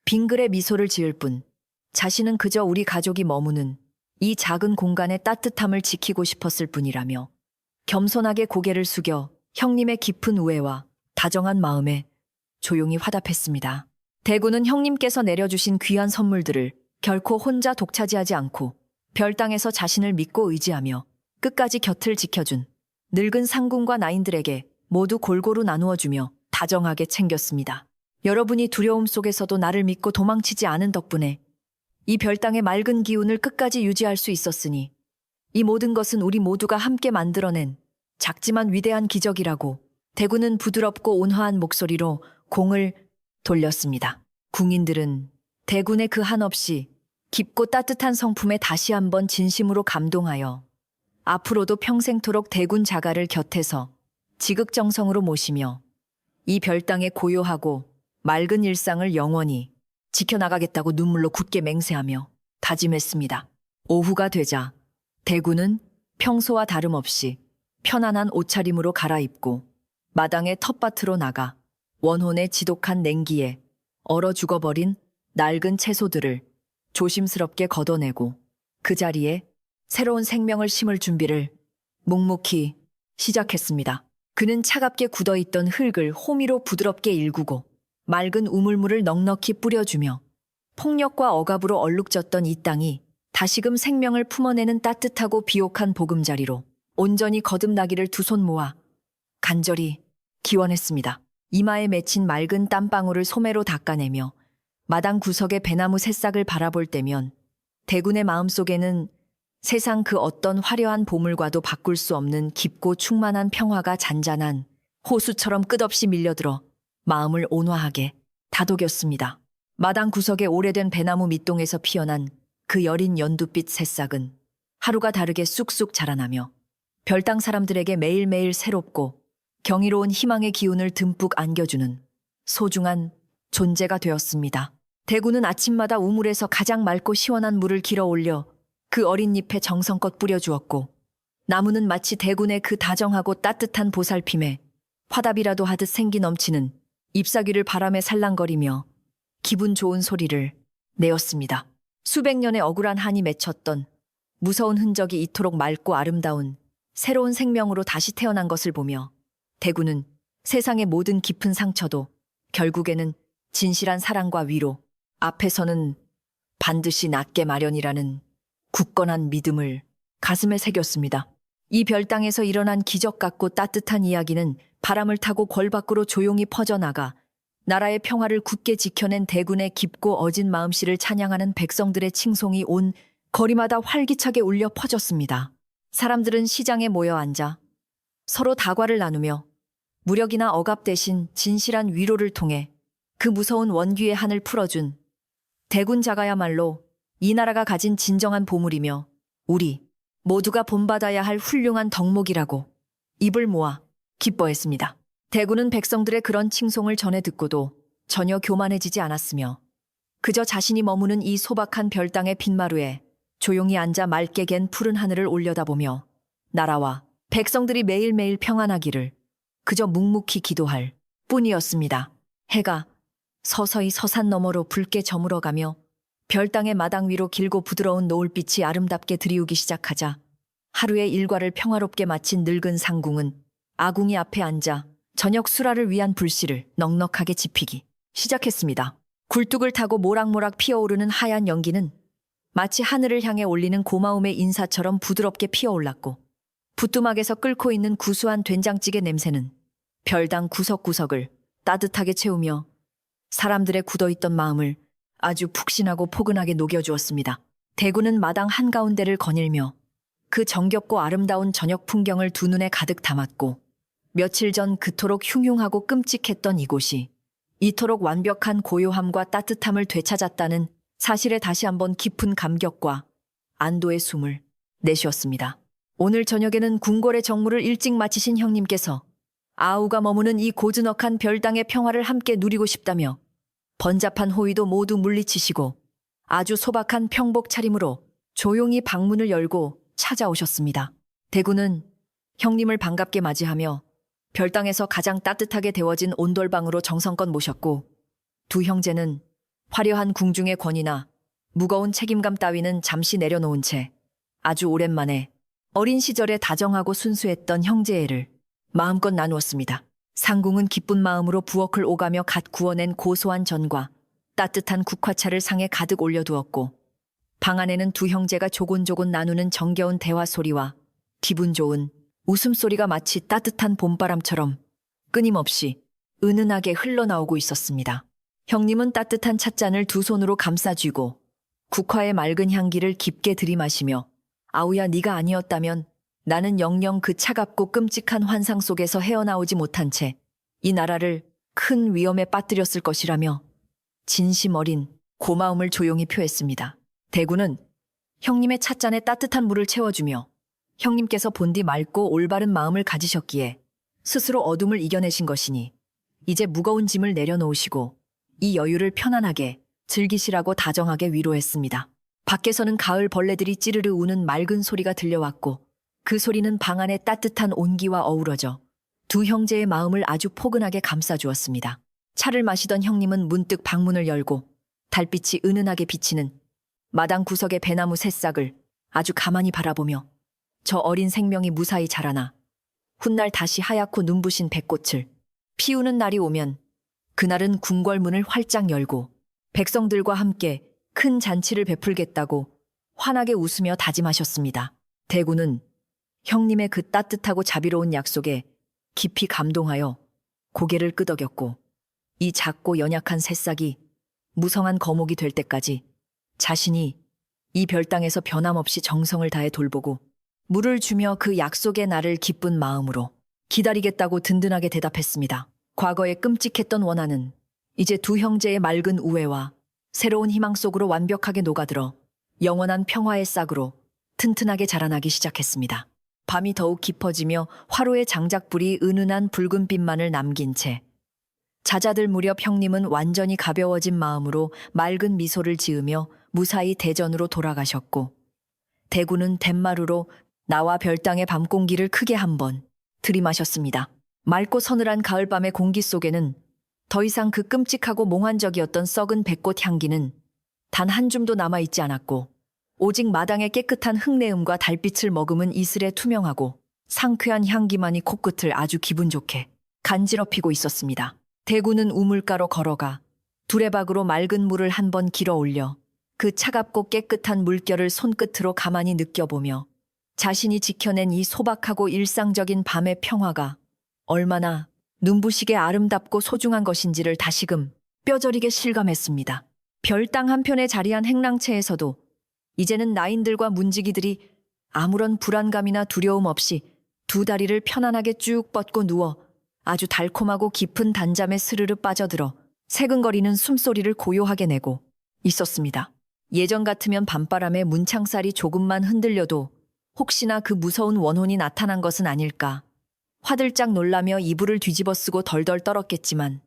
빙글에 미소를 지을 뿐 자신은 그저 우리 가족이 머무는 이 작은 공간의 따뜻함을 지키고 싶었을 뿐이라며 겸손하게 고개를 숙여 형님의 깊은 우애와 다정한 마음에 조용히 화답했습니다. 대구는 형님께서 내려주신 귀한 선물들을 결코 혼자 독차지하지 않고 별땅에서 자신을 믿고 의지하며 끝까지 곁을 지켜준 늙은 상군과 나인들에게 모두 골고루 나누어주며 다정하게 챙겼습니다. 여러분이 두려움 속에서도 나를 믿고 도망치지 않은 덕분에 이 별땅의 맑은 기운을 끝까지 유지할 수 있었으니 이 모든 것은 우리 모두가 함께 만들어낸 작지만 위대한 기적이라고 대구는 부드럽고 온화한 목소리로 공을 돌렸습니다. 궁인들은 대군의 그 한없이 깊고 따뜻한 성품에 다시 한번 진심으로 감동하여 앞으로도 평생토록 대군 자가를 곁에서 지극정성으로 모시며 이 별땅의 고요하고 맑은 일상을 영원히 지켜나가겠다고 눈물로 굳게 맹세하며 다짐했습니다. 오후가 되자 대군은 평소와 다름없이 편안한 옷차림으로 갈아입고 마당의 텃밭으로 나가 원혼의 지독한 냉기에 얼어 죽어버린 낡은 채소들을 조심스럽게 걷어내고 그 자리에 새로운 생명을 심을 준비를 묵묵히 시작했습니다. 그는 차갑게 굳어있던 흙을 호미로 부드럽게 일구고 맑은 우물물을 넉넉히 뿌려주며 폭력과 억압으로 얼룩졌던 이 땅이 다시금 생명을 품어내는 따뜻하고 비옥한 보금자리로 온전히 거듭나기를 두 손 모아 간절히 기원했습니다. 이마에 맺힌 맑은 땀방울을 소매로 닦아내며 마당 구석의 배나무 새싹을 바라볼 때면 대군의 마음속에는 세상 그 어떤 화려한 보물과도 바꿀 수 없는 깊고 충만한 평화가 잔잔한 호수처럼 끝없이 밀려들어 마음을 온화하게 다독였습니다. 마당 구석의 오래된 배나무 밑동에서 피어난 그 여린 연두빛 새싹은 하루가 다르게 쑥쑥 자라나며 별땅 사람들에게 매일매일 새롭고 경이로운 희망의 기운을 듬뿍 안겨주는 소중한 존재가 되었습니다. 대구는 아침마다 우물에서 가장 맑고 시원한 물을 길어 올려 그 어린 잎에 정성껏 뿌려주었고 나무는 마치 대군의 그 다정하고 따뜻한 보살핌에 화답이라도 하듯 생기 넘치는 잎사귀를 바람에 살랑거리며 기분 좋은 소리를 내었습니다. 수백 년의 억울한 한이 맺혔던 무서운 흔적이 이토록 맑고 아름다운 새로운 생명으로 다시 태어난 것을 보며 대구는 세상의 모든 깊은 상처도 결국에는 진실한 사랑과 위로 앞에서는 반드시 낫게 마련이라는 굳건한 믿음을 가슴에 새겼습니다. 이 별땅에서 일어난 기적 같고 따뜻한 이야기는 바람을 타고 궐 밖으로 조용히 퍼져나가 나라의 평화를 굳게 지켜낸 대군의 깊고 어진 마음씨를 찬양하는 백성들의 칭송이 온 거리마다 활기차게 울려 퍼졌습니다. 사람들은 시장에 모여 앉아 서로 다과를 나누며 무력이나 억압 대신 진실한 위로를 통해 그 무서운 원귀의 한을 풀어준 대군 자가야말로 이 나라가 가진 진정한 보물이며 우리 모두가 본받아야 할 훌륭한 덕목이라고 입을 모아 기뻐했습니다. 대군은 백성들의 그런 칭송을 전해 듣고도 전혀 교만해지지 않았으며 그저 자신이 머무는 이 소박한 별땅의 빈마루에 조용히 앉아 맑게 갠 푸른 하늘을 올려다보며 나라와 백성들이 매일매일 평안하기를 그저 묵묵히 기도할 뿐이었습니다. 해가 서서히 서산 너머로 붉게 저물어가며 별땅의 마당 위로 길고 부드러운 노을빛이 아름답게 들이우기 시작하자 하루의 일과를 평화롭게 마친 늙은 상궁은 아궁이 앞에 앉아 저녁 수라를 위한 불씨를 넉넉하게 지피기 시작했습니다. 굴뚝을 타고 모락모락 피어오르는 하얀 연기는 마치 하늘을 향해 올리는 고마움의 인사처럼 부드럽게 피어올랐고 부뚜막에서 끓고 있는 구수한 된장찌개 냄새는 별당 구석구석을 따뜻하게 채우며 사람들의 굳어있던 마음을 아주 푹신하고 포근하게 녹여주었습니다. 대구는 마당 한가운데를 거닐며 그 정겹고 아름다운 저녁 풍경을 두 눈에 가득 담았고 며칠 전 그토록 흉흉하고 끔찍했던 이곳이 이토록 완벽한 고요함과 따뜻함을 되찾았다는 사실에 다시 한번 깊은 감격과 안도의 숨을 내쉬었습니다. 오늘 저녁에는 궁궐의 정무를 일찍 마치신 형님께서 아우가 머무는 이 고즈넉한 별당의 평화를 함께 누리고 싶다며 번잡한 호의도 모두 물리치시고 아주 소박한 평복 차림으로 조용히 방문을 열고 찾아오셨습니다. 대구는 형님을 반갑게 맞이하며 별당에서 가장 따뜻하게 데워진 온돌방으로 정성껏 모셨고 두 형제는 화려한 궁중의 권위나 무거운 책임감 따위는 잠시 내려놓은 채 아주 오랜만에 어린 시절에 다정하고 순수했던 형제애를 마음껏 나누었습니다. 상궁은 기쁜 마음으로 부엌을 오가며 갓 구워낸 고소한 전과 따뜻한 국화차를 상에 가득 올려두었고, 방 안에는 두 형제가 조곤조곤 나누는 정겨운 대화 소리와 기분 좋은 웃음소리가 마치 따뜻한 봄바람처럼 끊임없이 은은하게 흘러나오고 있었습니다. 형님은 따뜻한 찻잔을 두 손으로 감싸 쥐고 국화의 맑은 향기를 깊게 들이마시며, 아우야, 네가 아니었다면 나는 영영 그 차갑고 끔찍한 환상 속에서 헤어나오지 못한 채 이 나라를 큰 위험에 빠뜨렸을 것이라며 진심 어린 고마움을 조용히 표했습니다. 대구는 형님의 찻잔에 따뜻한 물을 채워주며, 형님께서 본디 맑고 올바른 마음을 가지셨기에 스스로 어둠을 이겨내신 것이니 이제 무거운 짐을 내려놓으시고 이 여유를 편안하게 즐기시라고 다정하게 위로했습니다. 밖에서는 가을 벌레들이 찌르르 우는 맑은 소리가 들려왔고, 그 소리는 방 안의 따뜻한 온기와 어우러져 두 형제의 마음을 아주 포근하게 감싸주었습니다. 차를 마시던 형님은 문득 방문을 열고 달빛이 은은하게 비치는 마당 구석의 배나무 새싹을 아주 가만히 바라보며 저 어린 생명이 무사히 자라나 훗날 다시 하얗고 눈부신 백꽃을 피우는 날이 오면 그날은 궁궐문을 활짝 열고 백성들과 함께 큰 잔치를 베풀겠다고 환하게 웃으며 다짐하셨습니다. 대구는 형님의 그 따뜻하고 자비로운 약속에 깊이 감동하여 고개를 끄덕였고, 이 작고 연약한 새싹이 무성한 거목이 될 때까지 자신이 이 별땅에서 변함없이 정성을 다해 돌보고 물을 주며 그 약속의 날을 기쁜 마음으로 기다리겠다고 든든하게 대답했습니다. 과거에 끔찍했던 원한은 이제 두 형제의 맑은 우애와 새로운 희망 속으로 완벽하게 녹아들어 영원한 평화의 싹으로 튼튼하게 자라나기 시작했습니다. 밤이 더욱 깊어지며 화로의 장작불이 은은한 붉은빛만을 남긴 채 잦아들 무렵 형님은 완전히 가벼워진 마음으로 맑은 미소를 지으며 무사히 대전으로 돌아가셨고, 대구는 덴마루로 나와 별땅의 밤공기를 크게 한번 들이마셨습니다. 맑고 서늘한 가을밤의 공기 속에는 더 이상 그 끔찍하고 몽환적이었던 썩은 백꽃 향기는 단 한 줌도 남아있지 않았고, 오직 마당의 깨끗한 흙내음과 달빛을 머금은 이슬의 투명하고 상쾌한 향기만이 코끝을 아주 기분 좋게 간지럽히고 있었습니다. 대구는 우물가로 걸어가 두레박으로 맑은 물을 한 번 길어 올려 그 차갑고 깨끗한 물결을 손끝으로 가만히 느껴보며 자신이 지켜낸 이 소박하고 일상적인 밤의 평화가 얼마나 눈부시게 아름답고 소중한 것인지를 다시금 뼈저리게 실감했습니다. 별땅 한편에 자리한 행랑채에서도 이제는 나인들과 문지기들이 아무런 불안감이나 두려움 없이 두 다리를 편안하게 쭉 뻗고 누워 아주 달콤하고 깊은 단잠에 스르르 빠져들어 새근거리는 숨소리를 고요하게 내고 있었습니다. 예전 같으면 밤바람에 문창살이 조금만 흔들려도 혹시나 그 무서운 원혼이 나타난 것은 아닐까 화들짝 놀라며 이불을 뒤집어 쓰고 덜덜 떨었겠지만,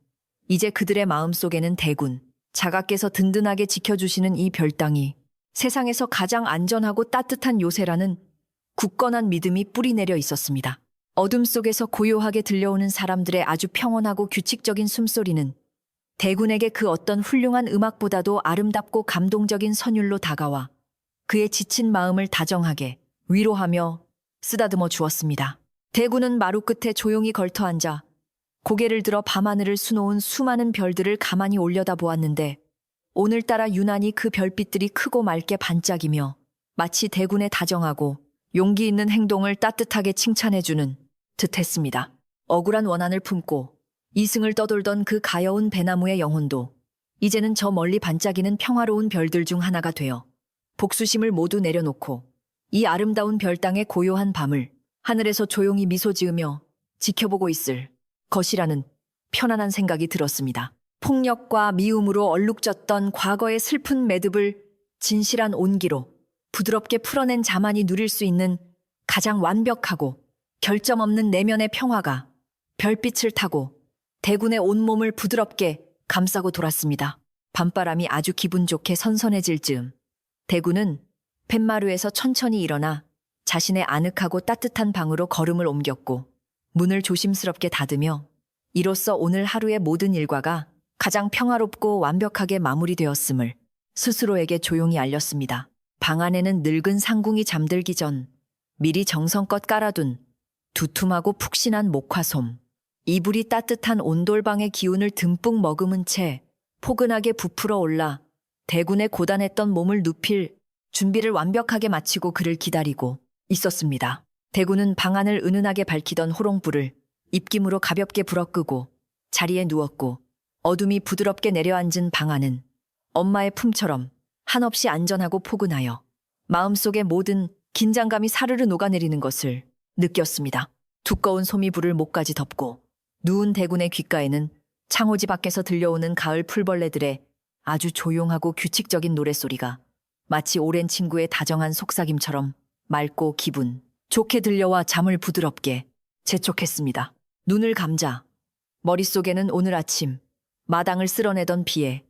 이제 그들의 마음속에는 대군, 자가께서 든든하게 지켜주시는 이 별땅이 세상에서 가장 안전하고 따뜻한 요새라는 굳건한 믿음이 뿌리내려 있었습니다. 어둠 속에서 고요하게 들려오는 사람들의 아주 평온하고 규칙적인 숨소리는 대군에게 그 어떤 훌륭한 음악보다도 아름답고 감동적인 선율로 다가와 그의 지친 마음을 다정하게 위로하며 쓰다듬어 주었습니다. 대군은 마루 끝에 조용히 걸터앉아 고개를 들어 밤하늘을 수놓은 수많은 별들을 가만히 올려다보았는데, 오늘따라 유난히 그 별빛들이 크고 맑게 반짝이며 마치 대군의 다정하고 용기 있는 행동을 따뜻하게 칭찬해주는 듯했습니다. 억울한 원한을 품고 이승을 떠돌던 그 가여운 배나무의 영혼도 이제는 저 멀리 반짝이는 평화로운 별들 중 하나가 되어 복수심을 모두 내려놓고 이 아름다운 별땅의 고요한 밤을 하늘에서 조용히 미소 지으며 지켜보고 있을 것이라는 편안한 생각이 들었습니다. 폭력과 미움으로 얼룩졌던 과거의 슬픈 매듭을 진실한 온기로 부드럽게 풀어낸 자만이 누릴 수 있는 가장 완벽하고 결점 없는 내면의 평화가 별빛을 타고 대군의 온몸을 부드럽게 감싸고 돌았습니다. 밤바람이 아주 기분 좋게 선선해질 즈음 대군은 팻마루에서 천천히 일어나 자신의 아늑하고 따뜻한 방으로 걸음을 옮겼고 문을 조심스럽게 닫으며 이로써 오늘 하루의 모든 일과가 가장 평화롭고 완벽하게 마무리되었음을 스스로에게 조용히 알렸습니다. 방 안에는 늙은 상궁이 잠들기 전 미리 정성껏 깔아둔 두툼하고 푹신한 목화솜, 이불이 따뜻한 온돌방의 기운을 듬뿍 머금은 채 포근하게 부풀어 올라 대군의 고단했던 몸을 눕힐 준비를 완벽하게 마치고 그를 기다리고 있었습니다. 대군은 방 안을 은은하게 밝히던 호롱불을 입김으로 가볍게 불어 끄고 자리에 누웠고 어둠이 부드럽게 내려앉은 방 안은 엄마의 품처럼 한없이 안전하고 포근하여 마음속의 모든 긴장감이 사르르 녹아내리는 것을 느꼈습니다. 두꺼운 솜이 불을 목까지 덮고 누운 대군의 귓가에는 창호지 밖에서 들려오는 가을 풀벌레들의 아주 조용하고 규칙적인 노랫소리가 마치 오랜 친구의 다정한 속삭임처럼 맑고 기분 좋게 들려와 잠을 부드럽게 재촉했습니다. 눈을 감자 머릿속에는 오늘 아침 마당을 쓸어내던 비에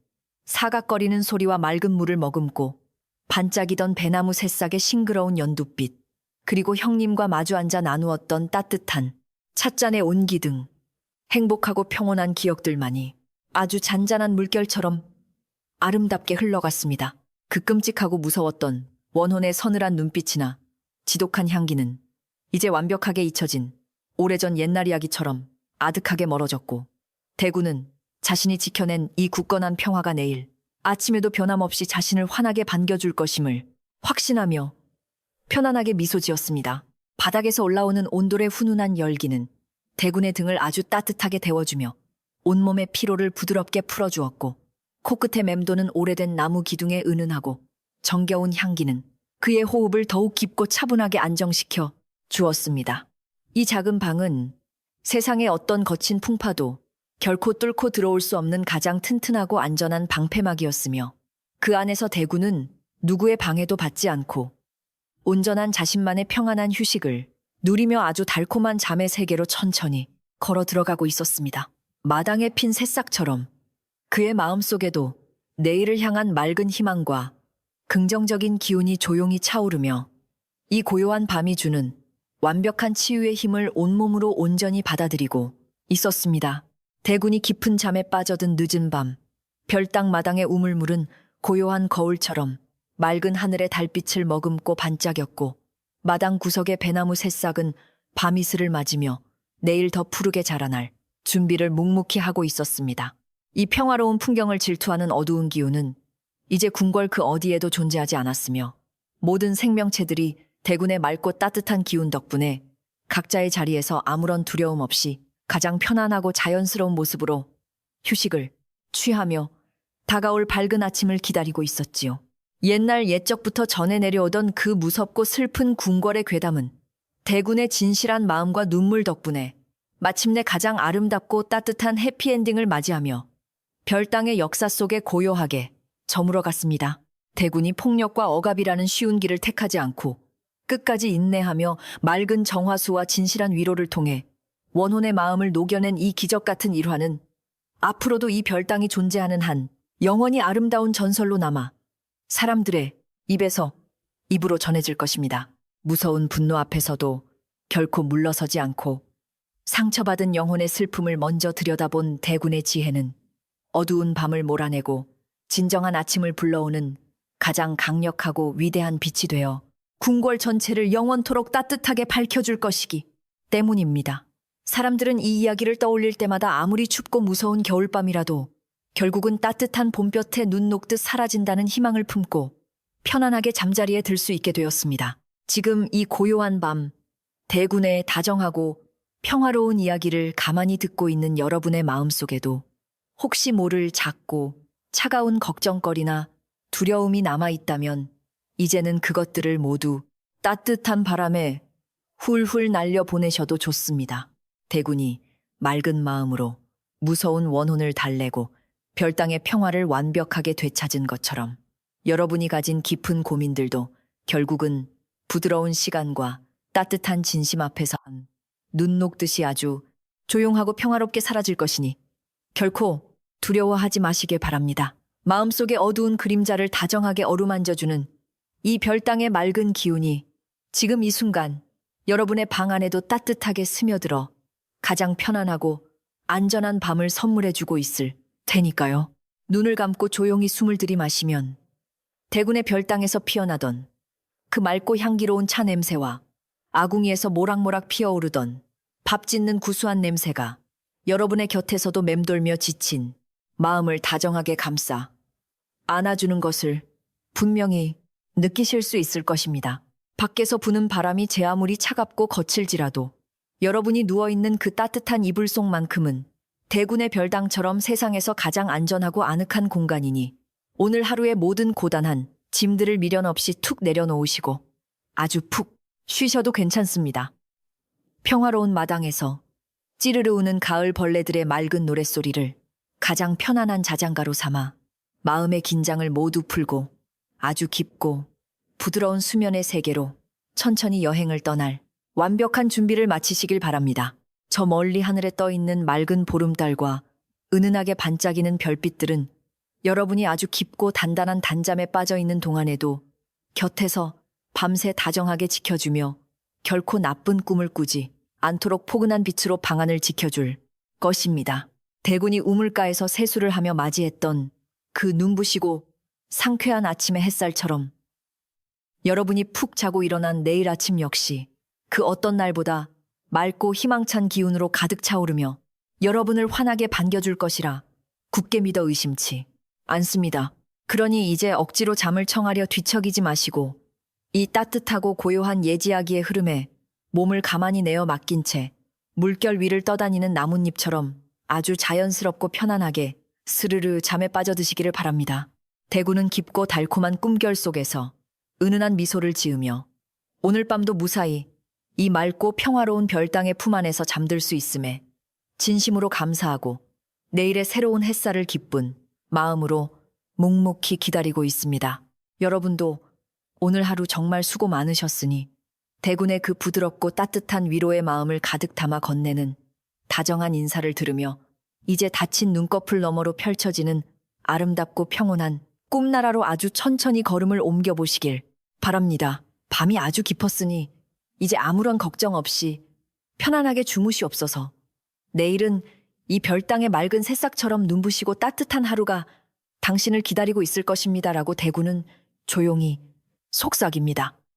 사각거리는 소리와 맑은 물을 머금고 반짝이던 배나무 새싹의 싱그러운 연두빛, 그리고 형님과 마주 앉아 나누었던 따뜻한 찻잔의 온기 등 행복하고 평온한 기억들만이 아주 잔잔한 물결처럼 아름답게 흘러갔습니다. 그 끔찍하고 무서웠던 원혼의 서늘한 눈빛이나 지독한 향기는 이제 완벽하게 잊혀진 오래전 옛날 이야기처럼 아득하게 멀어졌고, 대구는 자신이 지켜낸 이 굳건한 평화가 내일 아침에도 변함없이 자신을 환하게 반겨줄 것임을 확신하며 편안하게 미소 지었습니다. 바닥에서 올라오는 온돌의 훈훈한 열기는 대군의 등을 아주 따뜻하게 데워주며 온몸의 피로를 부드럽게 풀어주었고, 코끝에 맴도는 오래된 나무 기둥의 은은하고 정겨운 향기는 그의 호흡을 더욱 깊고 차분하게 안정시켜 주었습니다. 이 작은 방은 세상의 어떤 거친 풍파도 결코 뚫고 들어올 수 없는 가장 튼튼하고 안전한 방패막이었으며, 그 안에서 대구는 누구의 방해도 받지 않고 온전한 자신만의 평안한 휴식을 누리며 아주 달콤한 잠의 세계로 천천히 걸어 들어가고 있었습니다. 마당에 핀 새싹처럼 그의 마음속에도 내일을 향한 맑은 희망과 긍정적인 기운이 조용히 차오르며 이 고요한 밤이 주는 완벽한 치유의 힘을 온몸으로 온전히 받아들이고 있었습니다. 대군이 깊은 잠에 빠져든 늦은 밤, 별당 마당의 우물물은 고요한 거울처럼 맑은 하늘의 달빛을 머금고 반짝였고, 마당 구석의 배나무 새싹은 밤이슬을 맞으며 내일 더 푸르게 자라날 준비를 묵묵히 하고 있었습니다. 이 평화로운 풍경을 질투하는 어두운 기운은 이제 궁궐 그 어디에도 존재하지 않았으며, 모든 생명체들이 대군의 맑고 따뜻한 기운 덕분에 각자의 자리에서 아무런 두려움 없이 가장 편안하고 자연스러운 모습으로 휴식을 취하며 다가올 밝은 아침을 기다리고 있었지요. 옛날 옛적부터 전해 내려오던 그 무섭고 슬픈 궁궐의 괴담은 대군의 진실한 마음과 눈물 덕분에 마침내 가장 아름답고 따뜻한 해피엔딩을 맞이하며 별당의 역사 속에 고요하게 저물어갔습니다. 대군이 폭력과 억압이라는 쉬운 길을 택하지 않고 끝까지 인내하며 맑은 정화수와 진실한 위로를 통해 원혼의 마음을 녹여낸 이 기적 같은 일화는 앞으로도 이 별당이 존재하는 한 영원히 아름다운 전설로 남아 사람들의 입에서 입으로 전해질 것입니다. 무서운 분노 앞에서도 결코 물러서지 않고 상처받은 영혼의 슬픔을 먼저 들여다본 대군의 지혜는 어두운 밤을 몰아내고 진정한 아침을 불러오는 가장 강력하고 위대한 빛이 되어 궁궐 전체를 영원토록 따뜻하게 밝혀줄 것이기 때문입니다. 사람들은 이 이야기를 떠올릴 때마다 아무리 춥고 무서운 겨울밤이라도 결국은 따뜻한 봄볕에 눈 녹듯 사라진다는 희망을 품고 편안하게 잠자리에 들 수 있게 되었습니다. 지금 이 고요한 밤, 대군의 다정하고 평화로운 이야기를 가만히 듣고 있는 여러분의 마음속에도 혹시 모를 작고 차가운 걱정거리나 두려움이 남아있다면 이제는 그것들을 모두 따뜻한 바람에 훌훌 날려보내셔도 좋습니다. 대군이 맑은 마음으로 무서운 원혼을 달래고 별당의 평화를 완벽하게 되찾은 것처럼 여러분이 가진 깊은 고민들도 결국은 부드러운 시간과 따뜻한 진심 앞에서 눈 녹듯이 아주 조용하고 평화롭게 사라질 것이니 결코 두려워하지 마시길 바랍니다. 마음속의 어두운 그림자를 다정하게 어루만져주는 이 별당의 맑은 기운이 지금 이 순간 여러분의 방 안에도 따뜻하게 스며들어 가장 편안하고 안전한 밤을 선물해주고 있을 테니까요. 눈을 감고 조용히 숨을 들이마시면 대군의 별당에서 피어나던 그 맑고 향기로운 차 냄새와 아궁이에서 모락모락 피어오르던 밥 짓는 구수한 냄새가 여러분의 곁에서도 맴돌며 지친 마음을 다정하게 감싸 안아주는 것을 분명히 느끼실 수 있을 것입니다. 밖에서 부는 바람이 제 아무리 차갑고 거칠지라도 여러분이 누워있는 그 따뜻한 이불 속만큼은 대군의 별당처럼 세상에서 가장 안전하고 아늑한 공간이니 오늘 하루의 모든 고단한 짐들을 미련 없이 툭 내려놓으시고 아주 푹 쉬셔도 괜찮습니다. 평화로운 마당에서 찌르르 우는 가을 벌레들의 맑은 노랫소리를 가장 편안한 자장가로 삼아 마음의 긴장을 모두 풀고 아주 깊고 부드러운 수면의 세계로 천천히 여행을 떠날 완벽한 준비를 마치시길 바랍니다. 저 멀리 하늘에 떠있는 맑은 보름달과 은은하게 반짝이는 별빛들은 여러분이 아주 깊고 단단한 단잠에 빠져있는 동안에도 곁에서 밤새 다정하게 지켜주며 결코 나쁜 꿈을 꾸지 않도록 포근한 빛으로 방안을 지켜줄 것입니다. 대군이 우물가에서 세수를 하며 맞이했던 그 눈부시고 상쾌한 아침의 햇살처럼 여러분이 푹 자고 일어난 내일 아침 역시 그 어떤 날보다 맑고 희망찬 기운으로 가득 차오르며 여러분을 환하게 반겨줄 것이라 굳게 믿어 의심치 않습니다. 그러니 이제 억지로 잠을 청하려 뒤척이지 마시고 이 따뜻하고 고요한 예지아기의 흐름에 몸을 가만히 내어 맡긴 채 물결 위를 떠다니는 나뭇잎처럼 아주 자연스럽고 편안하게 스르르 잠에 빠져드시기를 바랍니다. 대구는 깊고 달콤한 꿈결 속에서 은은한 미소를 지으며 오늘 밤도 무사히 이 맑고 평화로운 별당의 품 안에서 잠들 수 있음에 진심으로 감사하고 내일의 새로운 햇살을 기쁜 마음으로 묵묵히 기다리고 있습니다. 여러분도 오늘 하루 정말 수고 많으셨으니 대군의 그 부드럽고 따뜻한 위로의 마음을 가득 담아 건네는 다정한 인사를 들으며 이제 닫힌 눈꺼풀 너머로 펼쳐지는 아름답고 평온한 꿈나라로 아주 천천히 걸음을 옮겨보시길 바랍니다. 밤이 아주 깊었으니 이제 아무런 걱정 없이 편안하게 주무시옵소서. 내일은 이 별땅의 맑은 새싹처럼 눈부시고 따뜻한 하루가 당신을 기다리고 있을 것입니다라고 대군은 조용히 속삭입니다.